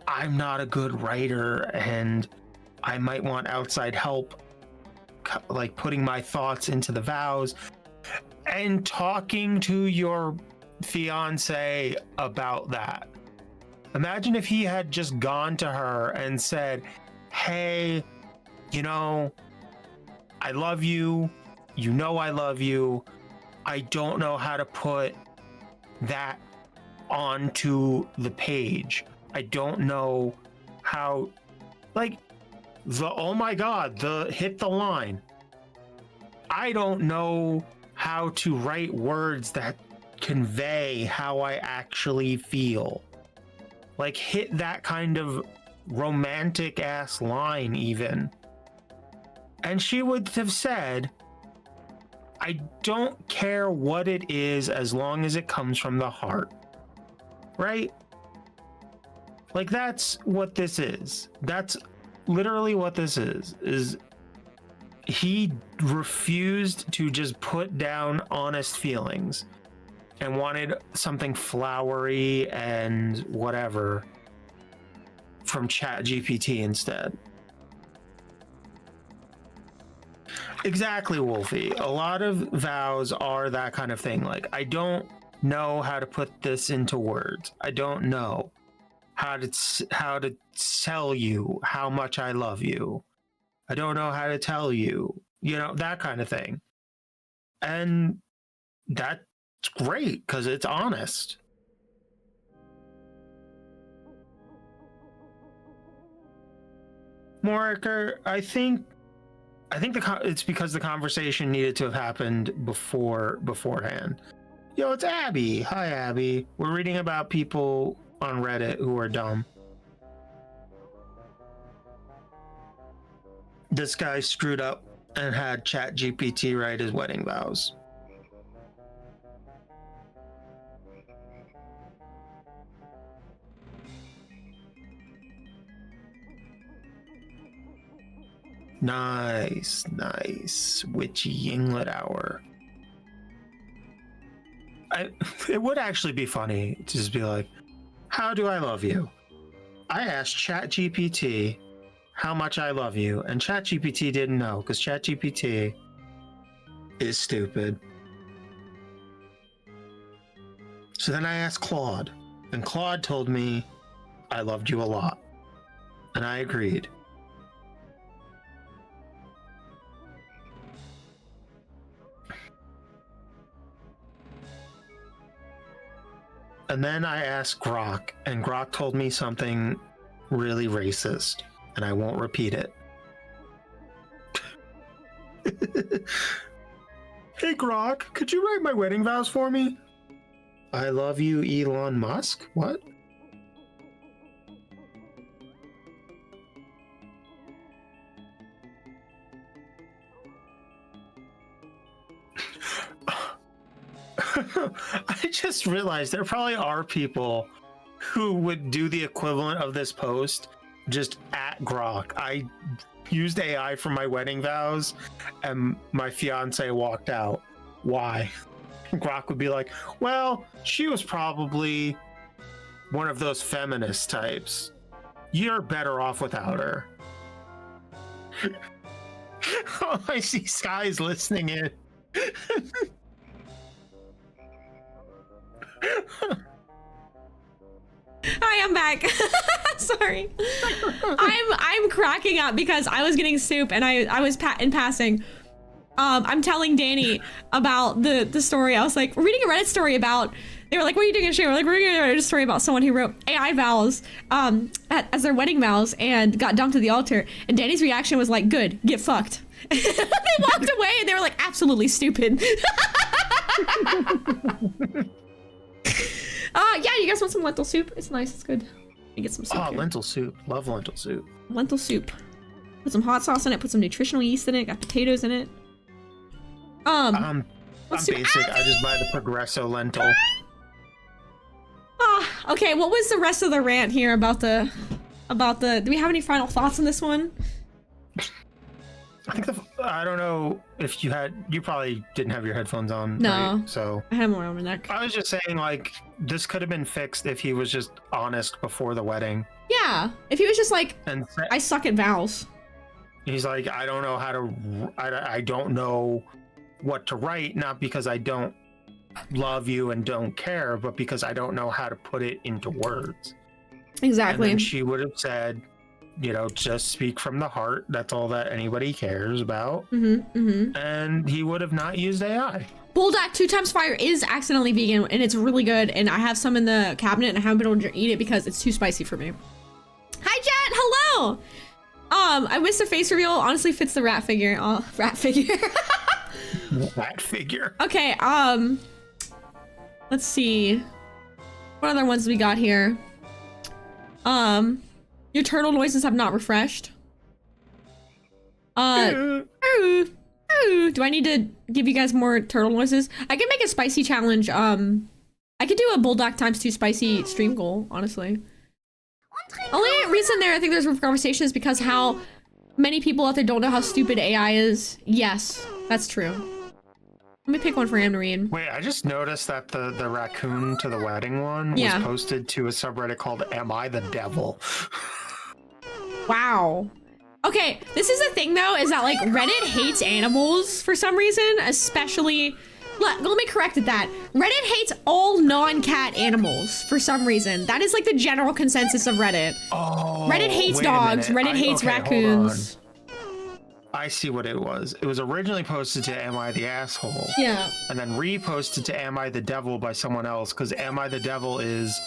I'm not a good writer and I might want outside help, like putting my thoughts into the vows and talking to your fiance about that. Imagine if he had just gone to her and said, hey, you know, I love you. You know I love you. I don't know how to put that onto the page. I don't know how, like, oh my God, hit the line. I don't know how to write words that convey how I actually feel. Like, hit that kind of romantic ass line even. And she would have said, I don't care what it is as long as it comes from the heart. Right? Like, that's what this is. That's literally what this is he refused to just put down honest feelings and wanted something flowery and whatever from ChatGPT instead. Exactly, Wolfie. A lot of vows are that kind of thing. Like, I don't know how to put this into words. I don't know how to tell you how much I love you. I don't know how to tell you, you know, that kind of thing. And that's great because it's honest. Moriker, I think it's because the conversation needed to have happened beforehand. Yo, it's Abby. Hi, Abby. We're reading about people on Reddit who are dumb. This guy screwed up and had ChatGPT write his wedding vows. Nice, nice. Witchy Yinglet hour. It would actually be funny to just be like, how do I love you? I asked ChatGPT how much I love you, and ChatGPT didn't know because ChatGPT is stupid. So then I asked Claude, and Claude told me I loved you a lot, and I agreed. And then I asked Grok, and Grok told me something really racist, and I won't repeat it. Hey Grok, could you write my wedding vows for me? I love you, Elon Musk? What? I just realized there probably are people who would do the equivalent of this post just at Grok. I used AI for my wedding vows and my fiance walked out. Why? Grok would be like, well, she was probably one of those feminist types. You're better off without her. Oh, I see Sky's listening in. Hi, I'm back. Sorry. I'm cracking up because I was getting soup and I was in passing. I'm telling Danny about the story. I was like, we're reading a Reddit story about. They were like, what are you doing in stream? We're like, we're reading a Reddit story about someone who wrote AI vows as their wedding vows and got dumped at the altar. And Danny's reaction was like, good, get fucked. They walked away and they were like, absolutely stupid. Yeah, you guys want some lentil soup? It's nice, it's good. You get some soup. Oh, lentil soup. Love lentil soup. Lentil soup. Put some hot sauce in it, put some nutritional yeast in it, got potatoes in it. I'm basic. I just buy the Progresso lentil. Okay, what was the rest of the rant here about the do we have any final thoughts on this one? I think I don't know if you probably didn't have your headphones on. No. Right? So I had them around my neck. I was just saying, like, this could have been fixed if he was just honest before the wedding. Yeah, if he was just like, I suck at vows. He's like, I don't know how to, I don't know what to write, not because I don't love you and don't care, but because I don't know how to put it into words. Exactly. And then she would have said, you know, just speak from the heart. That's all that anybody cares about. And he would have not used AI. Bulldog 2x Fire is accidentally vegan and it's really good. And I have some in the cabinet and I haven't been able to eat it because it's too spicy for me. Hi, Jet. Hello. I wish the face reveal honestly fits the rat figure. Oh, rat figure. Rat figure. Okay. Let's see. What other ones we got here? Your turtle noises have not refreshed. Do I need to give you guys more turtle noises? I can make a spicy challenge. I could do a Bulldog ×2 spicy stream goal, honestly. Only reason there I think there's room for conversation is because how many people out there don't know how stupid AI is. Yes, that's true. Let me pick one for him to read. Wait, I just noticed that the raccoon to the wedding one was posted to a subreddit called Am I the Devil? Wow. Okay, this is the thing though, is that like Reddit hates animals for some reason, especially, let me correct it that. Reddit hates all non-cat animals for some reason. That is like the general consensus of Reddit. Oh, Reddit hates dogs, Reddit hates raccoons. I see what it was. It was originally posted to Am I the Asshole? Yeah. And then reposted to Am I the Devil by someone else, because Am I the Devil is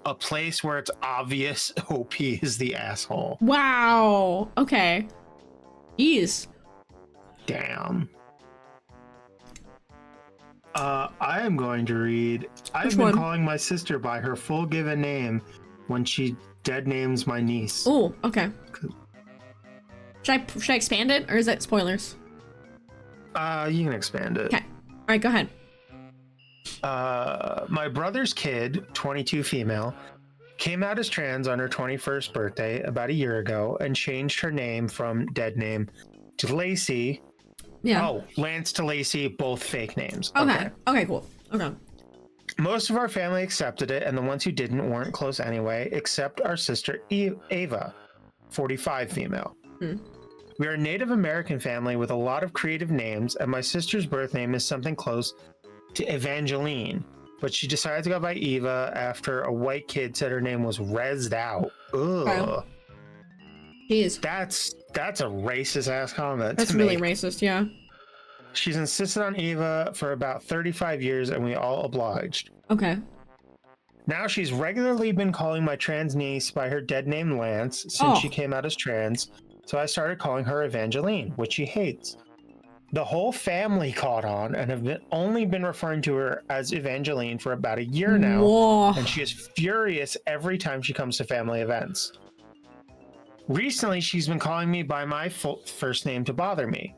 a place where it's obvious OP is the asshole. Wow. Okay. Jeez. Damn. I am going to read. I've been calling my sister by her full given name when she dead names my niece. Oh, okay. Should I expand it or is that spoilers? You can expand it. Okay. All right, go ahead. My brother's kid, 22 female, came out as trans on her 21st birthday about a year ago and changed her name from dead name to Lacey. Yeah. Oh, Lance to Lacey, both fake names. Okay. Okay, cool. Okay. Most of our family accepted it, and the ones who didn't weren't close anyway, except our sister Ava, 45 female. We are a Native American family with a lot of creative names, and my sister's birth name is something close to Evangeline, but she decided to go by Eva after a white kid said her name was rezzed out. Ugh. Jeez. That's a racist ass comment. That's really racist, yeah. She's insisted on Eva for about 35 years, and we all obliged. Okay. Now she's regularly been calling my trans niece by her dead name Lance since she came out as trans, so I started calling her Evangeline, which she hates. The whole family caught on and have only been referring to her as Evangeline for about a year now. Whoa. And she is furious every time she comes to family events. Recently, she's been calling me by my first name to bother me.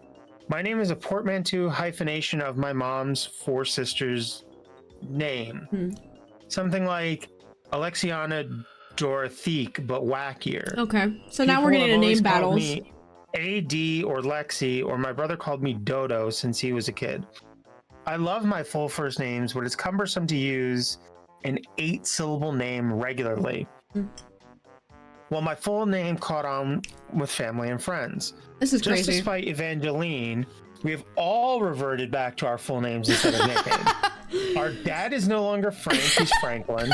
My name is a portmanteau hyphenation of my mom's 4 sisters' name. Something like Alexiana Dorothique, but wackier. Okay, so now we're getting into name battles. Me AD or Lexi, or my brother called me Dodo since he was a kid. I love my full first names, but it's cumbersome to use an 8-syllable name regularly. Well, my full name caught on with family and friends. This is Just crazy. despite Evangeline, we have all reverted back to our full names instead of nicknames. Our dad is no longer Frank, he's Franklin.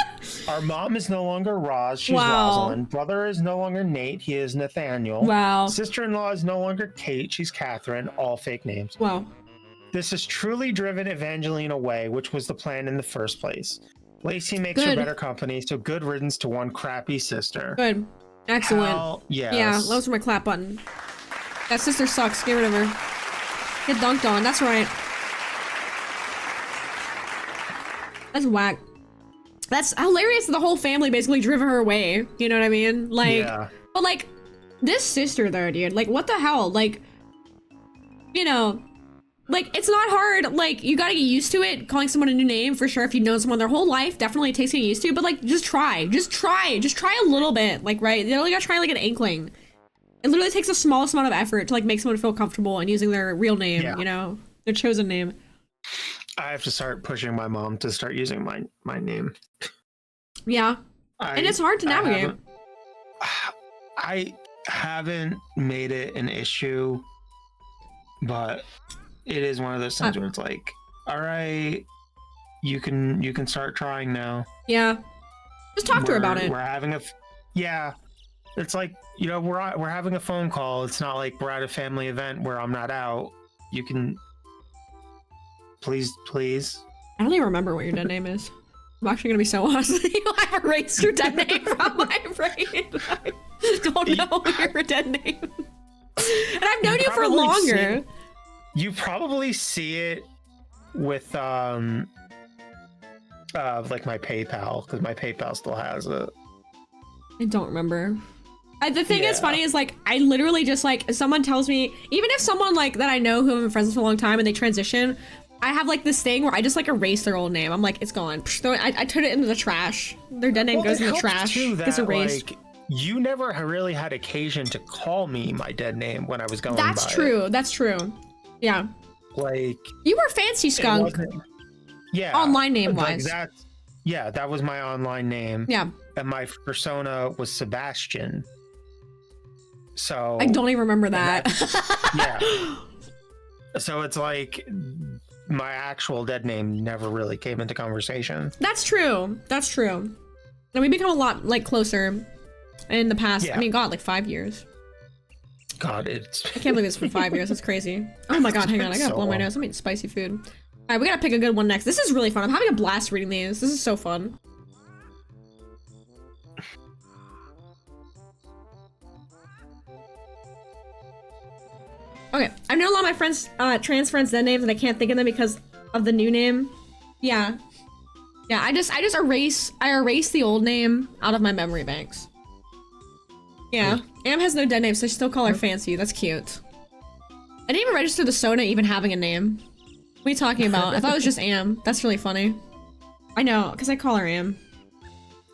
Our mom is no longer Roz, she's Rosalind. Brother is no longer Nate, he is Nathaniel. Wow. Sister-in-law is no longer Kate, she's Catherine, all fake names. Wow. This has truly driven Evangeline away, which was the plan in the first place. Lacey makes her better company, so good riddance to one crappy sister. Good. Excellent. Yes. Yeah, those are my clap button. That sister sucks. Get rid of her. Get dunked on. That's right. That's whack. That's hilarious that the whole family basically driven her away. You know what I mean? Like, but like, this sister though, dude, like, what the hell? Like, you know, like, it's not hard. Like, you gotta get used to it. Calling someone a new name, for sure. If you've known someone their whole life, definitely takes getting used to. But like, just try a little bit. Like, right? You only gotta try like an inkling. It literally takes the smallest amount of effort to like make someone feel comfortable in using their real name. You know, their chosen name. I have to start pushing my mom to start using my name. Yeah, and it's hard to navigate. I haven't made it an issue, but it is one of those things where it's like, all right, you can start trying now. Yeah, just talk to her about it. We're having it's like, you know, we're having a phone call. It's not like we're at a family event where I'm not out. You can please. I don't even remember what your dead name is. I'm actually gonna be so honest with you. I've erased your dead name from my brain. I don't know your dead name. And I've known you for longer. You probably see it with like my PayPal, because my PayPal still has it. I don't remember. The thing is funny is like, I literally just like, someone tells me, even if someone like that I know who I've been friends with for a long time and they transition, I have like this thing where I just like erase their old name. I'm like, it's gone. I turn it into the trash. Their dead name goes in the trash. Gets erased. Like, you never really had occasion to call me my dead name when I was going by That's true. That's true. Yeah. Like, you were Fancy Skunk. Yeah. Online name wise. Like that was my online name. Yeah. And my persona was Sebastian. So I don't even remember that. Yeah. So it's like my actual dead name never really came into conversation. That's true. That's true. And we become a lot like closer in the past. I mean, God, like 5 years. God, I can't believe it's been 5 years. That's crazy. Oh my God, hang on. I gotta blow my nose. I'm eating spicy food. All right, we gotta pick a good one next. This is really fun. I'm having a blast reading these. This is so fun. Okay, I've known a lot of my friends, trans friends' dead names, and I can't think of them because of the new name. Yeah, I just erase the old name out of my memory banks. Yeah, Am has no dead name, so I still call her Fancy. That's cute. I didn't even register the Sona even having a name. What are you talking about? I thought it was just Am. That's really funny. I know, because I call her Am.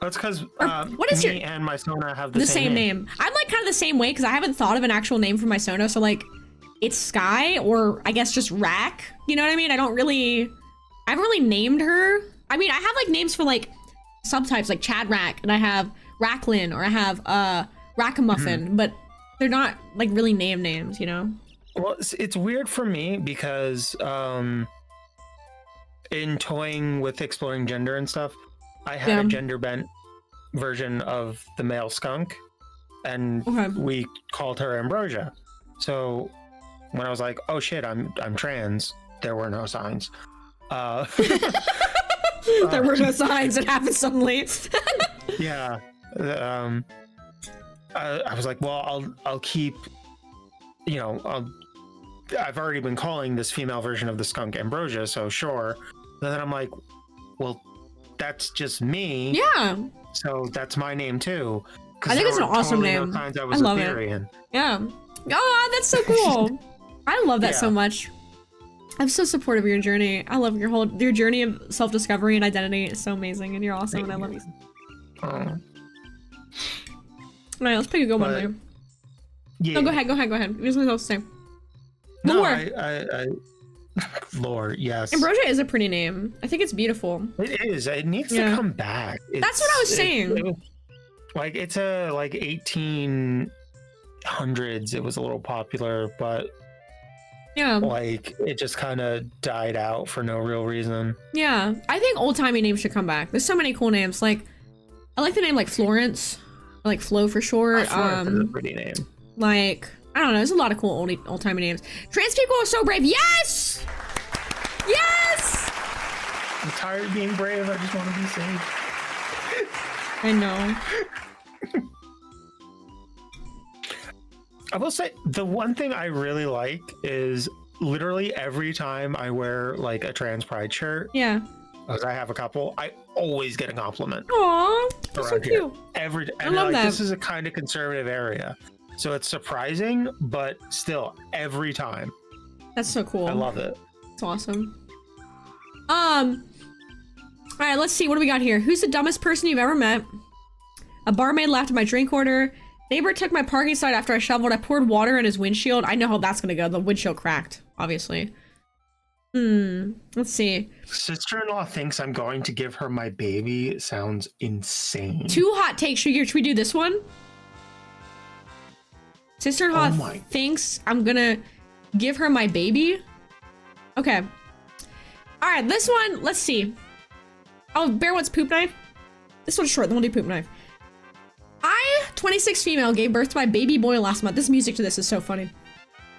That's because what is me and my Sona have the same name. I'm like kind of the same way because I haven't thought of an actual name for my Sona. So like, it's Sky or I guess just Rack. You know what I mean? I haven't really named her. I mean, I have like names for like subtypes like Chad Rack, and I have Racklin, or I have Rackamuffin, but they're not like really names, you know? Well, it's weird for me because in toying with exploring gender and stuff, I had a gender bent version of the male skunk, and we called her Ambrosia. So when I was like, oh shit, I'm trans, there were no signs. There were no signs. It happened suddenly. Yeah. I was like, well, I'll keep, you know, I've already been calling this female version of the skunk Ambrosia, so sure. And then I'm like, well, that's just me. Yeah. So that's my name too. I think it's an awesome name. I love it. Yeah. Oh, that's so cool. I love that so much. I'm so supportive of your journey. I love your journey of self-discovery and identity. It's so amazing, and you're awesome, and I love you. All right, let's pick a good one there. Yeah. No, go ahead. There's nothing else to say. Lore. I Lore, yes. Ambrosia is a pretty name. I think it's beautiful. It is. It needs to come back. That's what I was saying. Like, it's a 1800s. It was a little popular, but like it just kind of died out for no real reason. Yeah, I think old-timey names should come back. There's so many cool names. Like, I like the name like Florence, or like Flo for short. Florence is a pretty name. Like, I don't know. There's a lot of cool old-timey names. Trans people are so brave. Yes! Yes! I'm tired of being brave. I just want to be safe. I know. I will say the one thing I really like is literally every time I wear like a trans pride shirt. Yeah. Because I have a couple, I always get a compliment. Aww, that's so cute. I love that. This is a kind of conservative area, so it's surprising, but still, every time. That's so cool. I love it. It's awesome. All right, let's see. What do we got here? Who's the dumbest person you've ever met? A barmaid laughed at my drink order. Neighbor took my parking spot after I shoveled. I poured water in his windshield. I know how that's gonna go. The windshield cracked, obviously. Let's see. Sister-in-law thinks I'm going to give her my baby. Sounds insane. 2 hot takes. Should we do this one? Sister-in-law thinks I'm gonna give her my baby. Okay. All right, this one. Let's see. Oh, Bear wants poop knife. This one's short. Then we'll do poop knife. 26 female, gave birth to my baby boy last month. This music to this is so funny.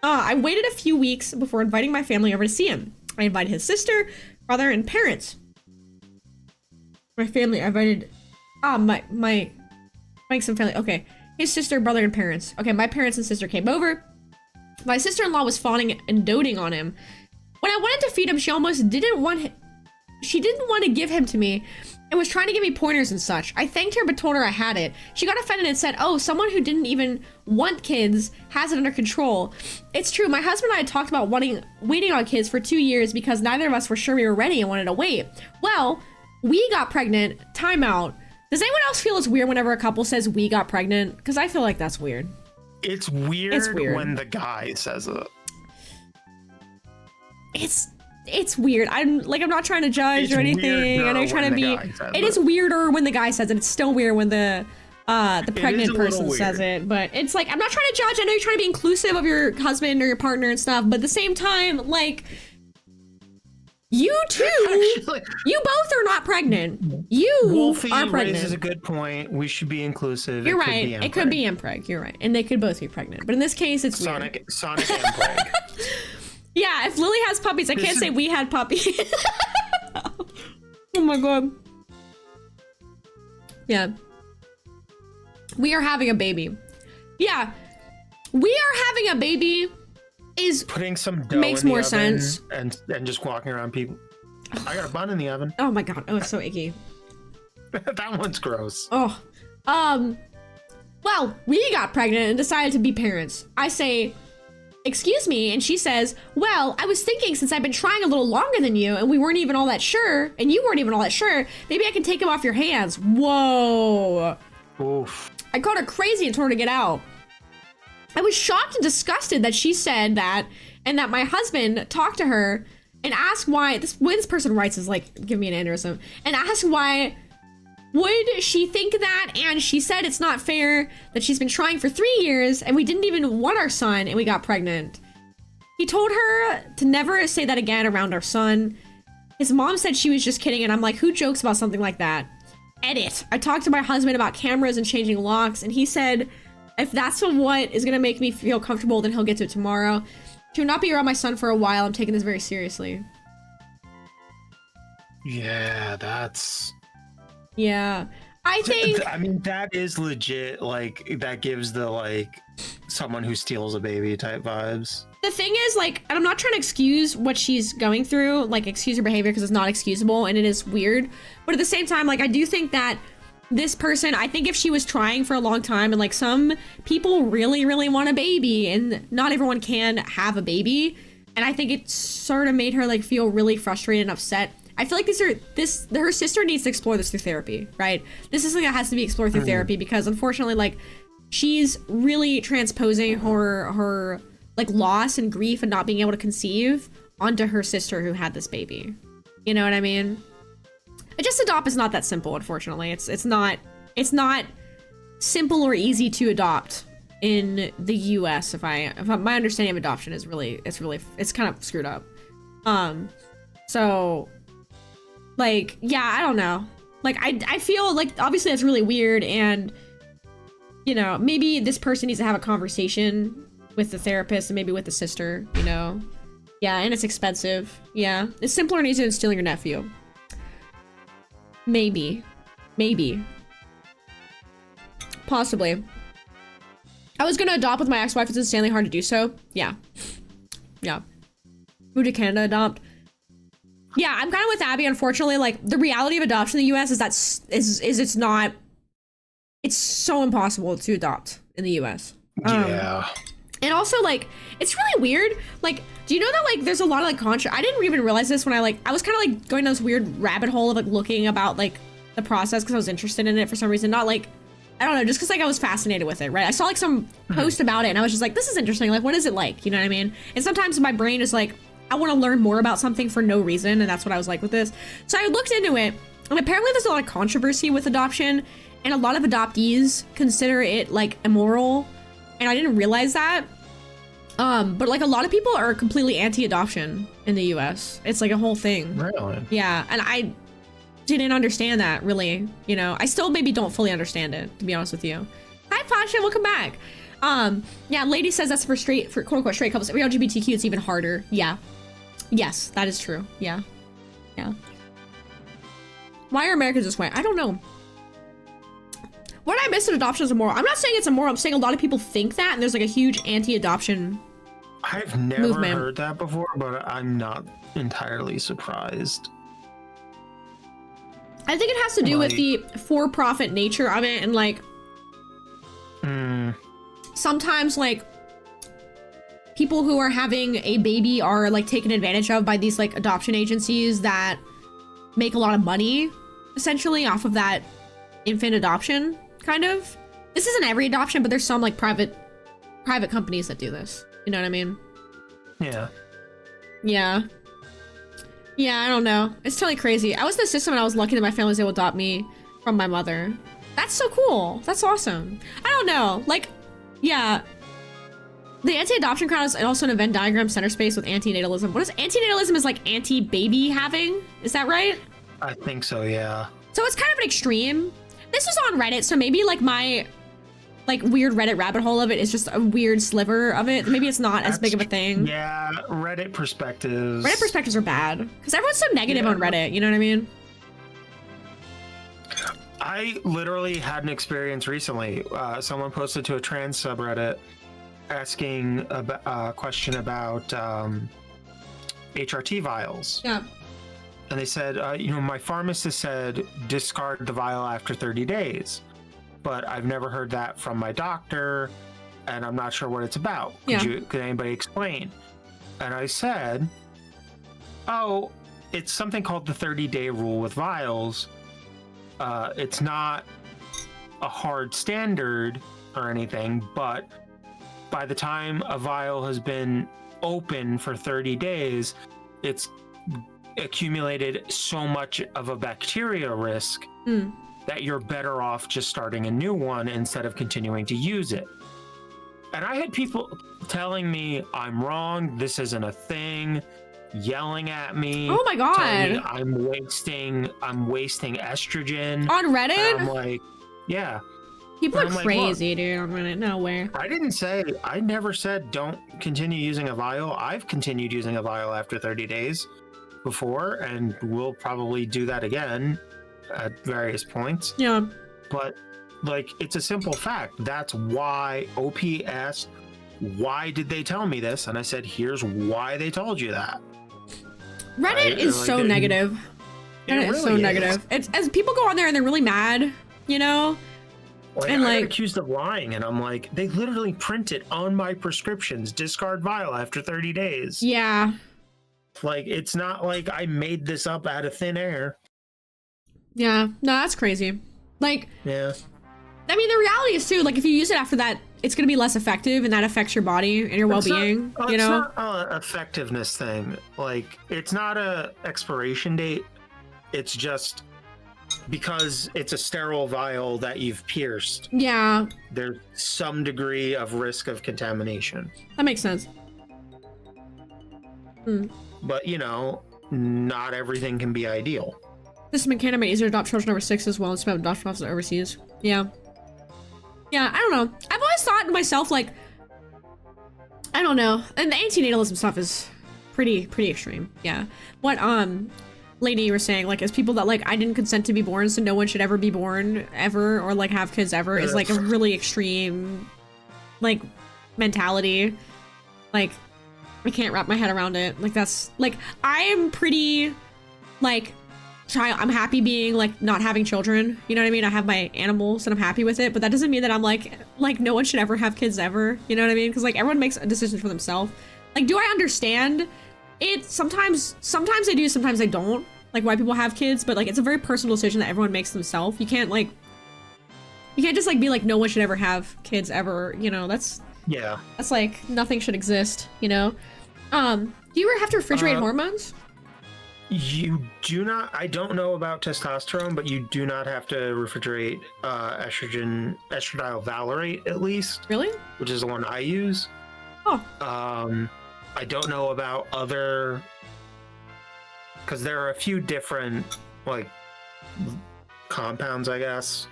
I waited a few weeks before inviting my family over to see him. I invited his sister, brother, and parents. My family, I invited, my some family. Okay, his sister, brother, and parents. Okay, my parents and sister came over. My sister-in-law was fawning and doting on him. When I wanted to feed him, she didn't want to give him to me and was trying to give me pointers and such. I thanked her but told her I had it. She got offended and said, oh, someone who didn't even want kids has it under control. It's true, my husband and I had talked about waiting on kids for 2 years because neither of us were sure we were ready and wanted to wait. Well, we got pregnant. Time out. Does anyone else feel it's weird whenever a couple says we got pregnant? Because I feel like that's weird. It's weird when the guy says it. It's weird. I'm not trying to judge or anything. I know you're trying to be. It is weirder when the guy says it. It's still weird when the pregnant person says it. But it's like, I'm not trying to judge. I know you're trying to be inclusive of your husband or your partner and stuff. But at the same time, like, you too. Actually, you both are not pregnant. You Wolfie are pregnant. Raises a good point. We should be inclusive. You're right. It could be impreg. You're right. And they could both be pregnant. But in this case, it's Sonic weird. Sonic impreg. Yeah, if Lily has puppies, I can't say we had puppies. Oh my god. Yeah. We are having a baby. Yeah. We are having a baby is putting some dough makes in the more oven sense. And just walking around people. I got a bun in the oven. Oh my god. Oh, it's so icky. That one's gross. Oh. Well, we got pregnant and decided to be parents. I say excuse me. And she says, well, I was thinking since I've been trying a little longer than you and we weren't even all that sure, and you weren't even all that sure, maybe I can take him off your hands. Whoa. Oof. I called her crazy and told her to get out. I was shocked and disgusted that she said that, and that my husband talked to her and asked why, this way this person writes is like, give me an aneurysm, and asked why would she think that, and she said it's not fair that she's been trying for 3 years and we didn't even want our son and we got pregnant. He told her to never say that again around our son. His mom said she was just kidding, and I'm like, who jokes about something like that? Edit. I talked to my husband about cameras and changing locks, and he said if that's what is gonna make me feel comfortable, then he'll get to it tomorrow. To not be around my son for a while, I'm taking this very seriously. Yeah, that's... Yeah. I think... I mean, that is legit, like, that gives the, like, someone who steals a baby type vibes. The thing is, like, and I'm not trying to excuse what she's going through, like, excuse her behavior, because it's not excusable, and it is weird. But at the same time, like, I do think that this person, I think if she was trying for a long time, and, like, some people really, really want a baby, and not everyone can have a baby, and I think it sort of made her, like, feel really frustrated and upset. I feel like her sister needs to explore this through therapy, right? This is something that has to be explored through therapy, because unfortunately, like, she's really transposing her like loss and grief and not being able to conceive onto her sister who had this baby. You know what I mean? Just adopt is not that simple, unfortunately. It's not simple or easy to adopt in the US. If my understanding of adoption is it's kind of screwed up. So like, yeah, I don't know. Like, I feel like obviously that's really weird, and you know, maybe this person needs to have a conversation with the therapist and maybe with the sister, you know? Yeah, and it's expensive. Yeah, it's simpler and easier than stealing your nephew. Maybe. Possibly. I was gonna adopt with my ex-wife. It's insanely hard to do so. Yeah. Move to Canada, adopt. Yeah, I'm kind of with Abby, unfortunately. Like, the reality of adoption in the US is that it's so impossible to adopt in the US. Yeah. And also, like, it's really weird. Like, do you know that, like, there's a lot of, like, I didn't even realize this when I was kind of, like, going down this weird rabbit hole of, like, looking about, like, the process because I was interested in it for some reason. Not, like, I don't know, just because, like, I was fascinated with it, right? I saw, like, some post about it, and I was just like, this is interesting. Like, what is it like? You know what I mean? And sometimes my brain is like, I want to learn more about something for no reason, and that's what I was like with this. So I looked into it, and apparently there's a lot of controversy with adoption, and a lot of adoptees consider it, like, immoral, and I didn't realize that. But, like, a lot of people are completely anti-adoption in the US. It's, like, a whole thing. Really? Yeah, and I didn't understand that, really, you know? I still maybe don't fully understand it, to be honest with you. Hi, Pasha, welcome back. Yeah, lady says that's for quote-unquote straight couples. If you're LGBTQ, it's even harder. Yeah. Yes, that is true. Yeah. Why are Americans this way? I don't know. What I miss in adoption is immoral. I'm not saying it's immoral. I'm saying a lot of people think that, and there's, like, a huge anti-adoption I've never movement. heard that before, but I'm not entirely surprised. I think it has to do with the for-profit nature of it, and, like, sometimes, like, people who are having a baby are, like, taken advantage of by these, like, adoption agencies that make a lot of money, essentially, off of that infant adoption, kind of. This isn't every adoption, but there's some, like, private companies that do this. You know what I mean? Yeah, I don't know. It's totally crazy. I was in the system, and I was lucky that my family was able to adopt me from my mother. That's so cool. That's awesome. I don't know. Like, yeah. The anti-adoption crowd is also an Venn diagram center space with antinatalism. What is antinatalism? Is like anti-baby having? Is that right? I think so, yeah. So it's kind of an extreme. This was on Reddit, so maybe, like, my, like, weird Reddit rabbit hole of it is just a weird sliver of it. Maybe it's not as big of a thing. Yeah, Reddit perspectives. Reddit perspectives are bad because everyone's so negative on Reddit. You know what I mean? I literally had an experience recently. Someone posted to a trans subreddit asking a question about HRT vials. Yeah. And they said, you know, my pharmacist said discard the vial after 30 days. But I've never heard that from my doctor. and I'm not sure what it's about. Could anybody explain? And I said, oh, it's something called the 30-day rule with vials. It's not a hard standard or anything, but by the time a vial has been open for 30 days, it's accumulated so much of a bacteria risk that you're better off just starting a new one instead of continuing to use it. And I had people telling me I'm wrong, this isn't a thing, yelling at me. Oh my God. Telling me I'm wasting estrogen. On Reddit? And I'm like, yeah. People are crazy, dude, on Reddit. No way. I never said don't continue using a vial. I've continued using a vial after 30 days before, and we'll probably do that again at various points. Yeah. But like, it's a simple fact. That's why OP asked, why did they tell me this? And I said, here's why they told you that. Reddit is like, so negative. Reddit is so negative. It's as people go on there and they're really mad, you know? And I got accused of lying, and I'm like, they literally printed on my prescriptions, discard vial after 30 days. Yeah. Like, it's not like I made this up out of thin air. Yeah. No, that's crazy. Like, yeah. I mean, the reality is too, like, if you use it after that, it's going to be less effective, and that affects your body and your well-being, you know? It's not an effectiveness thing. Like, it's not a expiration date. It's just because it's a sterile vial that you've pierced. Yeah. There's some degree of risk of contamination. That makes sense. But, you know, not everything can be ideal. This McKenna made it easier to adopt children over 6 as well and spend adopt children overseas. Yeah. Yeah, I don't know. I've always thought to myself, like, I don't know. And the antinatalism stuff is pretty extreme. Yeah. What, lady you were saying, like, as people that, like, I didn't consent to be born, so no one should ever be born ever, or, like, have kids ever, is, like, a really extreme, like, mentality. Like, I can't wrap my head around it. Like, that's, like, I am pretty, like, I'm happy being, like, not having children, you know what I mean? I have my animals and I'm happy with it, but that doesn't mean that I'm like no one should ever have kids ever, you know what I mean? Because, like, everyone makes a decision for themselves. Like, do I understand it? Sometimes I do, sometimes I don't, like, why people have kids, but, like, it's a very personal decision that everyone makes themselves. You can't just, like, be like, no one should ever have kids ever, you know? That's like, nothing should exist, you know? Do you ever have to refrigerate hormones? You do not. I don't know about testosterone, but you do not have to refrigerate estradiol valerate, at least. Really? Which is the one I use. Oh. I don't know about other, because there are a few different, like, compounds, I guess.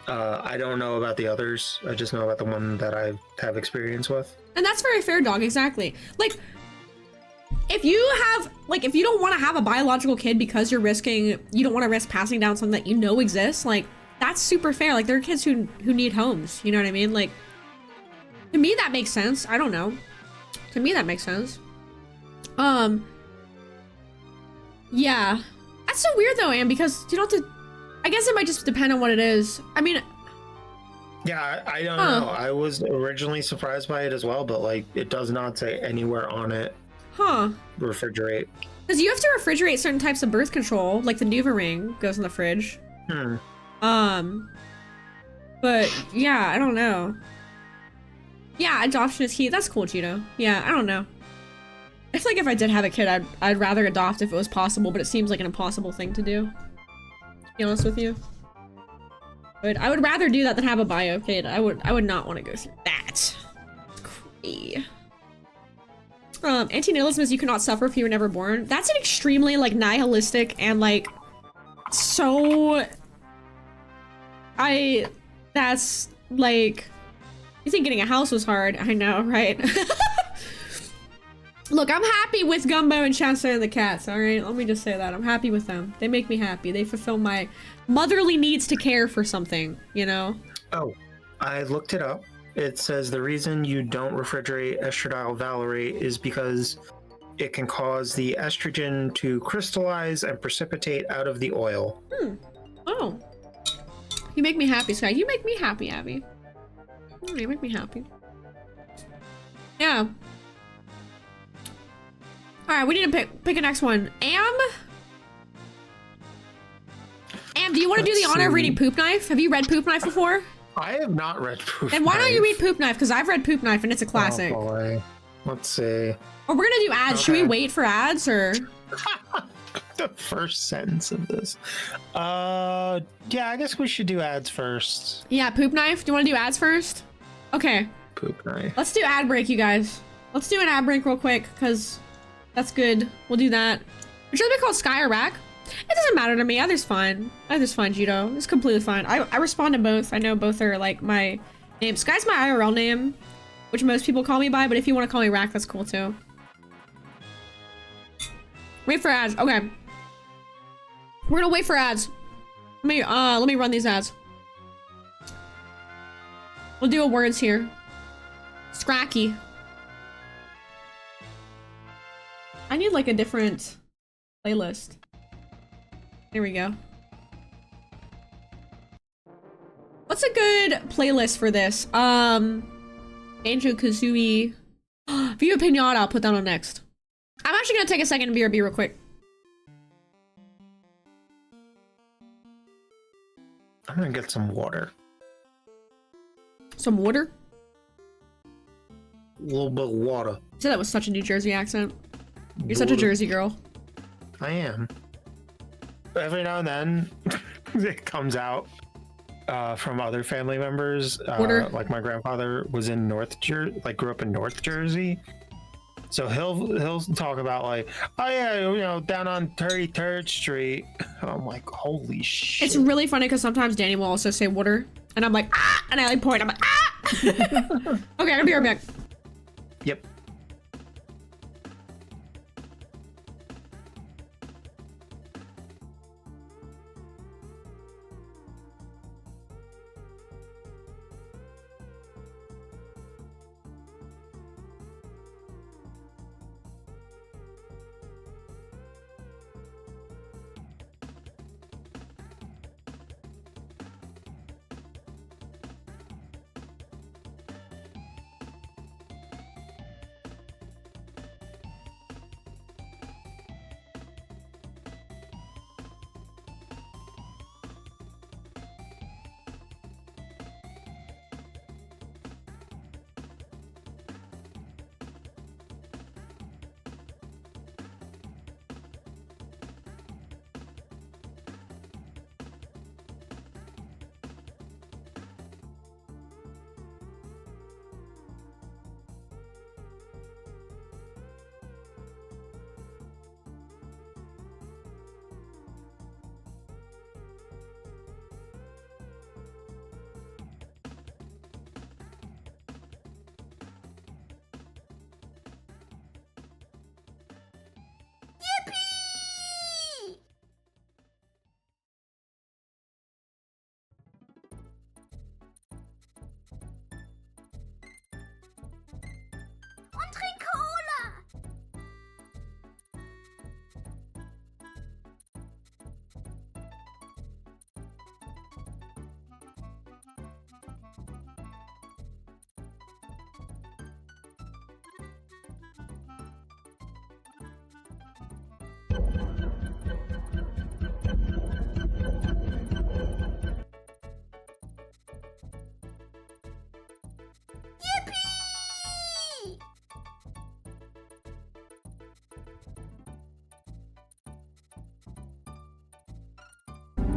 I don't know about the others. I just know about the one that I have experience with. And that's very fair, dog. Exactly. Like, if you don't want to have a biological kid because you don't want to risk passing down something that you know exists, like, that's super fair. Like, there are kids who need homes, you know what I mean? Like, to me, that makes sense. I don't know. To me, that makes sense. Yeah. That's so weird, though, Anne, because you don't have to, I guess it might just depend on what it is. I mean, yeah, I don't know. I was originally surprised by it as well, but, like, it does not say anywhere on it. Refrigerate. Because you have to refrigerate certain types of birth control, like the NuvaRing goes in the fridge. But yeah, I don't know. Yeah, adoption is key. That's cool, Cheeto. Yeah, I don't know. I feel like if I did have a kid, I'd rather adopt if it was possible, but it seems like an impossible thing to do. To be honest with you. I would rather do that than have a bio kid. I would not want to go through that. It's crazy. Antinatalism is you cannot suffer if you were never born. That's an extremely, like, nihilistic and, like, so... That's, like... You think getting a house was hard? I know, right? Look, I'm happy with Gumbo and Chancellor and the cats, alright? Let me just say that. I'm happy with them. They make me happy. They fulfill my motherly needs to care for something, you know? Oh, I looked it up. It says the reason you don't refrigerate estradiol valerate is because it can cause the estrogen to crystallize and precipitate out of the oil. Oh. You make me happy, Sky. You make me happy, Abby. Oh, you make me happy. Yeah. All right, we need to pick a next one. Am, do you want to do the honor of reading Poop Knife? Have you read Poop Knife before? I have not read Poop Knife. And why don't you read Poop Knife? Because I've read Poop Knife and it's a classic. Oh boy. Let's see. Or we're gonna do ads. Okay. Should we wait for ads or? The first sentence of this. Yeah, I guess we should do ads first. Yeah, Poop Knife. Do you want to do ads first? Okay. Poop Knife. Let's do ad break, you guys. Let's do an ad break real quick, because that's good. We'll do that. Should it be called Sky or Rack? It doesn't matter to me. Either's fine. Either's fine, Jito. It's completely fine. I respond to both. I know both are like my names. Sky's my IRL name, which most people call me by, but if you want to call me Rack, that's cool too. Wait for ads. Okay. We're gonna wait for ads. Let me run these ads. We'll do a words here. Scracky. I need like a different playlist. There we go. What's a good playlist for this? Banjo Kazooie. View a Pinata, I'll put that on next. I'm actually gonna take a second to BRB real quick. I'm gonna get some water. Some water? A little bit of water. You said that was such a New Jersey accent. You're such a Jersey girl. I am. Every now and then, it comes out from other family members. Like my grandfather was in North Jersey, like grew up in North Jersey. So he'll talk about like, oh yeah, you know, down on 33rd Street. I'm like, holy shit. It's really funny because sometimes Danny will also say water, and I'm like, ah, and I like point. I'm like, ah. Okay, I'll be right back. Yep.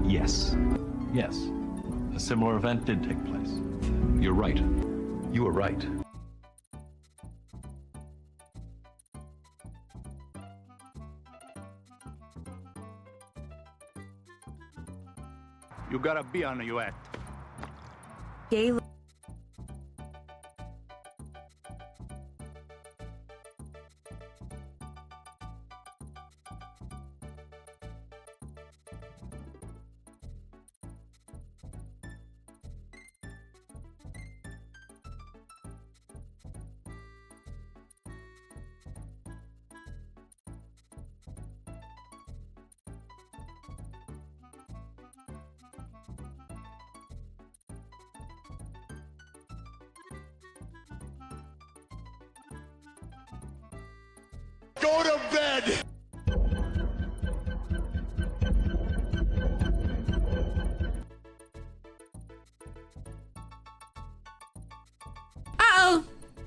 Yes. Yes. A similar event did take place. You're right. You were right. You gotta be on your act. Gay.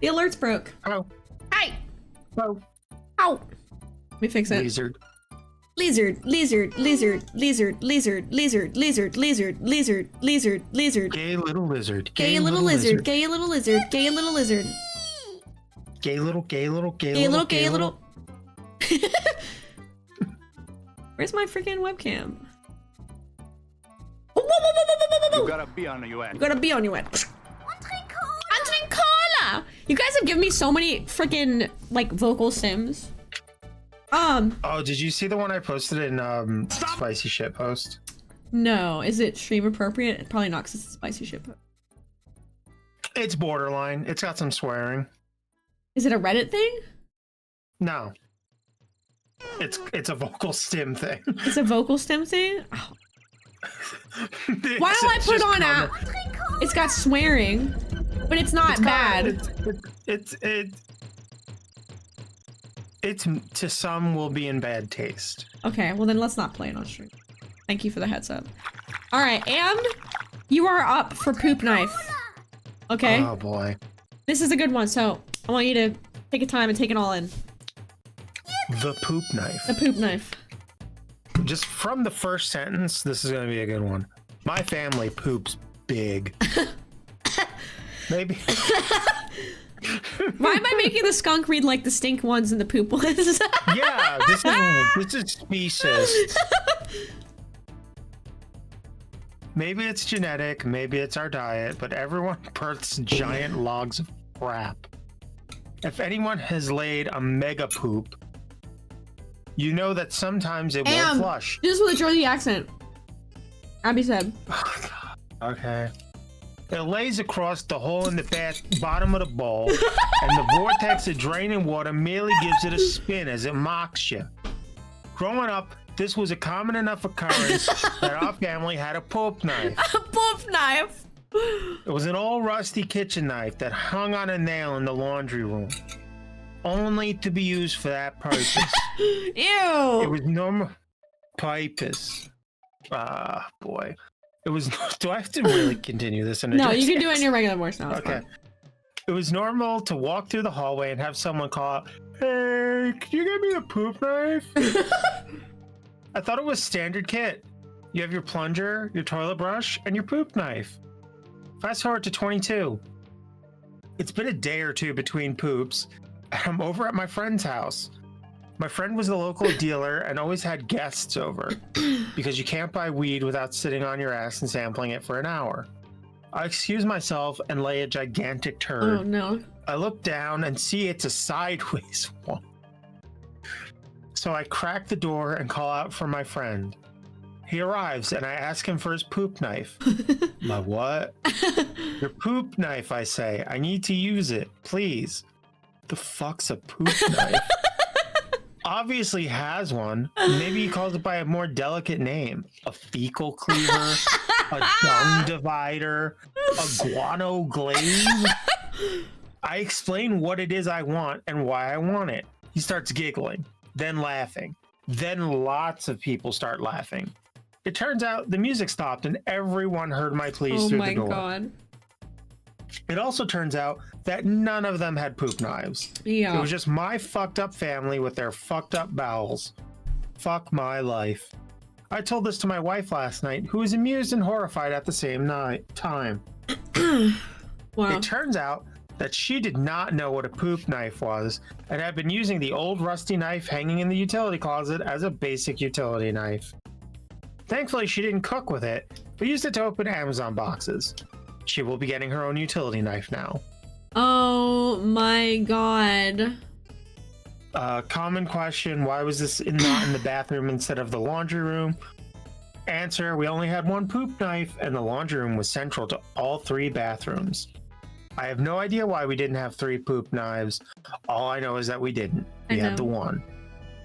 The alert's broke. Oh. Hey! Oh. Ow! Let me fix it. Lizard. Lizard, lizard, lizard, lizard, lizard, lizard, lizard, lizard, lizard, lizard, lizard. Gay little lizard. Gay little lizard, gay little lizard, gay little lizard. Gay little, gay little, gay Gay little, little, gay little. Where's my freaking webcam? You gotta be on your way. You gotta be on your way. Cola. You guys have given me so many freaking like vocal sims. Oh, did you see the one I posted in Spicy Shit Post? No. Is it stream appropriate? Probably not, 'cause it's a spicy shit post. It's borderline. It's got some swearing. Is it a Reddit thing? No. It's a vocal stim thing. It's a vocal stem thing? Oh. Why don't I put on app? It's got swearing, but it's not bad. It's to some will be in bad taste. Okay, well then let's not play it on stream. Thank you for the heads up. All right, and you are up for poop knife. Okay. Oh boy. This is a good one, so I want you to take a time and take it all in. The poop knife. The poop knife. Just from the first sentence, this is gonna be a good one. My family poops big. Maybe. Why am I making the skunk read like the stink ones and the poop ones? Yeah, this is specious. Maybe it's genetic, maybe it's our diet, but everyone births giant logs of crap. If anyone has laid a mega poop, you know that sometimes it won't flush. This is with a Jersey accent. Abby said. Okay. It lays across the hole in the bottom of the bowl, and the vortex of draining water merely gives it a spin as it mocks you. Growing up, this was a common enough occurrence that our family had a poop knife. A poop knife? It was an old rusty kitchen knife that hung on a nail in the laundry room, only to be used for that purpose. Ew! It was normal. Pipus. Ah, boy. It was. Do I have to really continue this? No, you can do it in your regular voice now. Okay. It was normal to walk through the hallway and have someone call out, "Hey, can you get me a poop knife?" I thought it was standard kit. You have your plunger, your toilet brush, and your poop knife. Fast forward to 22. It's been a day or two between poops, and I'm over at my friend's house. My friend was a local dealer and always had guests over because you can't buy weed without sitting on your ass and sampling it for an hour. I excuse myself and lay a gigantic turd. Oh no. I look down and see it's a sideways one. So I crack the door and call out for my friend. He arrives and I ask him for his poop knife. My what? Your poop knife, I say. I need to use it, please. The fuck's a poop knife? Obviously has one. Maybe he calls it by a more delicate name. A fecal cleaver, a dung divider, a guano glaze. I explain what it is I want and why I want it. He starts giggling, then laughing. Then lots of people start laughing. It turns out the music stopped and everyone heard my pleas through the door. Oh my god. It also turns out that none of them had poop knives. Yeah. It was just my fucked up family with their fucked up bowels. Fuck my life. I told this to my wife last night, who was amused and horrified at the same time. Wow. It turns out that she did not know what a poop knife was and had been using the old rusty knife hanging in the utility closet as a basic utility knife. Thankfully, she didn't cook with it, but used it to open Amazon boxes. She will be getting her own utility knife now. Oh my god. Common question, why was this not in the bathroom instead of the laundry room? Answer, we only had one poop knife and the laundry room was central to all 3 bathrooms. I have no idea why we didn't have 3 poop knives. All I know is that we didn't. We had the one.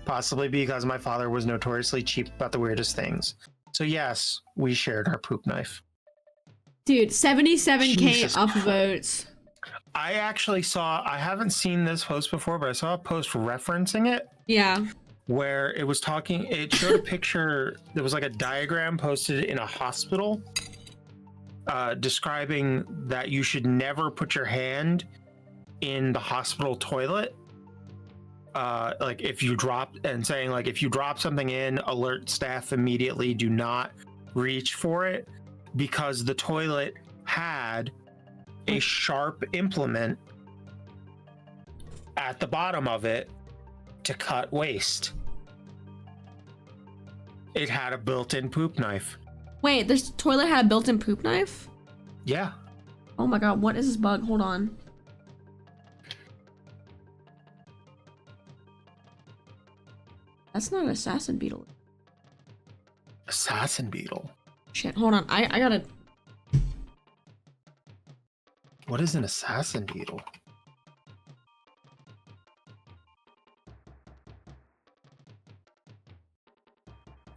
Possibly because my father was notoriously cheap about the weirdest things. So yes, we shared our poop knife. Dude, 77k upvotes. I actually saw, I haven't seen this post before, but I saw a post referencing it. Yeah. Where it was talking, it showed a picture, there was like a diagram posted in a hospital describing that you should never put your hand in the hospital toilet. Like if you drop and saying like if you drop something in, alert staff immediately, do not reach for it, because the toilet had a sharp implement at the bottom of it to cut waste. It had a built-in poop knife. Wait, this toilet had a built-in poop knife? Yeah. Oh my god, what is this bug? Hold on. That's not an assassin beetle. Assassin beetle? Shit, hold on. I gotta... What is an assassin beetle?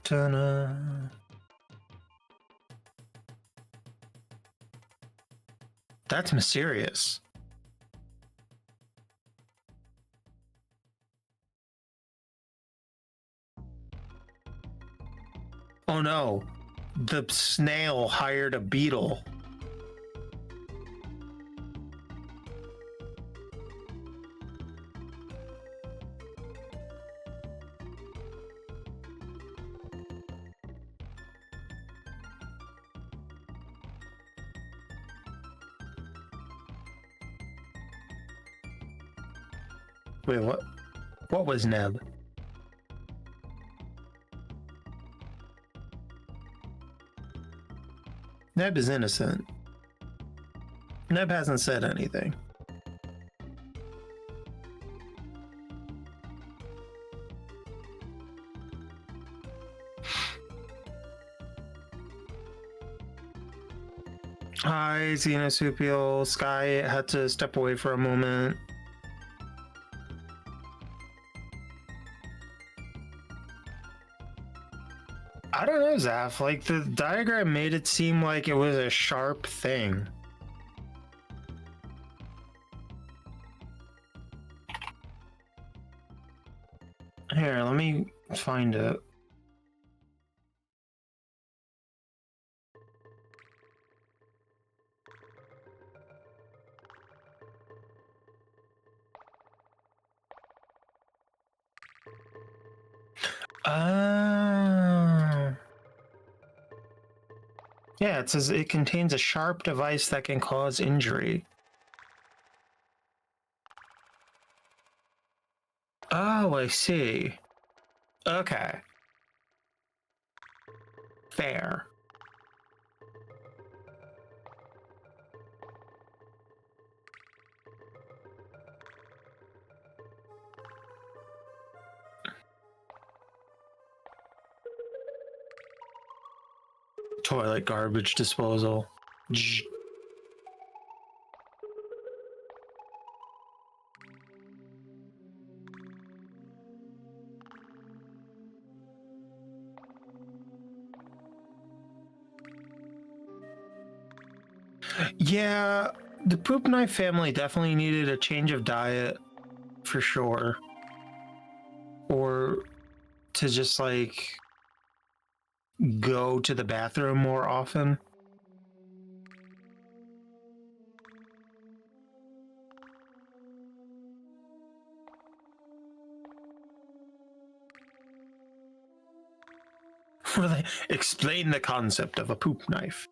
Ta-da. That's mysterious. Oh no, the snail hired a beetle. Wait, what? What was Neb? Neb is innocent. Neb hasn't said anything. Hi, Xenosupial. Sky had to step away for a moment. I don't know, Zaf. Like, the diagram made it seem like it was a sharp thing. Here, let me find it. Yeah, it says it contains a sharp device that can cause injury. Oh, I see. Okay. Fair. Toilet garbage disposal. Yeah, the poop knife family definitely needed a change of diet for sure. Or to just like go to the bathroom more often. Explain the concept of a poop knife.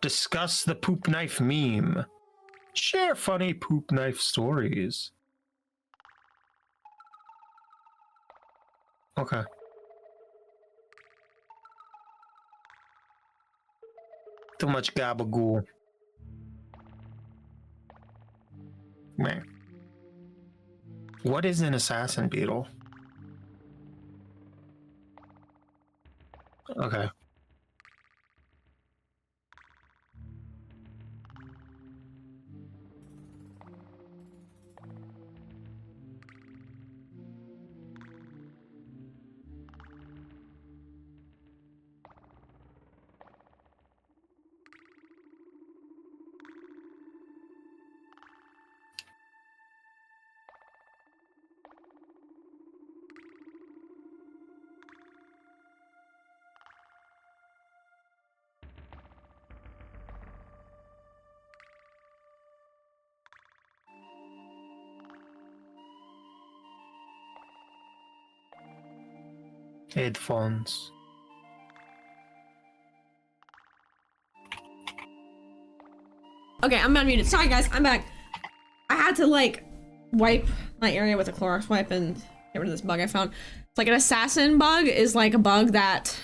Discuss the poop knife meme. Share funny poop knife stories. Okay. Too much gabagool. Man. What is an assassin beetle? Okay. Headphones. Okay, I'm unmuted. Sorry guys, I'm back. I had to like wipe my area with a Clorox wipe and get rid of this bug I found. It's like an assassin bug is like a bug that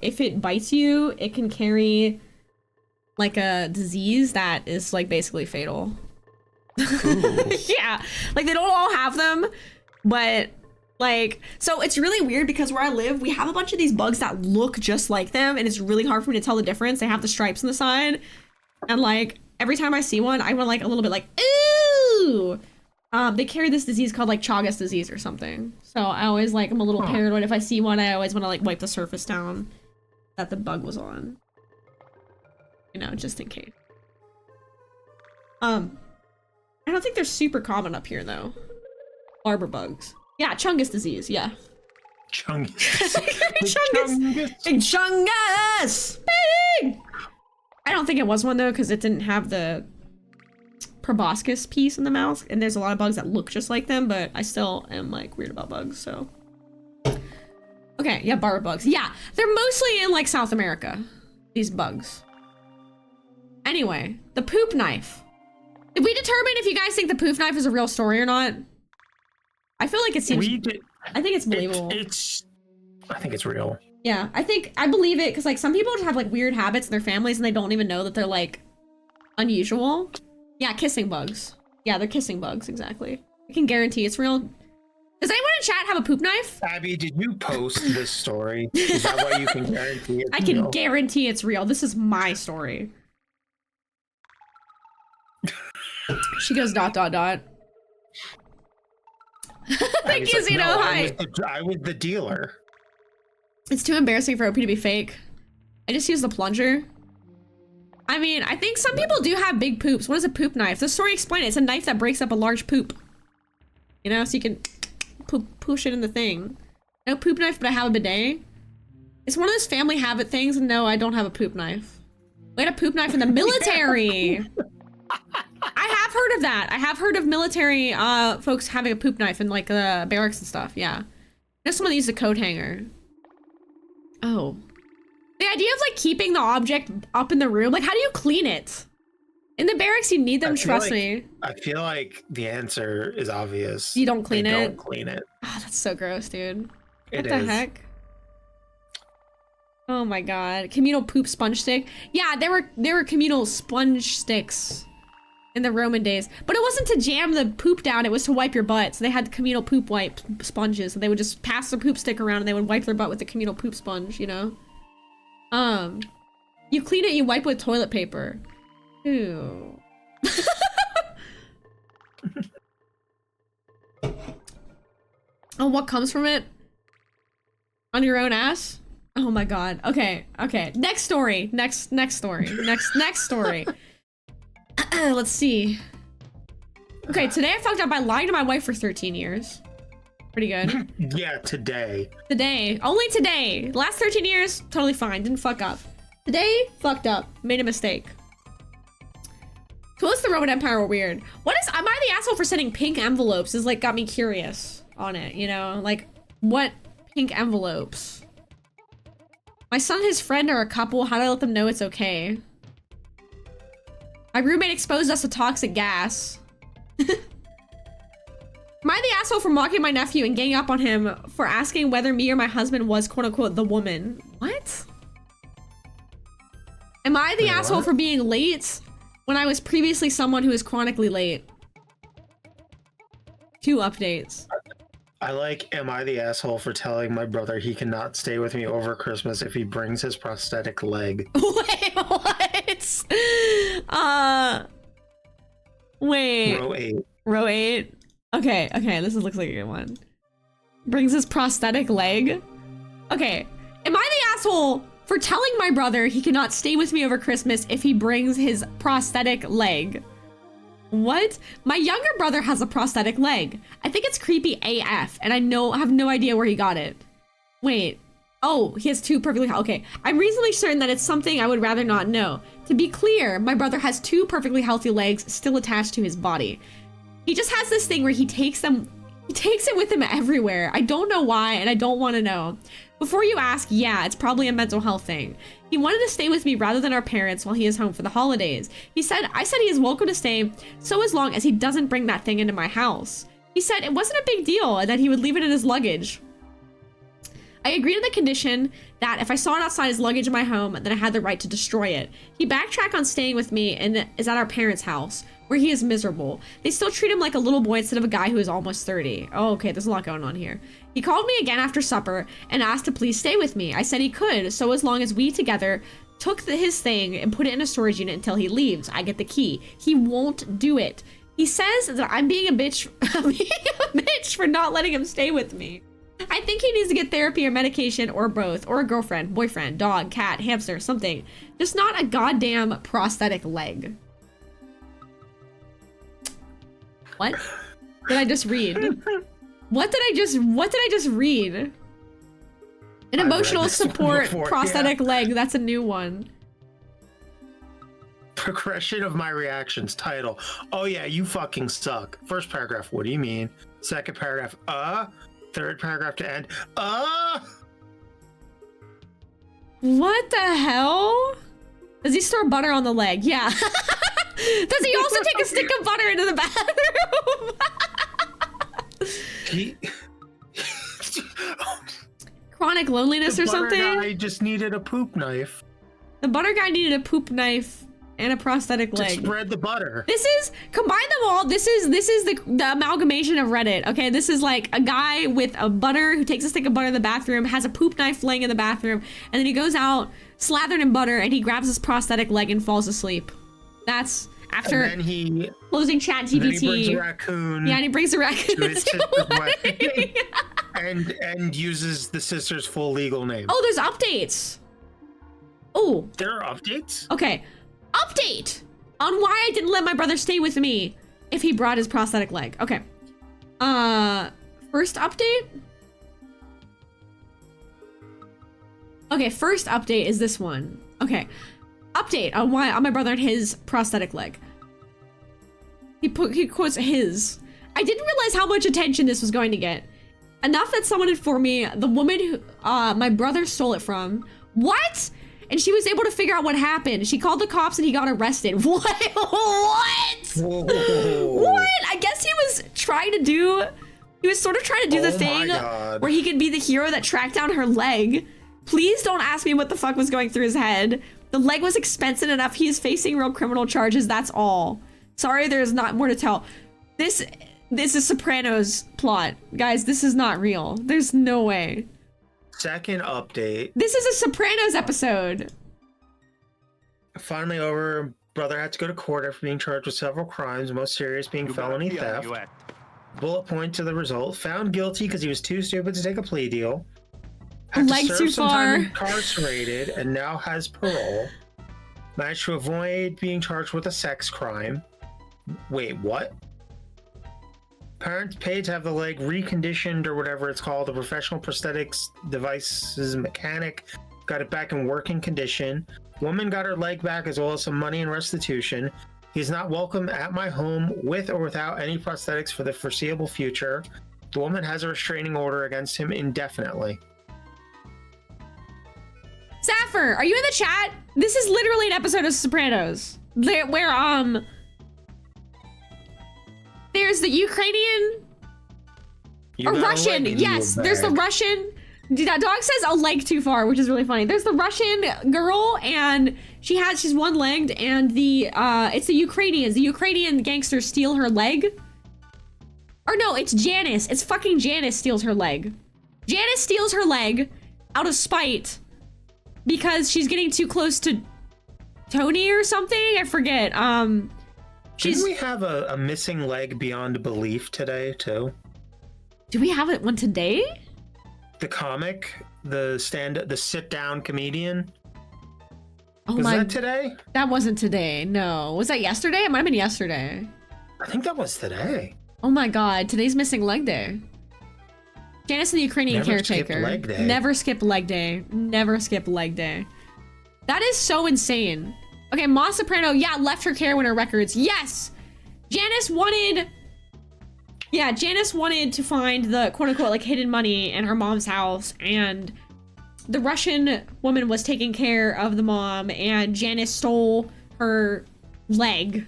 if it bites you, it can carry like a disease that is like basically fatal. Yeah, like they don't all have them, but like, so it's really weird because where I live, we have a bunch of these bugs that look just like them, and it's really hard for me to tell the difference. They have the stripes on the side, and like every time I see one, I went like a little bit like, ooh. They carry this disease called like Chagas disease or something. So I always like, I'm a little paranoid. If I see one, I always want to like wipe the surface down that the bug was on. You know, just in case. I don't think they're super common up here though. Arbor bugs. Yeah, Chungus disease, yeah. Chungus. Chungus. Big Chungus! Big! I don't think it was one though, because it didn't have the proboscis piece in the mouth, and there's a lot of bugs that look just like them, but I still am like weird about bugs, so. Okay, yeah, barber bugs. Yeah, they're mostly in like South America, these bugs. Anyway, the poop knife. Did we determine if you guys think the poop knife is a real story or not? I feel like it seems, I think it's believable. I think it's real. Yeah, I believe it, because like some people have like weird habits in their families and they don't even know that they're like unusual. Yeah, kissing bugs. Yeah, they're kissing bugs, exactly. I can guarantee it's real. Does anyone in chat have a poop knife? Abby, did you post this story? Is that why you can guarantee it's I can guarantee it's real. This is my story. She goes ... Thank you, Zeno. No, hi. I was the dealer. It's too embarrassing for OP to be fake. I just used the plunger. I mean, I think some people do have big poops. What is a poop knife? The story explained it. It's a knife that breaks up a large poop. You know, so you can push it in the thing. No poop knife, but I have a bidet. It's one of those family habit things, and no, I don't have a poop knife. We had a poop knife in the military. I have heard of that. I have heard of military folks having a poop knife in like barracks and stuff. Yeah. There's someone that used a coat hanger. Oh. The idea of like keeping the object up in the room, like how do you clean it? In the barracks, you need them, trust me. I feel like the answer is obvious. You don't clean it? Don't clean it. Oh, that's so gross, dude. What It the is. heck? Oh my god. Communal poop sponge stick. Yeah, there were communal sponge sticks in the Roman days. But it wasn't to jam the poop down, it was to wipe your butt. So they had communal poop wipe sponges, and they would just pass the poop stick around and they would wipe their butt with the communal poop sponge, you know? You clean it, you wipe with toilet paper. Ew. Oh, what comes from it? On your own ass? Oh my god. Okay, okay. Next story. Next story. Next story. Let's see. Okay, today I fucked up by lying to my wife for 13 years. Pretty good. Yeah, today. Today. Only today. Last 13 years, totally fine. Didn't fuck up. Today, fucked up. Made a mistake. Tools of the Roman Empire were weird. Am I the asshole for sending pink envelopes? Is like got me curious on it, you know? Like, what pink envelopes? My son and his friend are a couple. How do I let them know it's okay? My roommate exposed us to toxic gas. Am I the asshole for mocking my nephew and ganging up on him for asking whether me or my husband was quote-unquote the woman? What? Am I the asshole for being late when I was previously someone who is chronically late? 2 updates. I like, am I the asshole for telling my brother he cannot stay with me over Christmas if he brings his prosthetic leg? Wait, what? Wait. Row 8. Row 8? Okay, this looks like a good one. Brings his prosthetic leg? Okay, am I the asshole for telling my brother he cannot stay with me over Christmas if he brings his prosthetic leg? What? My younger brother has a prosthetic leg. I think it's creepy AF, and I have no idea where he got it. Wait. Oh, he has 2 perfectly okay. I'm reasonably certain that it's something I would rather not know. To be clear, my brother has 2 perfectly healthy legs still attached to his body. He just has this thing where he takes them He takes it with him everywhere. I don't know why, and I don't want to know. Before you ask, yeah, it's probably a mental health thing. He wanted to stay with me rather than our parents while he is home for the holidays. I said he is welcome to stay, so as long as he doesn't bring that thing into my house. He said it wasn't a big deal and that he would leave it in his luggage. I agreed on the condition that if I saw it outside his luggage in my home, then I had the right to destroy it. He backtracked on staying with me and is at our parents' house, where he is miserable. They still treat him like a little boy instead of a guy who is almost 30. Oh, okay, there's a lot going on here. He called me again after supper and asked to please stay with me. I said he could, so as long as we together took his thing and put it in a storage unit until he leaves. I get the key. He won't do it. He says that I'm being a bitch, for not letting him stay with me. I think he needs to get therapy or medication or both, or a girlfriend, boyfriend, dog, cat, hamster, something. Just not a goddamn prosthetic leg. What did I just read? What did I just read? An emotional support prosthetic leg. That's a new one. Progression of my reactions. Title. Oh yeah, you fucking suck. First paragraph. What do you mean? Second paragraph. Third paragraph to end. What the hell? Does he store butter on the leg? Yeah. Does he also take a stick of butter into the bathroom? Chronic loneliness or something? The butter guy just needed a poop knife. The butter guy needed a poop knife and a prosthetic leg. To spread the butter. This is, combine them all, this is the amalgamation of Reddit, okay? This is like a guy with a butter who takes a stick of butter in the bathroom, has a poop knife laying in the bathroom, and then he goes out slathered in butter and he grabs his prosthetic leg and falls asleep. That's after and then he closing ChatGPT. Then he brings a raccoon. Yeah, and he brings a raccoon to his sister's wedding. and uses the sister's full legal name. Oh, there's updates. Oh. There are updates? Okay. Update on why I didn't let my brother stay with me if he brought his prosthetic leg. Okay. First update? Okay, first update is this one. Okay. Update on why on my brother and his prosthetic leg. He quotes his. I didn't realize how much attention this was going to get. Enough that someone informed me the woman who my brother stole it from. What? And she was able to figure out what happened. She called the cops and he got arrested. What? What? What? I guess he was trying to do. He was sort of trying to do the thing where he could be the hero that tracked down her leg. Please don't ask me what the fuck was going through his head. The leg was expensive enough. He is facing real criminal charges. That's all. Sorry, there's not more to tell. This is Sopranos plot. Guys, this is not real. There's no way. Second update. This is a Sopranos episode. Finally over. Brother had to go to court after being charged with several crimes, most serious being felony theft. Bullet point to the result. Found guilty because he was too stupid to take a plea deal. Had leg to serve too some far. time incarcerated and now has parole. Managed to avoid being charged with a sex crime. Wait, what? Parents paid to have the leg reconditioned or whatever it's called. A professional prosthetics devices mechanic got it back in working condition. Woman got her leg back as well as some money in restitution. He's not welcome at my home with or without any prosthetics for the foreseeable future. The woman has a restraining order against him indefinitely. Zaffer, are you in the chat? This is literally an episode of Sopranos. Where there's the Ukrainian or Russian. Yes, there's the Russian. That dog says a leg too far, which is really funny. There's the Russian girl, and she's one-legged, and it's the Ukrainians. The Ukrainian gangsters steal her leg. Or no, it's Janice. It's fucking Janice steals her leg. Janice steals her leg out of spite because she's getting too close to Tony or something. I forget. Didn't we have a missing leg beyond belief today too? Do we have one today? The comic, the sit-down comedian. Oh was that today? That wasn't today. No, was that yesterday? It might have been yesterday. I think that was today. Oh my god, today's missing leg day. Janice and the Ukrainian caretaker. Never skip leg day. Never skip leg day. That is so insane. Okay, Ma Soprano, yeah, left her care winner records. Yes! Janice wanted Yeah, Janice wanted to find the quote-unquote like hidden money in her mom's house, and the Russian woman was taking care of the mom, and Janice stole her leg.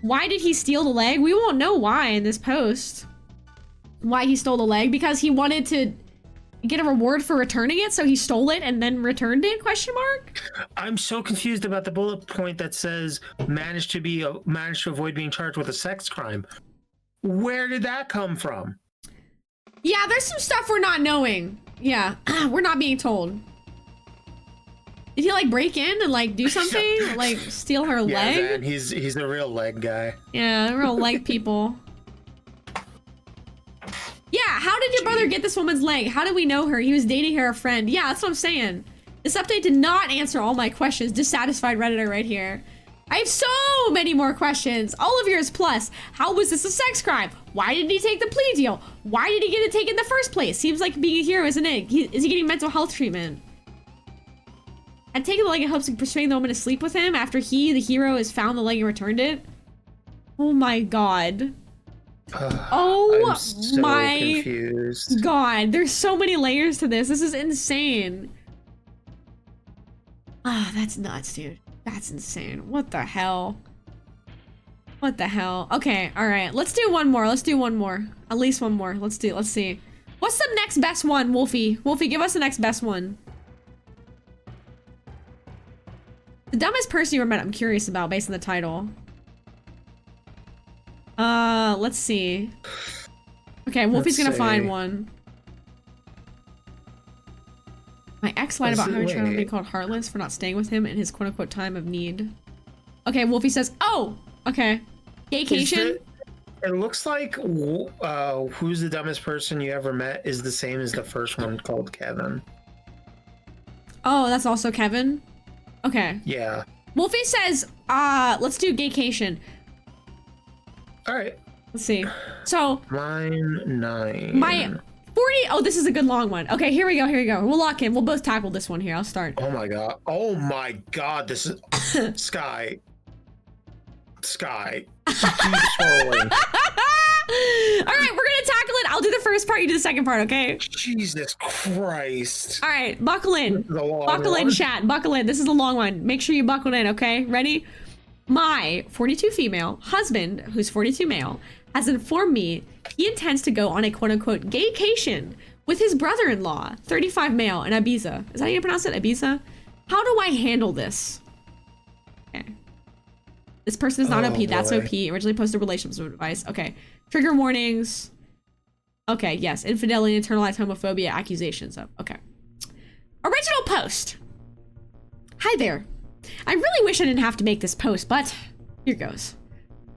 Why did he steal the leg? We won't know why in this post. Why he stole the leg? Because he wanted to get a reward for returning it, so he stole it and then returned it, question mark? I'm so confused about the bullet point that says managed to avoid being charged with a sex crime. Where did that come from? Yeah, there's some stuff we're not knowing. Yeah, we're not being told. Did he like break in and like do something? Like steal her leg? Yeah, man, he's a real leg guy. Yeah, real leg people. Yeah, how did your brother get this woman's leg? How did we know her? He was dating her, a friend. Yeah, that's what I'm saying. This update did not answer all my questions. Dissatisfied Redditor right here. I have so many more questions. All of yours plus. How was this a sex crime? Why did he take the plea deal? Why did he get it taken in the first place? Seems like being a hero, isn't it? Is he getting mental health treatment? I'd taken the leg in hopes of persuading the woman to sleep with him after he, the hero, has found the leg and returned it. Oh my god. Oh I'm so my confused. god. There's so many layers to this. This is insane. Ah, that's nuts, dude. That's insane. What the hell? What the hell? Okay, all right. Let's do one more. Let's do one more. At least one more. Let's see. What's the next best one, Wolfie? Wolfie, give us the next best one. The dumbest person you ever met, I'm curious about based on the title. Let's see. Okay, Wolfie's gonna find one. My ex lied about having trying to be called heartless for not staying with him in his quote-unquote time of need. Okay, Wolfie says, oh, okay. Gaycation? It looks like who's the dumbest person you ever met is the same as the first one called Kevin. Oh, that's also Kevin? Okay. Yeah. Wolfie says, let's do gaycation. All right. Let's see. So. Mine 9. My 40. Oh, this is a good long one. Okay, here we go. We'll lock in. We'll both tackle this one here. I'll start. Oh my god. Oh my god. This is Sky. Keep scrolling. All right, we're gonna tackle it. I'll do the first part. You do the second part. Okay. Jesus Christ. All right, buckle in. Buckle in, chat. Buckle in. This is a long one. Make sure you buckle in. Okay, ready? My 42 female husband, who's 42 male, has informed me he intends to go on a quote-unquote gaycation with his brother-in-law, 35 male, in Ibiza. Is that how you pronounce it? Ibiza? How do I handle this? Okay. This person is not OP. That's OP. Originally posted relationship advice. Okay. Trigger warnings. Okay, yes. Infidelity, internalized homophobia, accusations of. Okay. Original post. Hi there. I really wish I didn't have to make this post, but here goes.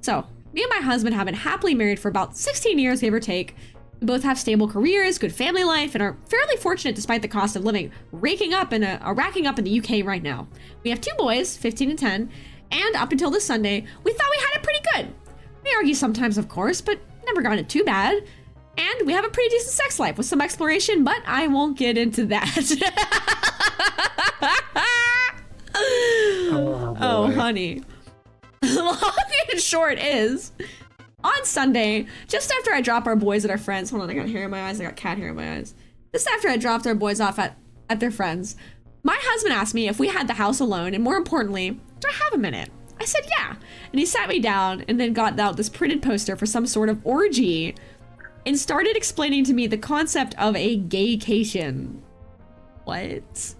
So, me and my husband have been happily married for about 16 years, give or take. We both have stable careers, good family life, and are fairly fortunate despite the cost of living racking up in the UK right now. We have 2 boys, 15 and 10, and up until this Sunday, we thought we had it pretty good. We argue sometimes, of course, but never gotten it too bad. And we have a pretty decent sex life with some exploration, but I won't get into that. Oh, honey. Long and short is, on Sunday, just after I drop our boys at our friends, hold on, I got hair in my eyes, I got cat hair in my eyes. Just after I dropped our boys off at their friends, my husband asked me if we had the house alone, and more importantly, do I have a minute? I said yeah, and he sat me down and then got out this printed poster for some sort of orgy and started explaining to me the concept of a gaycation. What?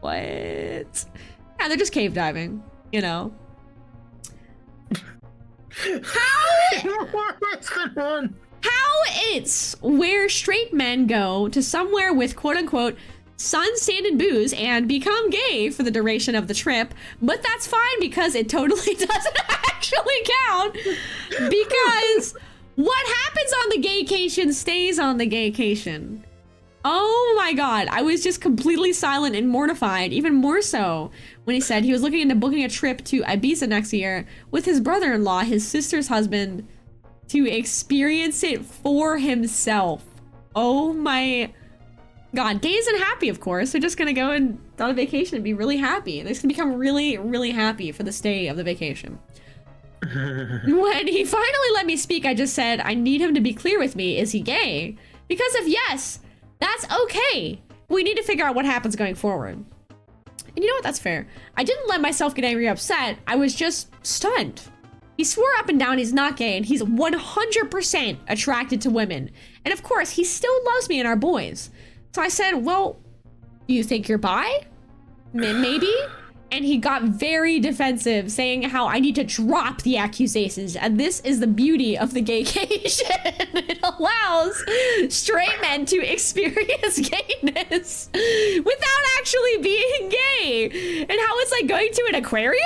Yeah, they're just cave diving, you know. How it's where straight men go to somewhere with quote-unquote sun, sand, and booze and become gay for the duration of the trip, but that's fine because it totally doesn't actually count, because what happens on the gaycation stays on the gaycation. Oh my god, I was just completely silent and mortified, even more so when he said he was looking into booking a trip to Ibiza next year with his brother-in-law, his sister's husband, to experience it for himself. Oh my god. Gays and happy, of course. They're just gonna go on a vacation and be really happy. They're just gonna become really, really happy for the stay of the vacation. When he finally let me speak, I just said, I need him to be clear with me. Is he gay? Because if yes, that's okay. We need to figure out what happens going forward. And you know what? That's fair. I didn't let myself get angry or upset. I was just stunned. He swore up and down he's not gay and he's 100% attracted to women. And of course, he still loves me and our boys. So I said, well, do you think you're bi? Maybe? And he got very defensive, saying how I need to drop the accusations. And this is the beauty of the gaycation. It allows straight men to experience gayness without actually being gay. And how it's like going to an aquarium?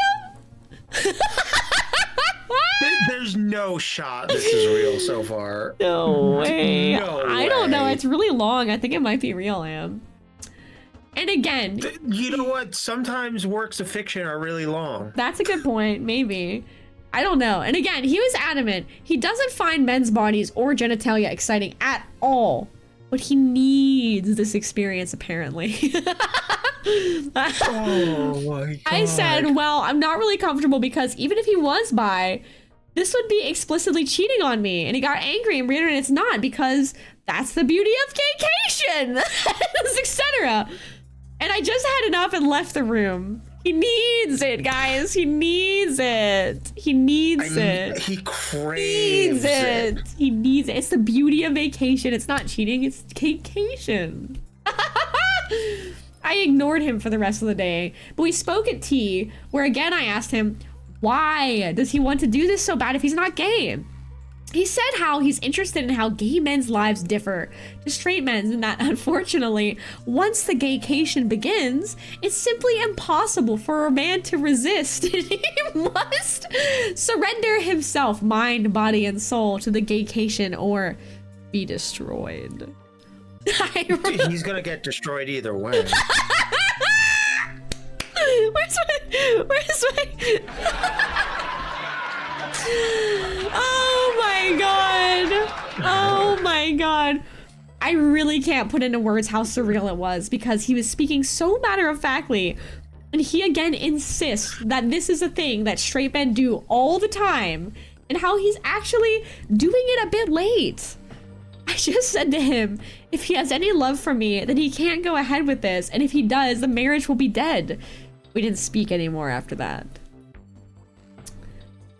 There's no shot this is real so far. No way. No way. I don't know. It's really long. I think it might be real, Am. And again, you know what? Sometimes works of fiction are really long. That's a good point. Maybe. I don't know. And again, he was adamant. He doesn't find men's bodies or genitalia exciting at all. But he needs this experience, apparently. Oh my God. I said, well, I'm not really comfortable because even if he was bi, this would be explicitly cheating on me. And he got angry and reiterated it's not because that's the beauty of gaycation, etc. And I just had enough and left the room. He needs it, guys. He needs it. He needs it. He craves it. He needs it. It's the beauty of vacation. It's not cheating. It's vacation. I ignored him for the rest of the day. But we spoke at tea, where again I asked him, why does he want to do this so bad if he's not gay? He said how he's interested in how gay men's lives differ to straight men's, and that unfortunately, once the gaycation begins, it's simply impossible for a man to resist. He must surrender himself, mind, body, and soul to the gaycation or be destroyed. He's gonna get destroyed either way. Where's my... Oh my God. Oh my God. I really can't put into words how surreal it was because he was speaking so matter-of-factly, and he again insists that this is a thing that straight men do all the time and how he's actually doing it a bit late. I just said to him, if he has any love for me, then he can't go ahead with this, and if he does, the marriage will be dead. We didn't speak anymore after that.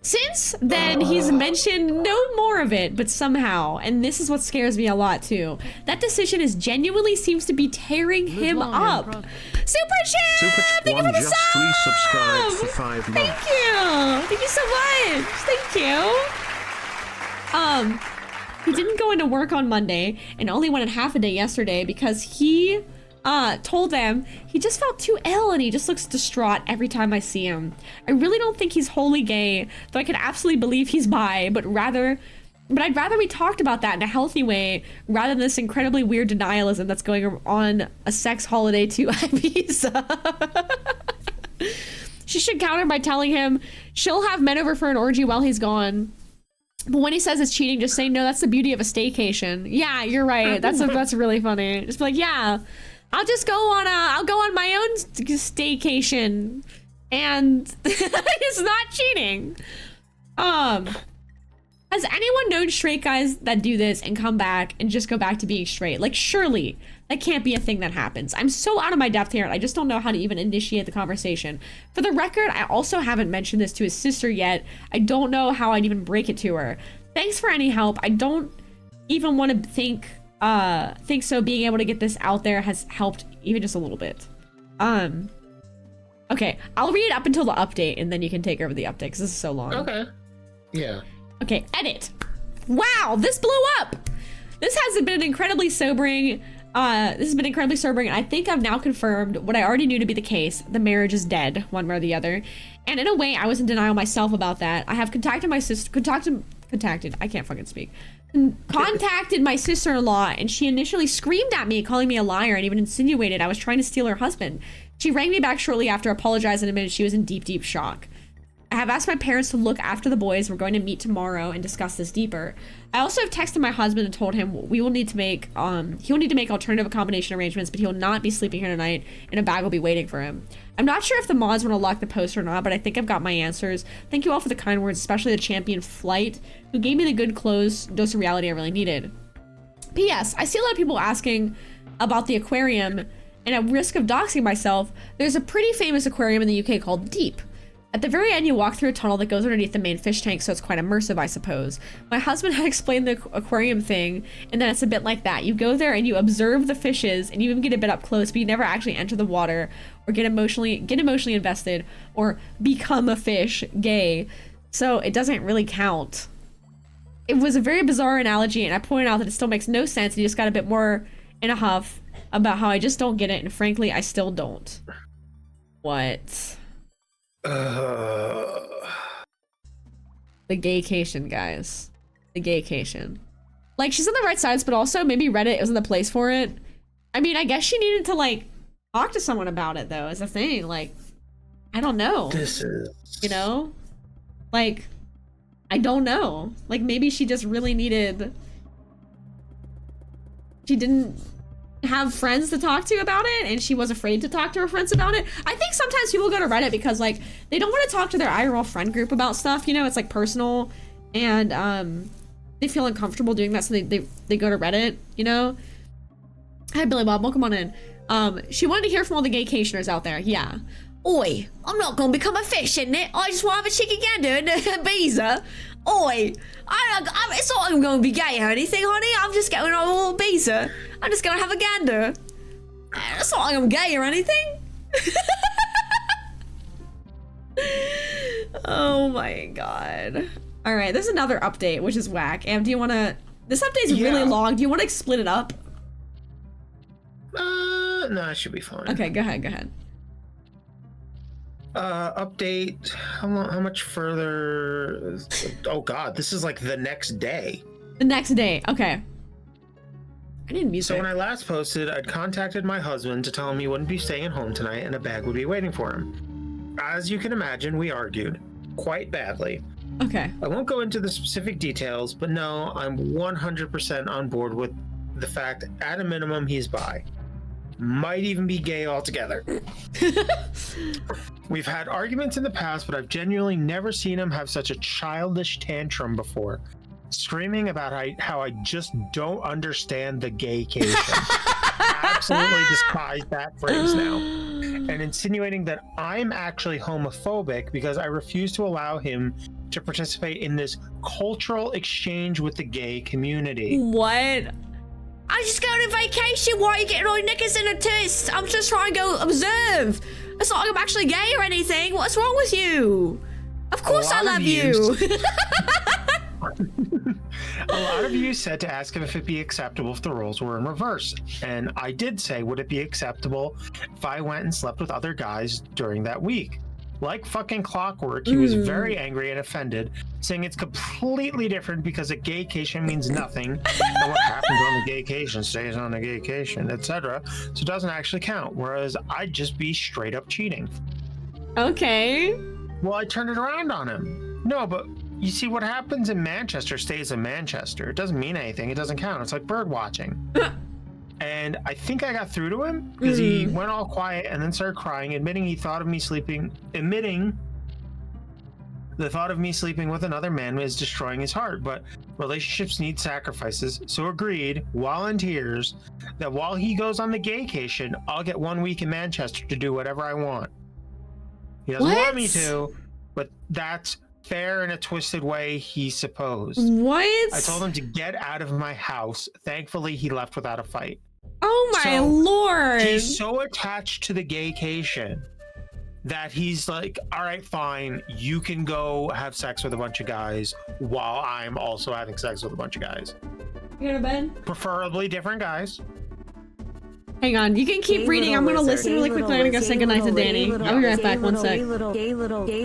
Since then, he's mentioned no more of it, but somehow, and this is what scares me a lot too, that decision genuinely seems to be tearing him up. Super Chip! Thank you for the sub! Resubscribed for 5 months. Thank you! Thank you so much! Thank you! He didn't go into work on Monday and only went in half a day yesterday because he told them he just felt too ill and he just looks distraught every time I see him. I really don't think he's wholly gay, though I could absolutely believe he's bi, but I'd rather we talked about that in a healthy way rather than this incredibly weird denialism that's going on a sex holiday to Ibiza. She should counter by telling him she'll have men over for an orgy while he's gone. But when he says it's cheating, just say, no, that's the beauty of a staycation. Yeah, you're right. That's really funny. Just be like, yeah, I'll go on my own staycation and it's not cheating. Has anyone known straight guys that do this and come back and just go back to being straight? Like, surely that can't be a thing that happens. I'm so out of my depth here. I just don't know how to even initiate the conversation. For the record, I also haven't mentioned this to his sister yet. I don't know how I'd even break it to her. Thanks for any help. I don't even want to think so. Being able to get this out there has helped even just a little bit. Okay, I'll read up until the update and then you can take over the update because this is so long. Okay. Yeah. Okay, edit. Wow, this blew up. This has been incredibly sobering. And I think I've now confirmed what I already knew to be the case. The marriage is dead, one way or the other. And in a way, I was in denial myself about that. I have contacted my sister, I can't fucking speak. Contacted my sister-in-law, and she initially screamed at me, calling me a liar, and even insinuated I was trying to steal her husband. She rang me back shortly after, apologized, and admitted she was in deep, deep shock. I have asked my parents to look after the boys. We're going to meet tomorrow and discuss this deeper. I also have texted my husband and told him he will need to make alternative accommodation arrangements, but he will not be sleeping here tonight and a bag will be waiting for him. I'm not sure if the mods want to lock the post or not, but I think I've got my answers. Thank you all for the kind words, especially the champion Flight, who gave me the good close dose of reality I really needed. P.S. I see a lot of people asking about the aquarium, and at risk of doxing myself, there's a pretty famous aquarium in the UK called Deep. At the very end, you walk through a tunnel that goes underneath the main fish tank, so it's quite immersive, I suppose. My husband had explained the aquarium thing, and then it's a bit like that. You go there and you observe the fishes, and you even get a bit up close, but you never actually enter the water or get emotionally invested or become a fish gay. So it doesn't really count. It was a very bizarre analogy, and I pointed out that it still makes no sense. And you just got a bit more in a huff about how I just don't get it, and frankly, I still don't. What? The gaycation, guys. The gaycation. Like, she's on the right sides, but also maybe Reddit isn't the place for it. I mean, I guess she needed to, like, talk to someone about it, though, is the thing. Like, I don't know. This is... You know? Like, I don't know. Like, maybe she just really needed... She didn't have friends to talk to about it, and she was afraid to talk to her friends about it. I think sometimes people go to Reddit because, like, they don't want to talk to their IRL friend group about stuff, you know? It's, like, personal, and, they feel uncomfortable doing that, so they go to Reddit, you know? Hi, Billy Bob, welcome on in. She wanted to hear from all the gaycationers out there, yeah. Oi, I'm not gonna become a fish, isn't it? I just want to have a chicken gander and a beezer. Oi, it's not like I'm gonna be gay or anything, honey. I'm just going on a little beezer. I'm just gonna have a gander. It's not like I'm gay or anything. Oh my god. All right, there's another update, which is whack. Am, do you want to... This update's really long. Do you want to split it up? No, it should be fine. Okay, go ahead. Update. How much further? Oh god, this is like the next day. The next day, okay. I need music. So when I last posted, I'd contacted my husband to tell him he wouldn't be staying at home tonight and a bag would be waiting for him. As you can imagine, we argued quite badly. Okay. I won't go into the specific details, but no, I'm 100% on board with the fact, at a minimum, he's bi. Might even be gay altogether. We've had arguments in the past, but I've genuinely never seen him have such a childish tantrum before. Screaming about how I just don't understand the gaycation. Absolutely despise that phrase now. And insinuating that I'm actually homophobic because I refuse to allow him to participate in this cultural exchange with the gay community. What? I'm just going on vacation. Why are you getting all your knickers in a twist? I'm just trying to go observe. It's not like I'm actually gay or anything. What's wrong with you? Of course I love you. A lot of you said to ask him if it'd be acceptable if the roles were in reverse. And I did say, would it be acceptable if I went and slept with other guys during that week? Like fucking clockwork, he was very angry and offended, saying it's completely different because a gaycation means nothing, and what happens on the gaycation stays on the gaycation, etc. So it doesn't actually count, whereas I'd just be straight up cheating. Okay. Well, I turned it around on him. No, but you see, what happens in Manchester stays in Manchester. It doesn't mean anything. It doesn't count. It's like bird watching. And I think I got through to him because he went all quiet and then started crying, admitting the thought of me sleeping with another man was destroying his heart. But relationships need sacrifices, so agreed, while in tears, that while he goes on the gaycation, I'll get 1 week in Manchester to do whatever I want. He doesn't want me to, but that's fair in a twisted way, he supposed. What? I told him to get out of my house. Thankfully, he left without a fight. Oh my lord. He's so attached to the gaycation that he's like, all right, fine, you can go have sex with a bunch of guys while I'm also having sex with a bunch of guys. You go to bed? Preferably different guys. Hang on, you can keep reading. I'm gonna listen really quickly. I'm gonna go say goodnight to Danny. I'll be right back, 1 sec.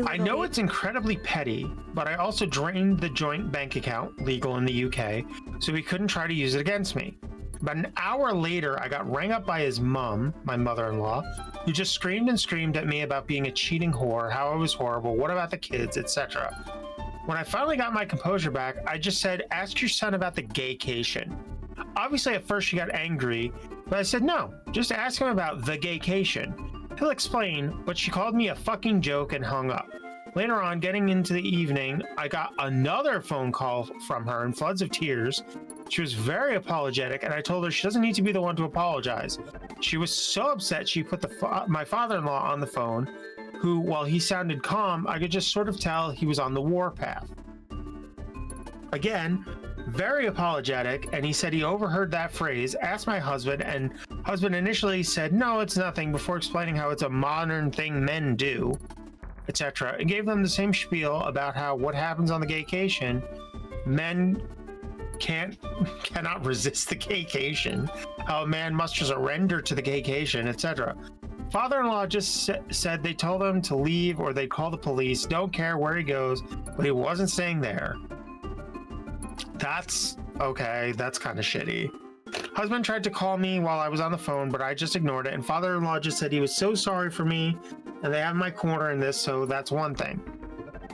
I know it's incredibly petty, but I also drained the joint bank account, legal in the UK, so he couldn't try to use it against me. About an hour later, I got rang up by his mom, my mother-in-law, who just screamed and screamed at me about being a cheating whore, how I was horrible, what about the kids, etc. When I finally got my composure back, I just said, ask your son about the gaycation. Obviously, at first she got angry, but I said, no, just ask him about the gaycation. He'll explain, but she called me a fucking joke and hung up. Later on, getting into the evening, I got another phone call from her in floods of tears. She was very apologetic, and I told her she doesn't need to be the one to apologize. She was so upset she put my father-in-law on the phone, who, while he sounded calm, I could just sort of tell he was on the warpath. Again, very apologetic, and he said he overheard that phrase, asked my husband, and husband initially said, no, it's nothing, before explaining how it's a modern thing men do, etc., and gave them the same spiel about how what happens on the gaycation, men cannot resist the gaycation, how a man must just surrender to the gaycation, etc. Father-in-law just said they told him to leave or they'd call the police, don't care where he goes, but he wasn't staying there. That's okay, that's kind of shitty. Husband tried to call me while I was on the phone, but I just ignored it, and father-in-law just said he was so sorry for me, and they have my corner in this, so that's one thing.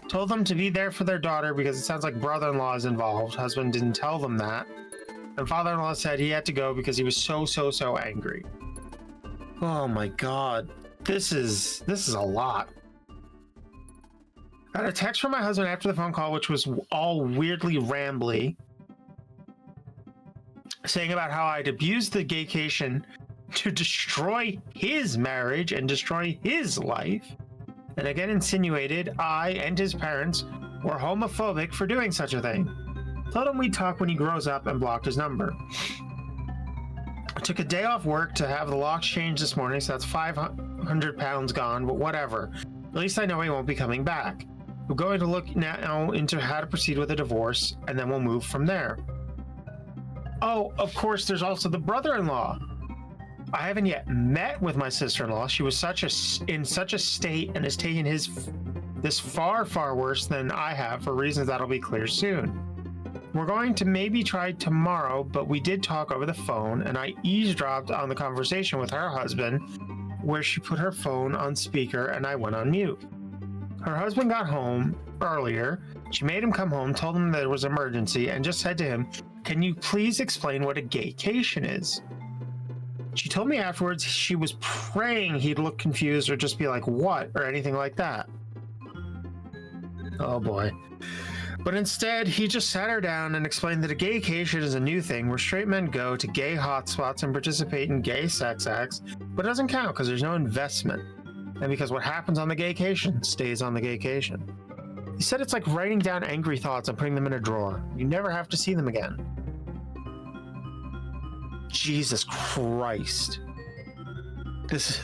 Told them to be there for their daughter because it sounds like brother-in-law is involved. Husband didn't tell them that. And father-in-law said he had to go because he was so angry. Oh my god. This is a lot. I got a text from my husband after the phone call, which was all weirdly rambly, saying about how I'd abused the gaycation to destroy his marriage and destroy his life, and again insinuated I and his parents were homophobic for doing such a thing. Told him we'd talk when he grows up and blocked his number. I took a day off work to have the locks changed this morning, so that's 500 pounds gone, but whatever. At least I know he won't be coming back. We're going to look now into how to proceed with a divorce, and then we'll move from there. Oh, of course, there's also the brother-in-law. I haven't yet met with my sister-in-law. She was in such a state and has taken this far worse than I have for reasons that'll be clear soon. We're going to maybe try tomorrow, but we did talk over the phone, and I eavesdropped on the conversation with her husband, where she put her phone on speaker and I went on mute. Her husband got home earlier. She made him come home, told him there was an emergency, and just said to him, can you please explain what a gaycation is? She told me afterwards she was praying he'd look confused or just be like, what? Or anything like that. Oh boy. But instead, he just sat her down and explained that a gaycation is a new thing where straight men go to gay hotspots and participate in gay sex acts, but it doesn't count because there's no investment. And because what happens on the gaycation stays on the gaycation. He said it's like writing down angry thoughts and putting them in a drawer. You never have to see them again. Jesus Christ. This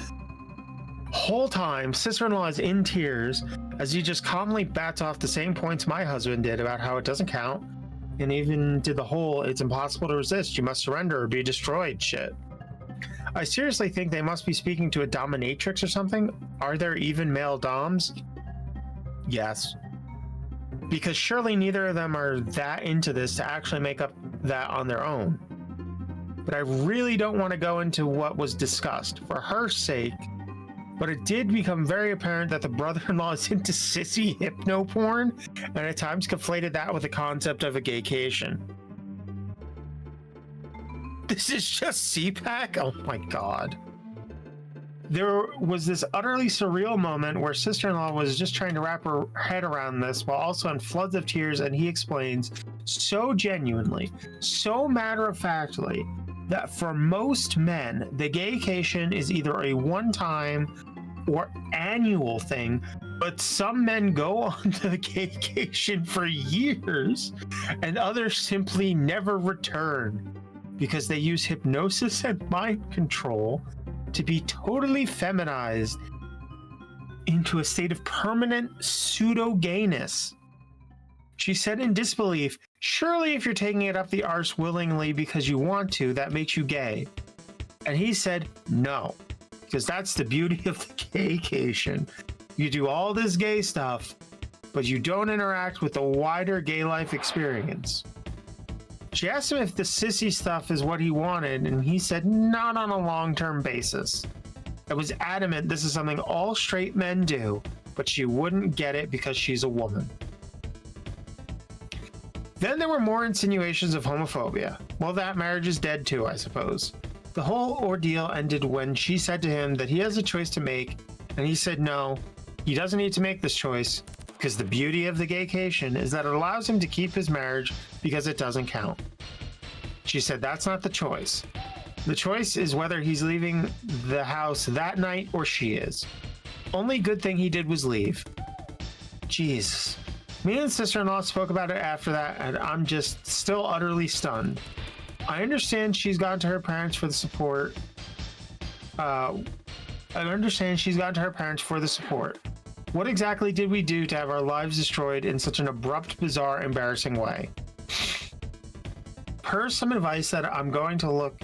whole time, sister-in-law is in tears as he just calmly bats off the same points my husband did about how it doesn't count, and even did the whole it's impossible to resist, you must surrender or be destroyed shit. I seriously think they must be speaking to a dominatrix or something. Are there even male doms? Yes. Because surely neither of them are that into this to actually make up that on their own. But I really don't want to go into what was discussed for her sake, but it did become very apparent that the brother-in-law is into sissy hypno porn, and at times conflated that with the concept of a gaycation. This is just CPAC? Oh my god. There was this utterly surreal moment where sister-in-law was just trying to wrap her head around this while also in floods of tears, and he explains so genuinely, so matter-of-factly, that for most men, the gaycation is either a one-time or annual thing, but some men go on to the gaycation for years, and others simply never return because they use hypnosis and mind control to be totally feminized into a state of permanent pseudo-gayness. She said in disbelief, surely if you're taking it up the arse willingly because you want to, that makes you gay. And he said, no, because that's the beauty of the gaycation. You do all this gay stuff, but you don't interact with the wider gay life experience. She asked him if the sissy stuff is what he wanted, and he said not on a long-term basis. I was adamant this is something all straight men do, but she wouldn't get it because she's a woman. Then there were more insinuations of homophobia. Well, that marriage is dead too, I suppose. The whole ordeal ended when she said to him that he has a choice to make, and he said no, he doesn't need to make this choice, because the beauty of the gaycation is that it allows him to keep his marriage because it doesn't count. She said that's not the choice. The choice is whether he's leaving the house that night or she is. Only good thing he did was leave. Jesus. Me and sister-in-law spoke about it after that, and I'm just still utterly stunned. I understand she's gone to her parents for the support. What exactly did we do to have our lives destroyed in such an abrupt, bizarre, embarrassing way? Per some advice, I'm going to look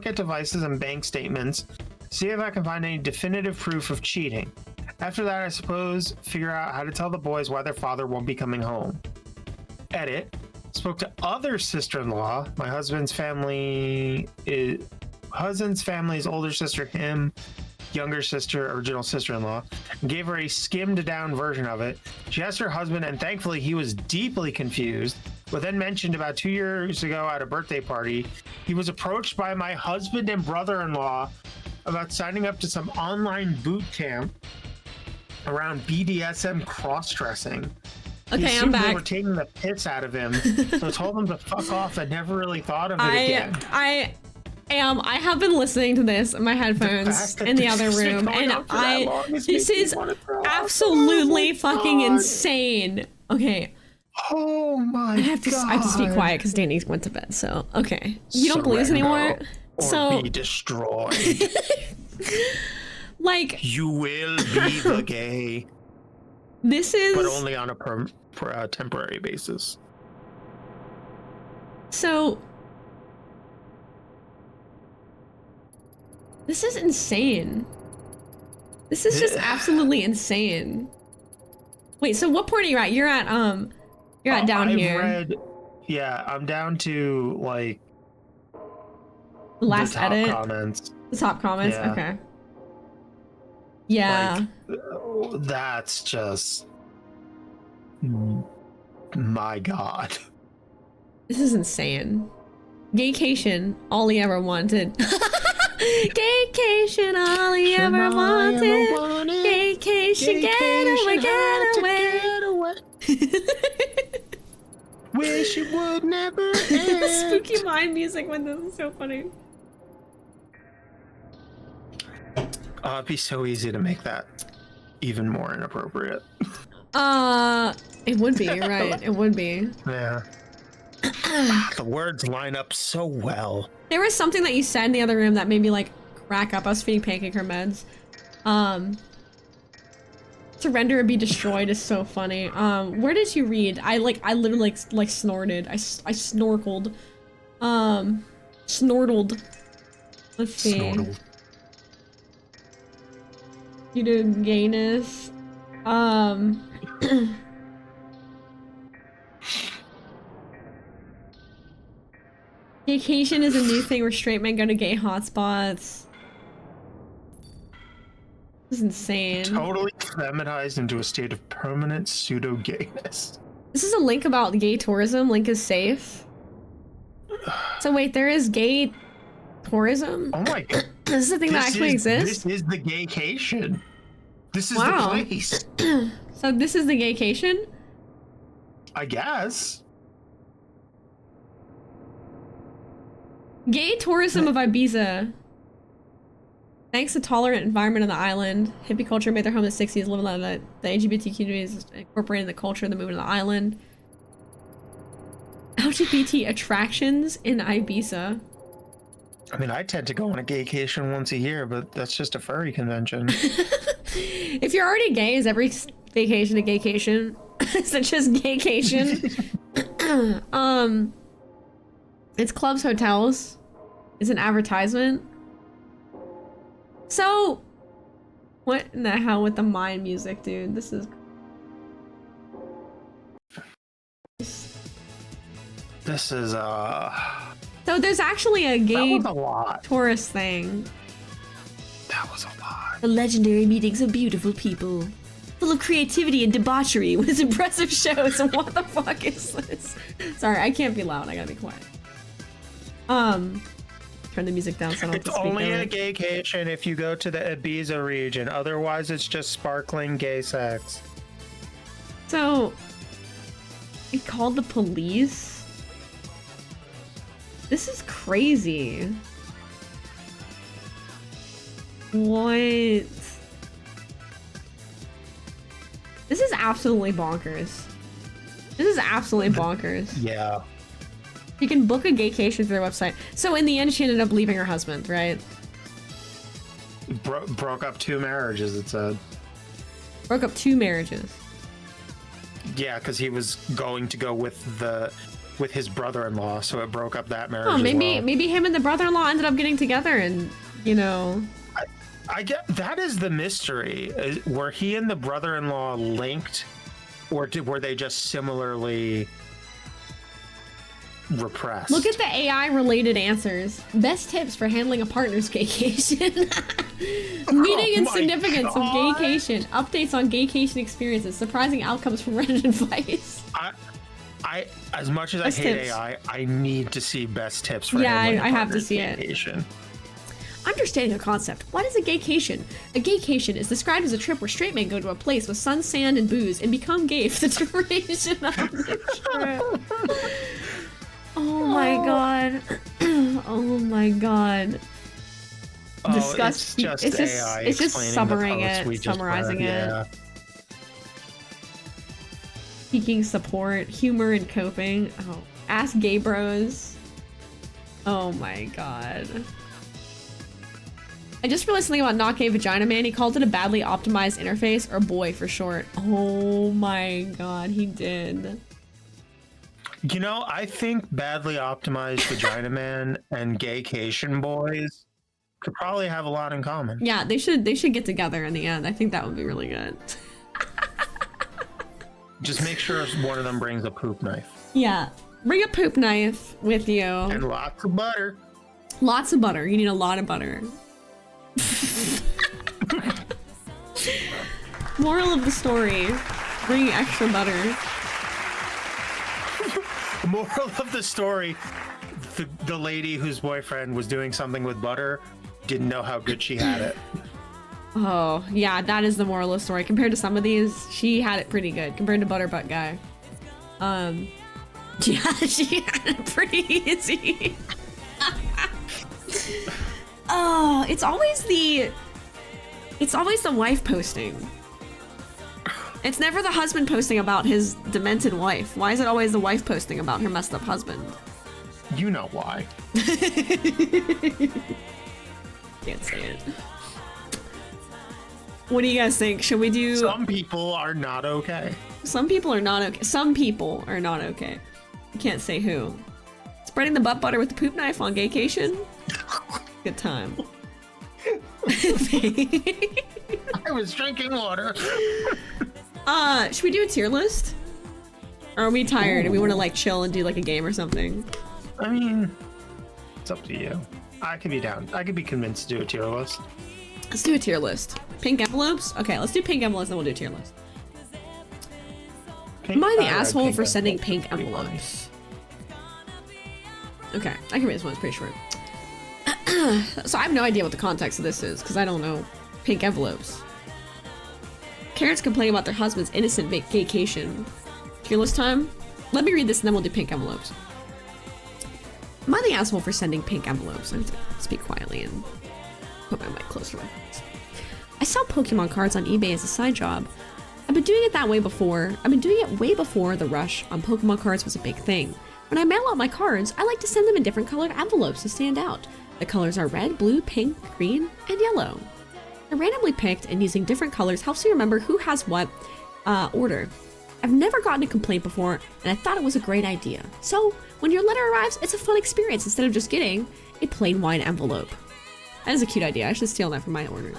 at devices and bank statements, see if I can find any definitive proof of cheating. After that, I suppose, figure out how to tell the boys why their father won't be coming home. Edit. Spoke to other sister-in-law, my husband's family's older sister, him, younger sister, original sister-in-law, and gave her a skimmed down version of it. She asked her husband, and thankfully he was deeply confused, but then mentioned about 2 years ago at a birthday party, he was approached by my husband and brother-in-law about signing up to some online boot camp around BDSM cross-dressing. Okay, I'm back. They were taking the piss out of him, so told him to fuck off and never really thought of it again. I have been listening to this in my headphones in the other room, and this is absolutely fucking insane. Okay. Oh my god. I have to speak quiet because Danny went to bed, so okay. You don't believe this anymore? Or be destroyed. Like, you will be the gay. This is, but only on a temporary basis. So this is insane. This is just absolutely insane. Wait, so what point are you at? You're at down here. Yeah, I'm down to like the last edit. Comments. The top comments. Yeah. Okay. Yeah. Like, that's just my god. This is insane. Gaycation, all he ever wanted. Gaycation, all he ever wanted. Gaycation, get away. Wish it would never end. Spooky mind music when this is so funny. It'd be so easy to make that even more inappropriate. It would be, right? It would be. Yeah. The words line up so well. There was something that you said in the other room that made me like crack up. I was feeding Pancake her meds. Surrender or be destroyed is so funny. Where did you read? I literally like snorted. I snorkeled. Snortled. Let's see. Snortled. You did gayness. Gaycation is a new thing where straight men go to gay hotspots. This is insane. Totally feminized into a state of permanent pseudo-gayness. This is a link about gay tourism. Link is safe. So wait, there is gay tourism? Oh my god. This is a thing that actually exists? This is the gaycation. This is the place. So this is the gaycation? I guess. Gay tourism of Ibiza. Thanks to tolerant environment of the island, hippie culture made their home in the 60s, living on the LGBT communities incorporating the culture and the movement of the island. LGBT attractions in Ibiza. I mean, I tend to go on a gaycation once a year, but that's just a furry convention. If you're already gay, is every vacation a gaycation? Is it just gaycation? It's clubs, hotels. It's an advertisement. So, what in the hell with the mind music, dude? This is... This is So there's actually a gay that was a lot. tourist thing. That was a lot. The legendary meetings of beautiful people, full of creativity and debauchery, with impressive shows. And what the fuck is this? Sorry, I can't be loud. I gotta be quiet. Turn the music down so I don't have to It's speak only over a it. gaycation if you go to the Ibiza region. Otherwise, it's just sparkling gay sex. So, he called the police? This is crazy. What? This is absolutely bonkers. This is absolutely bonkers. Yeah. You can book a gaycation through their website. So in the end, she ended up leaving her husband, right? Broke up 2 marriages, it said. Broke up 2 marriages. Yeah, because he was going to go with his brother-in-law, so it broke up that marriage. Oh, maybe as well. maybe him and the brother-in-law ended up getting together, and you know. I get that is the mystery. Were he and the brother-in-law linked, or were they just similarly repressed? Look at the AI-related answers. Best tips for handling a partner's gaycation. Meaning and my significance of God. gaycation. Updates on gaycation experiences. Surprising outcomes from Reddit advice. I as much as Best I hate tips. AI, I need to see best tips for Yeah, handling a I have to partner's see it. gaycation. Understanding a concept. What is a gaycation? A gaycation is described as a trip where straight men go to a place with sun, sand, and booze and become gay for the duration of the trip. Oh my god. Oh my god. Oh, Disgust. it's just AI it's just explaining summarizing the post we it, just summarizing read, it. yeah. Seeking support, humor and coping. Oh, ask gay bros. Oh my god. I just realized something about Not Gay Vagina Man. He called it a badly optimized interface, or boy for short. Oh my god, he did. You know, I think badly optimized Vagina Man and Gaycation Boys could probably have a lot in common. Yeah, they should get together in the end. I think that would be really good. Just make sure one of them brings a poop knife. Yeah. Bring a poop knife with you. And lots of butter. Lots of butter. You need a lot of butter. Moral of the story. Bring extra butter. Moral of the story, the lady whose boyfriend was doing something with butter didn't know how good she had it. Oh, yeah, that is the moral of the story. Compared to some of these, she had it pretty good. Compared to Butterbutt Guy. Yeah, she had it pretty easy. Oh, it's always the wife posting. It's never the husband posting about his demented wife. Why is it always the wife posting about her messed up husband? You know why. Can't say it. What do you guys think? Should we do... Some people are not okay. Some people are not okay. Some people are not okay. You can't say who. Spreading the butt butter with the poop knife on gaycation? Good time. I was drinking water. Should we do a tier list? Or are we tired and we want to like chill and do like a game or something? I mean, it's up to you. I could be down. I could be convinced to do a tier list. Let's do a tier list. Pink envelopes? Okay, let's do pink envelopes and we'll do a tier list. Am I the asshole for sending pink envelopes? Okay, I can read this one, it's pretty short. So I have no idea what the context of this is, because I don't know pink envelopes. Parents complain about their husband's innocent vacation. Tier list time? Let me read this and then we'll do pink envelopes. Am I the asshole for sending pink envelopes? I have to speak quietly and put my mic closer to my face. I sell Pokemon cards on eBay as a side job. I've been doing it that way before. I've been doing it way before the rush on Pokemon cards was a big thing. When I mail out my cards, I like to send them in different colored envelopes to stand out. The colors are red, blue, pink, green, and yellow. I randomly picked, and using different colors helps you remember who has what order. I've never gotten a complaint before, and I thought it was a great idea. So, when your letter arrives, it's a fun experience instead of just getting a plain white envelope. That is a cute idea. I should steal that from my orders.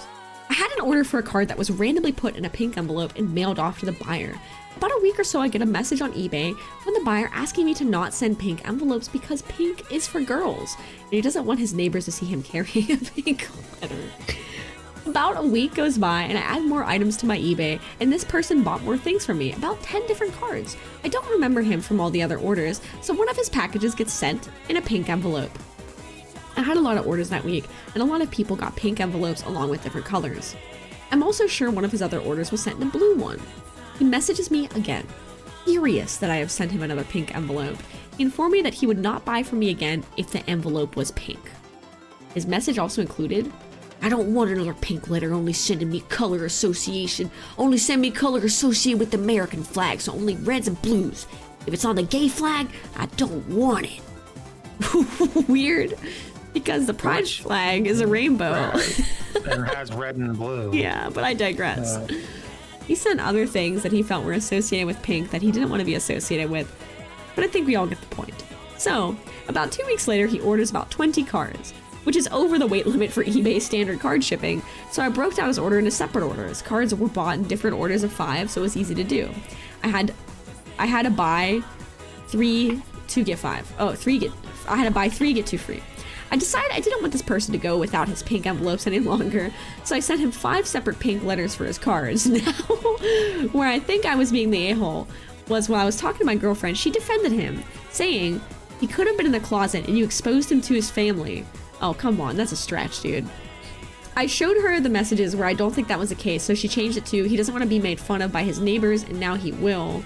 I had an order for a card that was randomly put in a pink envelope and mailed off to the buyer. About a week or so, I get a message on eBay from the buyer asking me to not send pink envelopes because pink is for girls, and he doesn't want his neighbors to see him carrying a pink letter. About a week goes by and I add more items to my eBay, and this person bought more things from me, about 10 different cards. I don't remember him from all the other orders, so one of his packages gets sent in a pink envelope. I had a lot of orders that week, and a lot of people got pink envelopes along with different colors. I'm also sure one of his other orders was sent in a blue one. He messages me again, furious that I have sent him another pink envelope. He informed me that he would not buy from me again if the envelope was pink. His message also included, "I don't want another pink letter, only sending me color association. Only send me color associated with the American flag, so only reds and blues. If it's on the gay flag, I don't want it." Weird, because the pride flag is a rainbow. And it has red and blue. Yeah, but I digress. He sent other things that he felt were associated with pink that he didn't want to be associated with, but I think we all get the point. So, about 2 weeks later, he orders about 20 cards, which is over the weight limit for eBay standard card shipping, so I broke down his order into separate orders. Cards were bought in different orders of 5, so it was easy to do. I had to buy 3 to get 5. I had to buy 3, get 2 free. I decided I didn't want this person to go without his pink envelopes any longer, so I sent him 5 separate pink letters for his cards. Now, where I think I was being the a-hole was while I was talking to my girlfriend, she defended him, saying he could have been in the closet and you exposed him to his family. Oh, come on, that's a stretch, dude. I showed her the messages where I don't think that was the case, so she changed it to, he doesn't want to be made fun of by his neighbors, and now he will.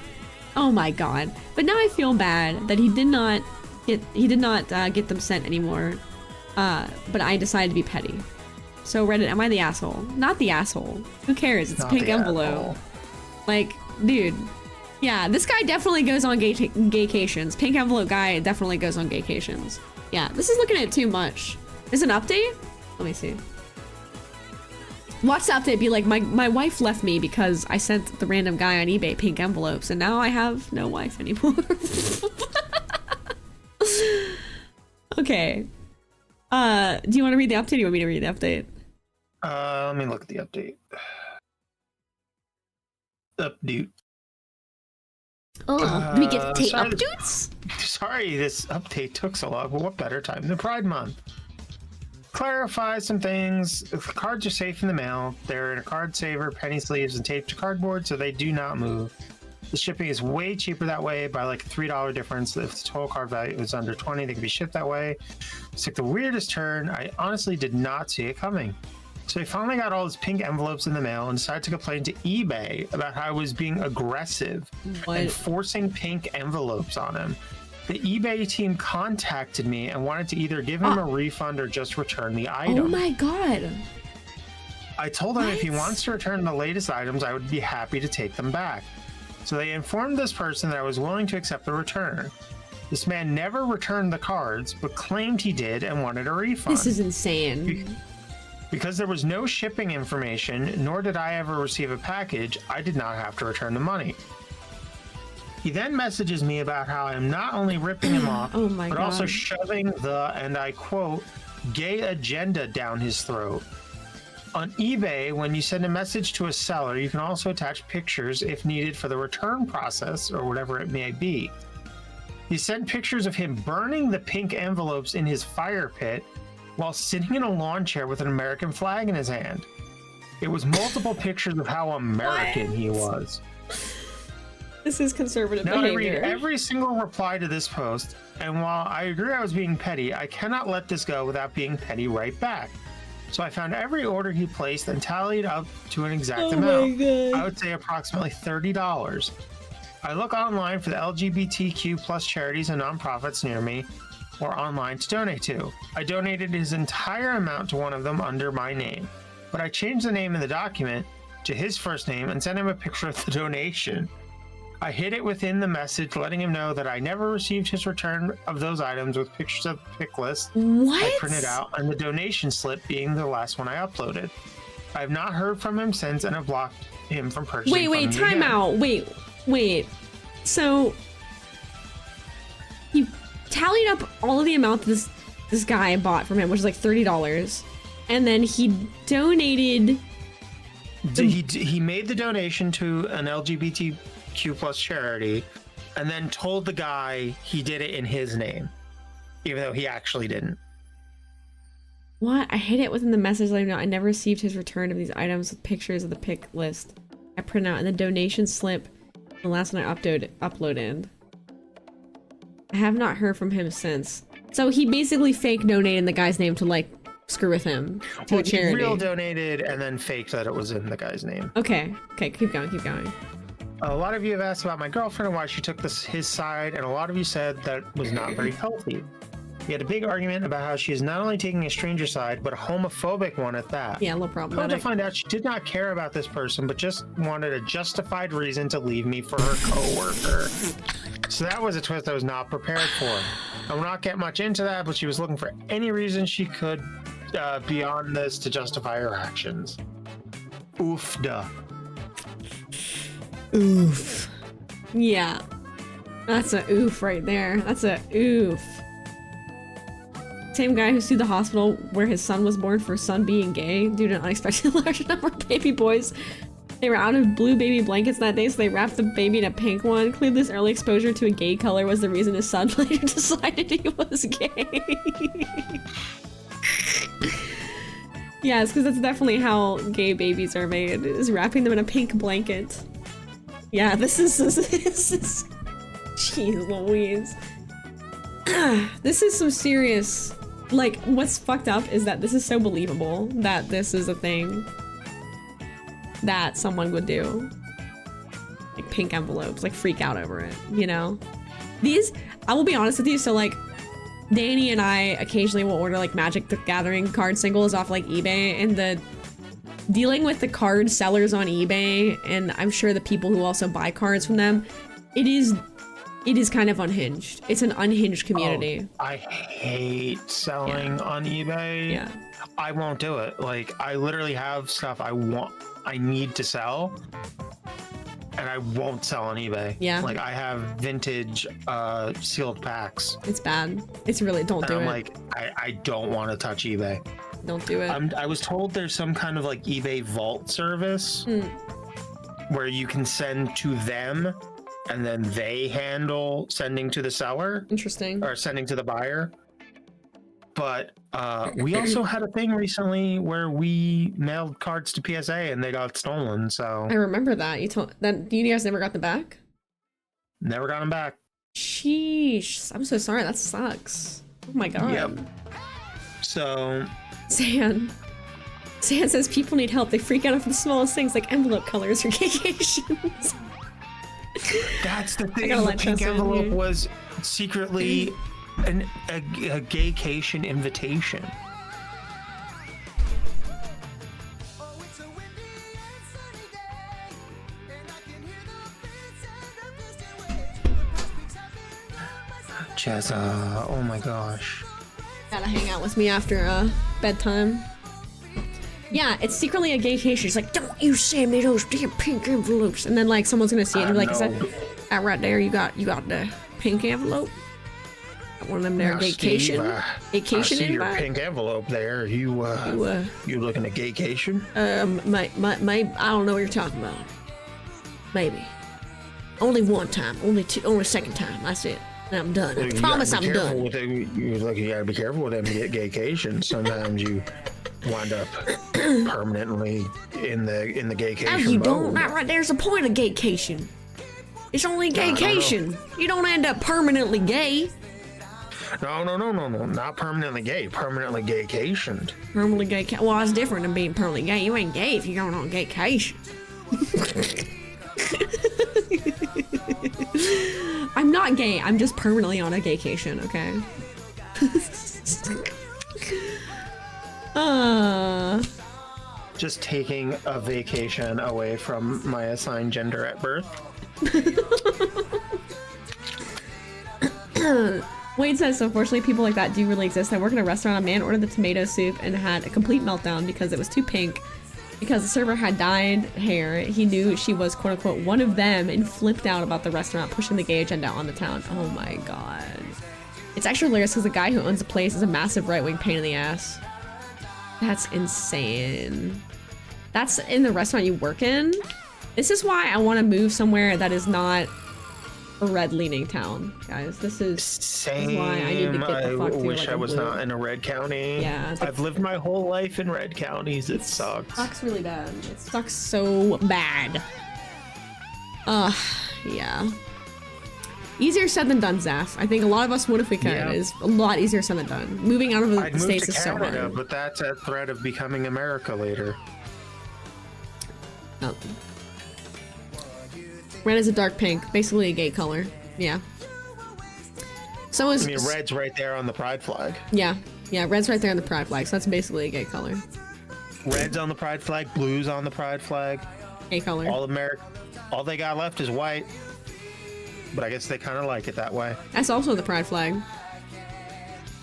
Oh my god. But now I feel bad that he did not get them sent anymore. But I decided to be petty. So Reddit, am I the asshole? Not the asshole. Who cares? It's a pink envelope. Like, dude. Yeah, this guy definitely goes on gaycations. Pink envelope guy definitely goes on gaycations. Yeah, this is looking at too much. Is it an update? Let me see. Watch the update be like, my wife left me because I sent the random guy on eBay pink envelopes, and now I have no wife anymore. Okay. Do you want to read the update or do you want me to read the update? Let me look at the update. Update. Oh, do we get to take updates? Sorry this update took so long, but what better time than Pride Month? Clarify some things. The cards are safe in the mail. They're in a card saver, penny sleeves, and taped to cardboard, so they do not move. The shipping is way cheaper that way by like a $3 difference. If the total card value is under 20, they can be shipped that way. It's like the weirdest turn. I honestly did not see it coming. So I finally got all his pink envelopes in the mail and decided to complain to eBay about how I was being aggressive and forcing pink envelopes on him. The eBay team contacted me and wanted to either give him a refund or just return the item. Oh my god. I told him if he wants to return the latest items, I would be happy to take them back. So they informed this person that I was willing to accept the return. This man never returned the cards, but claimed he did and wanted a refund. This is insane. Because there was no shipping information, nor did I ever receive a package, I did not have to return the money. He then messages me about how I'm not only ripping him off, but also shoving the, and I quote, gay agenda down his throat. On eBay, when you send a message to a seller, you can also attach pictures if needed for the return process or whatever it may be. He sent pictures of him burning the pink envelopes in his fire pit while sitting in a lawn chair with an American flag in his hand. It was multiple pictures of how American he was. This is conservative behavior. Now I read every single reply to this post, and while I agree I was being petty, I cannot let this go without being petty right back. So I found every order he placed and tallied up to an exact amount. I would say approximately $30. I look online for the LGBTQ plus charities and nonprofits near me or online to donate to. I donated his entire amount to one of them under my name, but I changed the name in the document to his first name and sent him a picture of the donation. I hid it within the message, letting him know that I never received his return of those items with pictures of the pick list I printed out and the donation slip being the last one I uploaded. I have not heard from him since and have blocked him from purchasing. Wait, time out. Wait. So he tallied up all of the amount that this guy bought from him, which is like $30, and then he donated He made the donation to an LGBTQ plus charity, and then told the guy he did it in his name, even though he actually didn't. What? I hid it within the message. Like, no, I never received his return of these items with pictures of the pick list. I print out and the donation slip. The last one I uploaded. I have not heard from him since. So he basically fake donated the guy's name to like screw with him to a charity. He real donated and then faked that it was in the guy's name. Okay, keep going. A lot of you have asked about my girlfriend and why she took his side, and a lot of you said that was not very healthy. We had a big argument about how she is not only taking a stranger side, but a homophobic one at that. Yeah, a little problem. Come to find out, she did not care about this person, but just wanted a justified reason to leave me for her coworker. So that was a twist I was not prepared for. I will not get much into that, but she was looking for any reason she could beyond this to justify her actions. Oof, duh. Oof. Yeah. That's a oof right there. That's a oof. Same guy who sued the hospital where his son was born for his son being gay due to an unexpected large number of baby boys. They were out of blue baby blankets that day, so they wrapped the baby in a pink one. Clearly this early exposure to a gay color was the reason his son later decided he was gay. Yes, because that's definitely how gay babies are made, is wrapping them in a pink blanket. Yeah, this is jeez Louise. This is some serious, like, what's fucked up is that this is so believable that this is a thing that someone would do. Like pink envelopes, like freak out over it, you know? These, I will be honest with you, so like, Danny and I occasionally will order like Magic the Gathering card singles off like eBay, and the dealing with the card sellers on eBay, and I'm sure the people who also buy cards from them, it is kind of unhinged. It's an unhinged community. Oh, I hate selling on eBay. Yeah. I won't do it. Like, I literally have stuff I need to sell, and I won't sell on eBay. Yeah. Like, I have vintage sealed packs. It's bad. It's really, don't do it. I'm like, I don't want to touch eBay. Don't do it. I was told there's some kind of like eBay vault service where you can send to them and then they handle sending to the seller. Interesting. Or sending to the buyer. But we also had a thing recently where we mailed cards to PSA and they got stolen, so. I remember that. You told that you guys never got them back? Never got them back. Sheesh. I'm so sorry. That sucks. Oh my god. Yep. So. San says people need help. They freak out over the smallest things like envelope colors or gaycations. That's the thing. The pink envelope was secretly a gaycation invitation. Jezza, oh my gosh. Gotta hang out with me after bedtime. Yeah, it's secretly a gaycation. She's like, don't you send me those damn pink envelopes. And then like someone's gonna see it and be like, is that right there? You got the pink envelope? Got one of them there gaycation? Gaycation I see invite? your pink envelope there. You looking at gaycation? I don't know what you're talking about. Maybe. Only one time. Only second time. That's it. And I'm done. I promise I'm done. You gotta be careful with them gaycations. Sometimes you wind up permanently in the gaycation. No, you don't. Not right there's the point of gaycation. It's only gaycation. You don't end up permanently gay. No. Not permanently gay. Permanently gaycationed. Permanently gay. Well, it's different than being permanently gay. You ain't gay if you're going on gaycation. I'm not gay. I'm just permanently on a gaycation, okay? Just taking a vacation away from my assigned gender at birth. Wade says, so unfortunately people like that do really exist. I work in a restaurant. A man ordered the tomato soup and had a complete meltdown because it was too pink. Because the server had dyed hair, he knew she was quote-unquote one of them and flipped out about the restaurant pushing the gay agenda on the town. Oh my god. It's actually hilarious because the guy who owns the place is a massive right-wing pain in the ass. That's insane. that's in the restaurant you work in. This is why I want to move somewhere that is not a red-leaning town, guys. This is why I need to get the fuck to wish like I a was blue. not in a red county. Yeah, I've lived my whole life in red counties. It sucks. It sucks really bad. It sucks so bad. Yeah. Easier said than done, Zaf. I think a lot of us would if we could. Yeah. It's a lot easier said than done. Moving out of the States is so hard. But that's at threat of becoming America later. Oh. Red is a dark pink, basically a gay color. Yeah. So is. I mean, red's right there on the pride flag. Yeah, red's right there on the pride flag, so that's basically a gay color. Red's on the pride flag, blue's on the pride flag. Gay color. All they got left is white. But I guess they kind of like it that way. That's also the pride flag.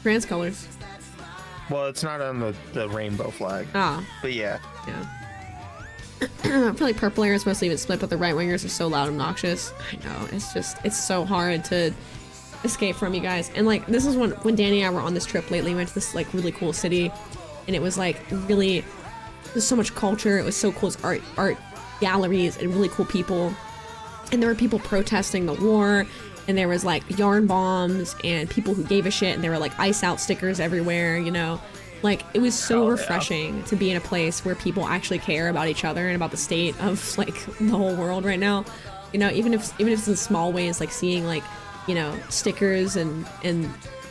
Trans colors. Well, it's not on the rainbow flag. Ah. But yeah. Yeah. I feel like purple air is mostly even split, but the right wingers are so loud and obnoxious. I know, it's so hard to escape from, you guys. And like, this is when Danny and I were on this trip lately. We went to this like really cool city, and it was like really, there's so much culture. It was so cool. It's art galleries and really cool people. And there were people protesting the war, and there was like yarn bombs and people who gave a shit, and there were like ice out stickers everywhere, you know? Like, it was so refreshing to be in a place where people actually care about each other and about the state of like the whole world right now. You know, even if it's in small ways, like seeing like, you know, stickers and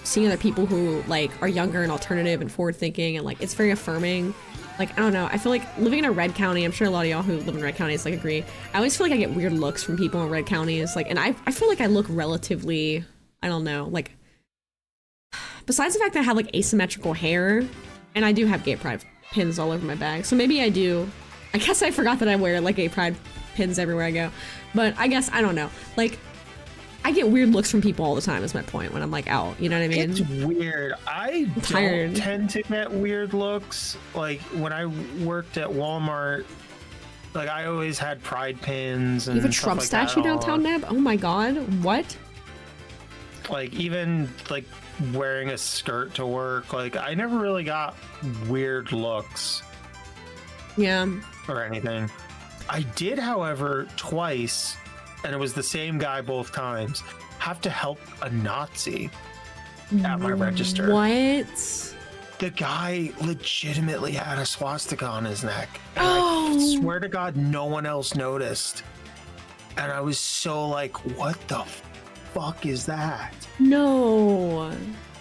seeing other people who like are younger and alternative and forward thinking, and like it's very affirming. Like, I don't know, I feel like living in a red county, I'm sure a lot of y'all who live in red counties like agree. I always feel like I get weird looks from people in red counties, like, and I feel like I look relatively, I don't know, like, besides the fact that I have like asymmetrical hair, and I do have gay pride pins all over my bag, so maybe I do. I guess I forgot that I wear like gay pride pins everywhere I go, but I guess, I don't know, like, I get weird looks from people all the time is my point when I'm like out, you know what I mean? It's weird. I don't tend to get weird looks. Like when I worked at Walmart, like I always had pride pins and you have a Trump statue downtown, Neb? Oh my god, what? Like even like wearing a skirt to work, like I never really got weird looks. Yeah. Or anything. I did, however, twice, and it was the same guy both times, have to help a Nazi at my register. What? The guy legitimately had a swastika on his neck. And Oh! I swear to God, no one else noticed. And I was so like, what the fuck is that? No.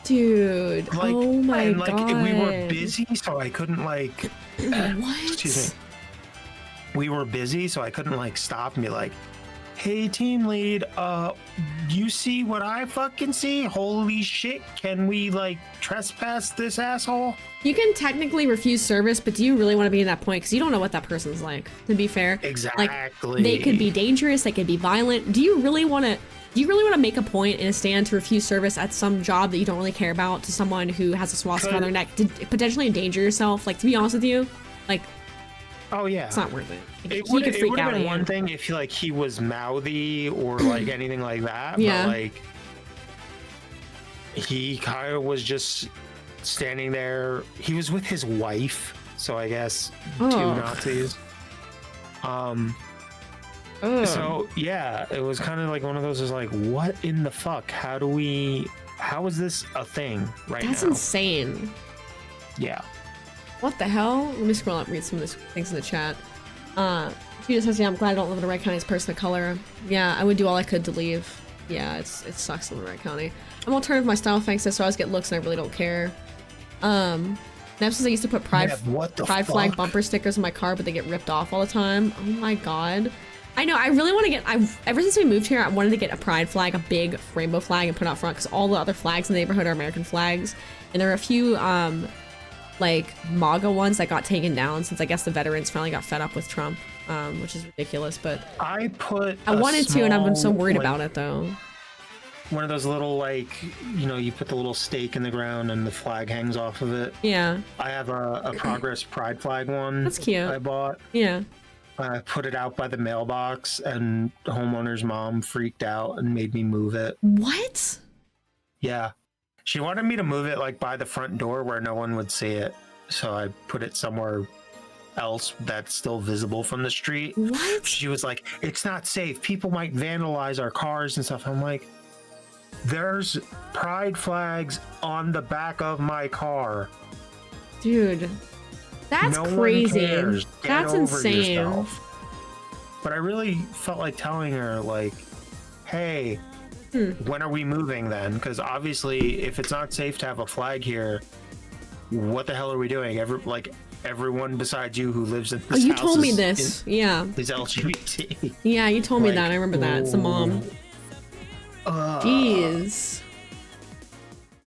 Dude. Like, oh my and, like, god. we were busy, so I couldn't like... What? Excuse me. We were busy, so I couldn't like stop and be like, hey team lead, you see what I fucking see? Holy shit, can we like trespass this asshole? You can technically refuse service, but do you really want to be in that point? Because you don't know what that person's like, to be fair. Exactly. Like, they could be dangerous, they could be violent. Do you really want to make a point in a stand to refuse service at some job that you don't really care about to someone who has a swastika on their neck to potentially endanger yourself? Like, to be honest with you, like, oh yeah, it's not worth it. Like, it would have been one thing if like he was mouthy or like anything like that. Yeah. But like he kind of was just standing there. He was with his wife, so I guess two Nazis. So yeah, it was kind of like one of those. Is like, what in the fuck? How is this a thing right now? That's insane. Yeah. What the hell? Let me scroll up and read some of these things in the chat. She just says, yeah, I'm glad I don't live in the red county as a person of color. Yeah, I would do all I could to leave. Yeah, it sucks to live in the red county. I'm alternative my style, thanks to so I always get looks and I really don't care. Nev says I used to put pride flag bumper stickers in my car, but they get ripped off all the time. Oh my god. I know, I really want to get, ever since we moved here, I wanted to get a pride flag, a big rainbow flag, and put it out front, because all the other flags in the neighborhood are American flags. And there are a few, like MAGA ones that got taken down since I guess the veterans finally got fed up with Trump, which is ridiculous. But I wanted to, and I've been so worried about it though. One of those little, like, you know, you put the little stake in the ground and the flag hangs off of it. Yeah. I have a Progress Pride flag one. That's cute. I bought. Yeah. I put it out by the mailbox, and the homeowner's mom freaked out and made me move it. What? Yeah. She wanted me to move it like by the front door where no one would see it. So I put it somewhere else that's still visible from the street. What? She was like, it's not safe. People might vandalize our cars and stuff. I'm like, there's pride flags on the back of my car. Dude, that's crazy. That's insane. Yourself. But I really felt like telling her, like, hey, when are we moving then? Because obviously, if it's not safe to have a flag here, what the hell are we doing? Everyone besides you who lives in this house. Oh, you told me this. Yeah. Is LGBT. Yeah, you told me that. I remember that. It's the mom. Jeez.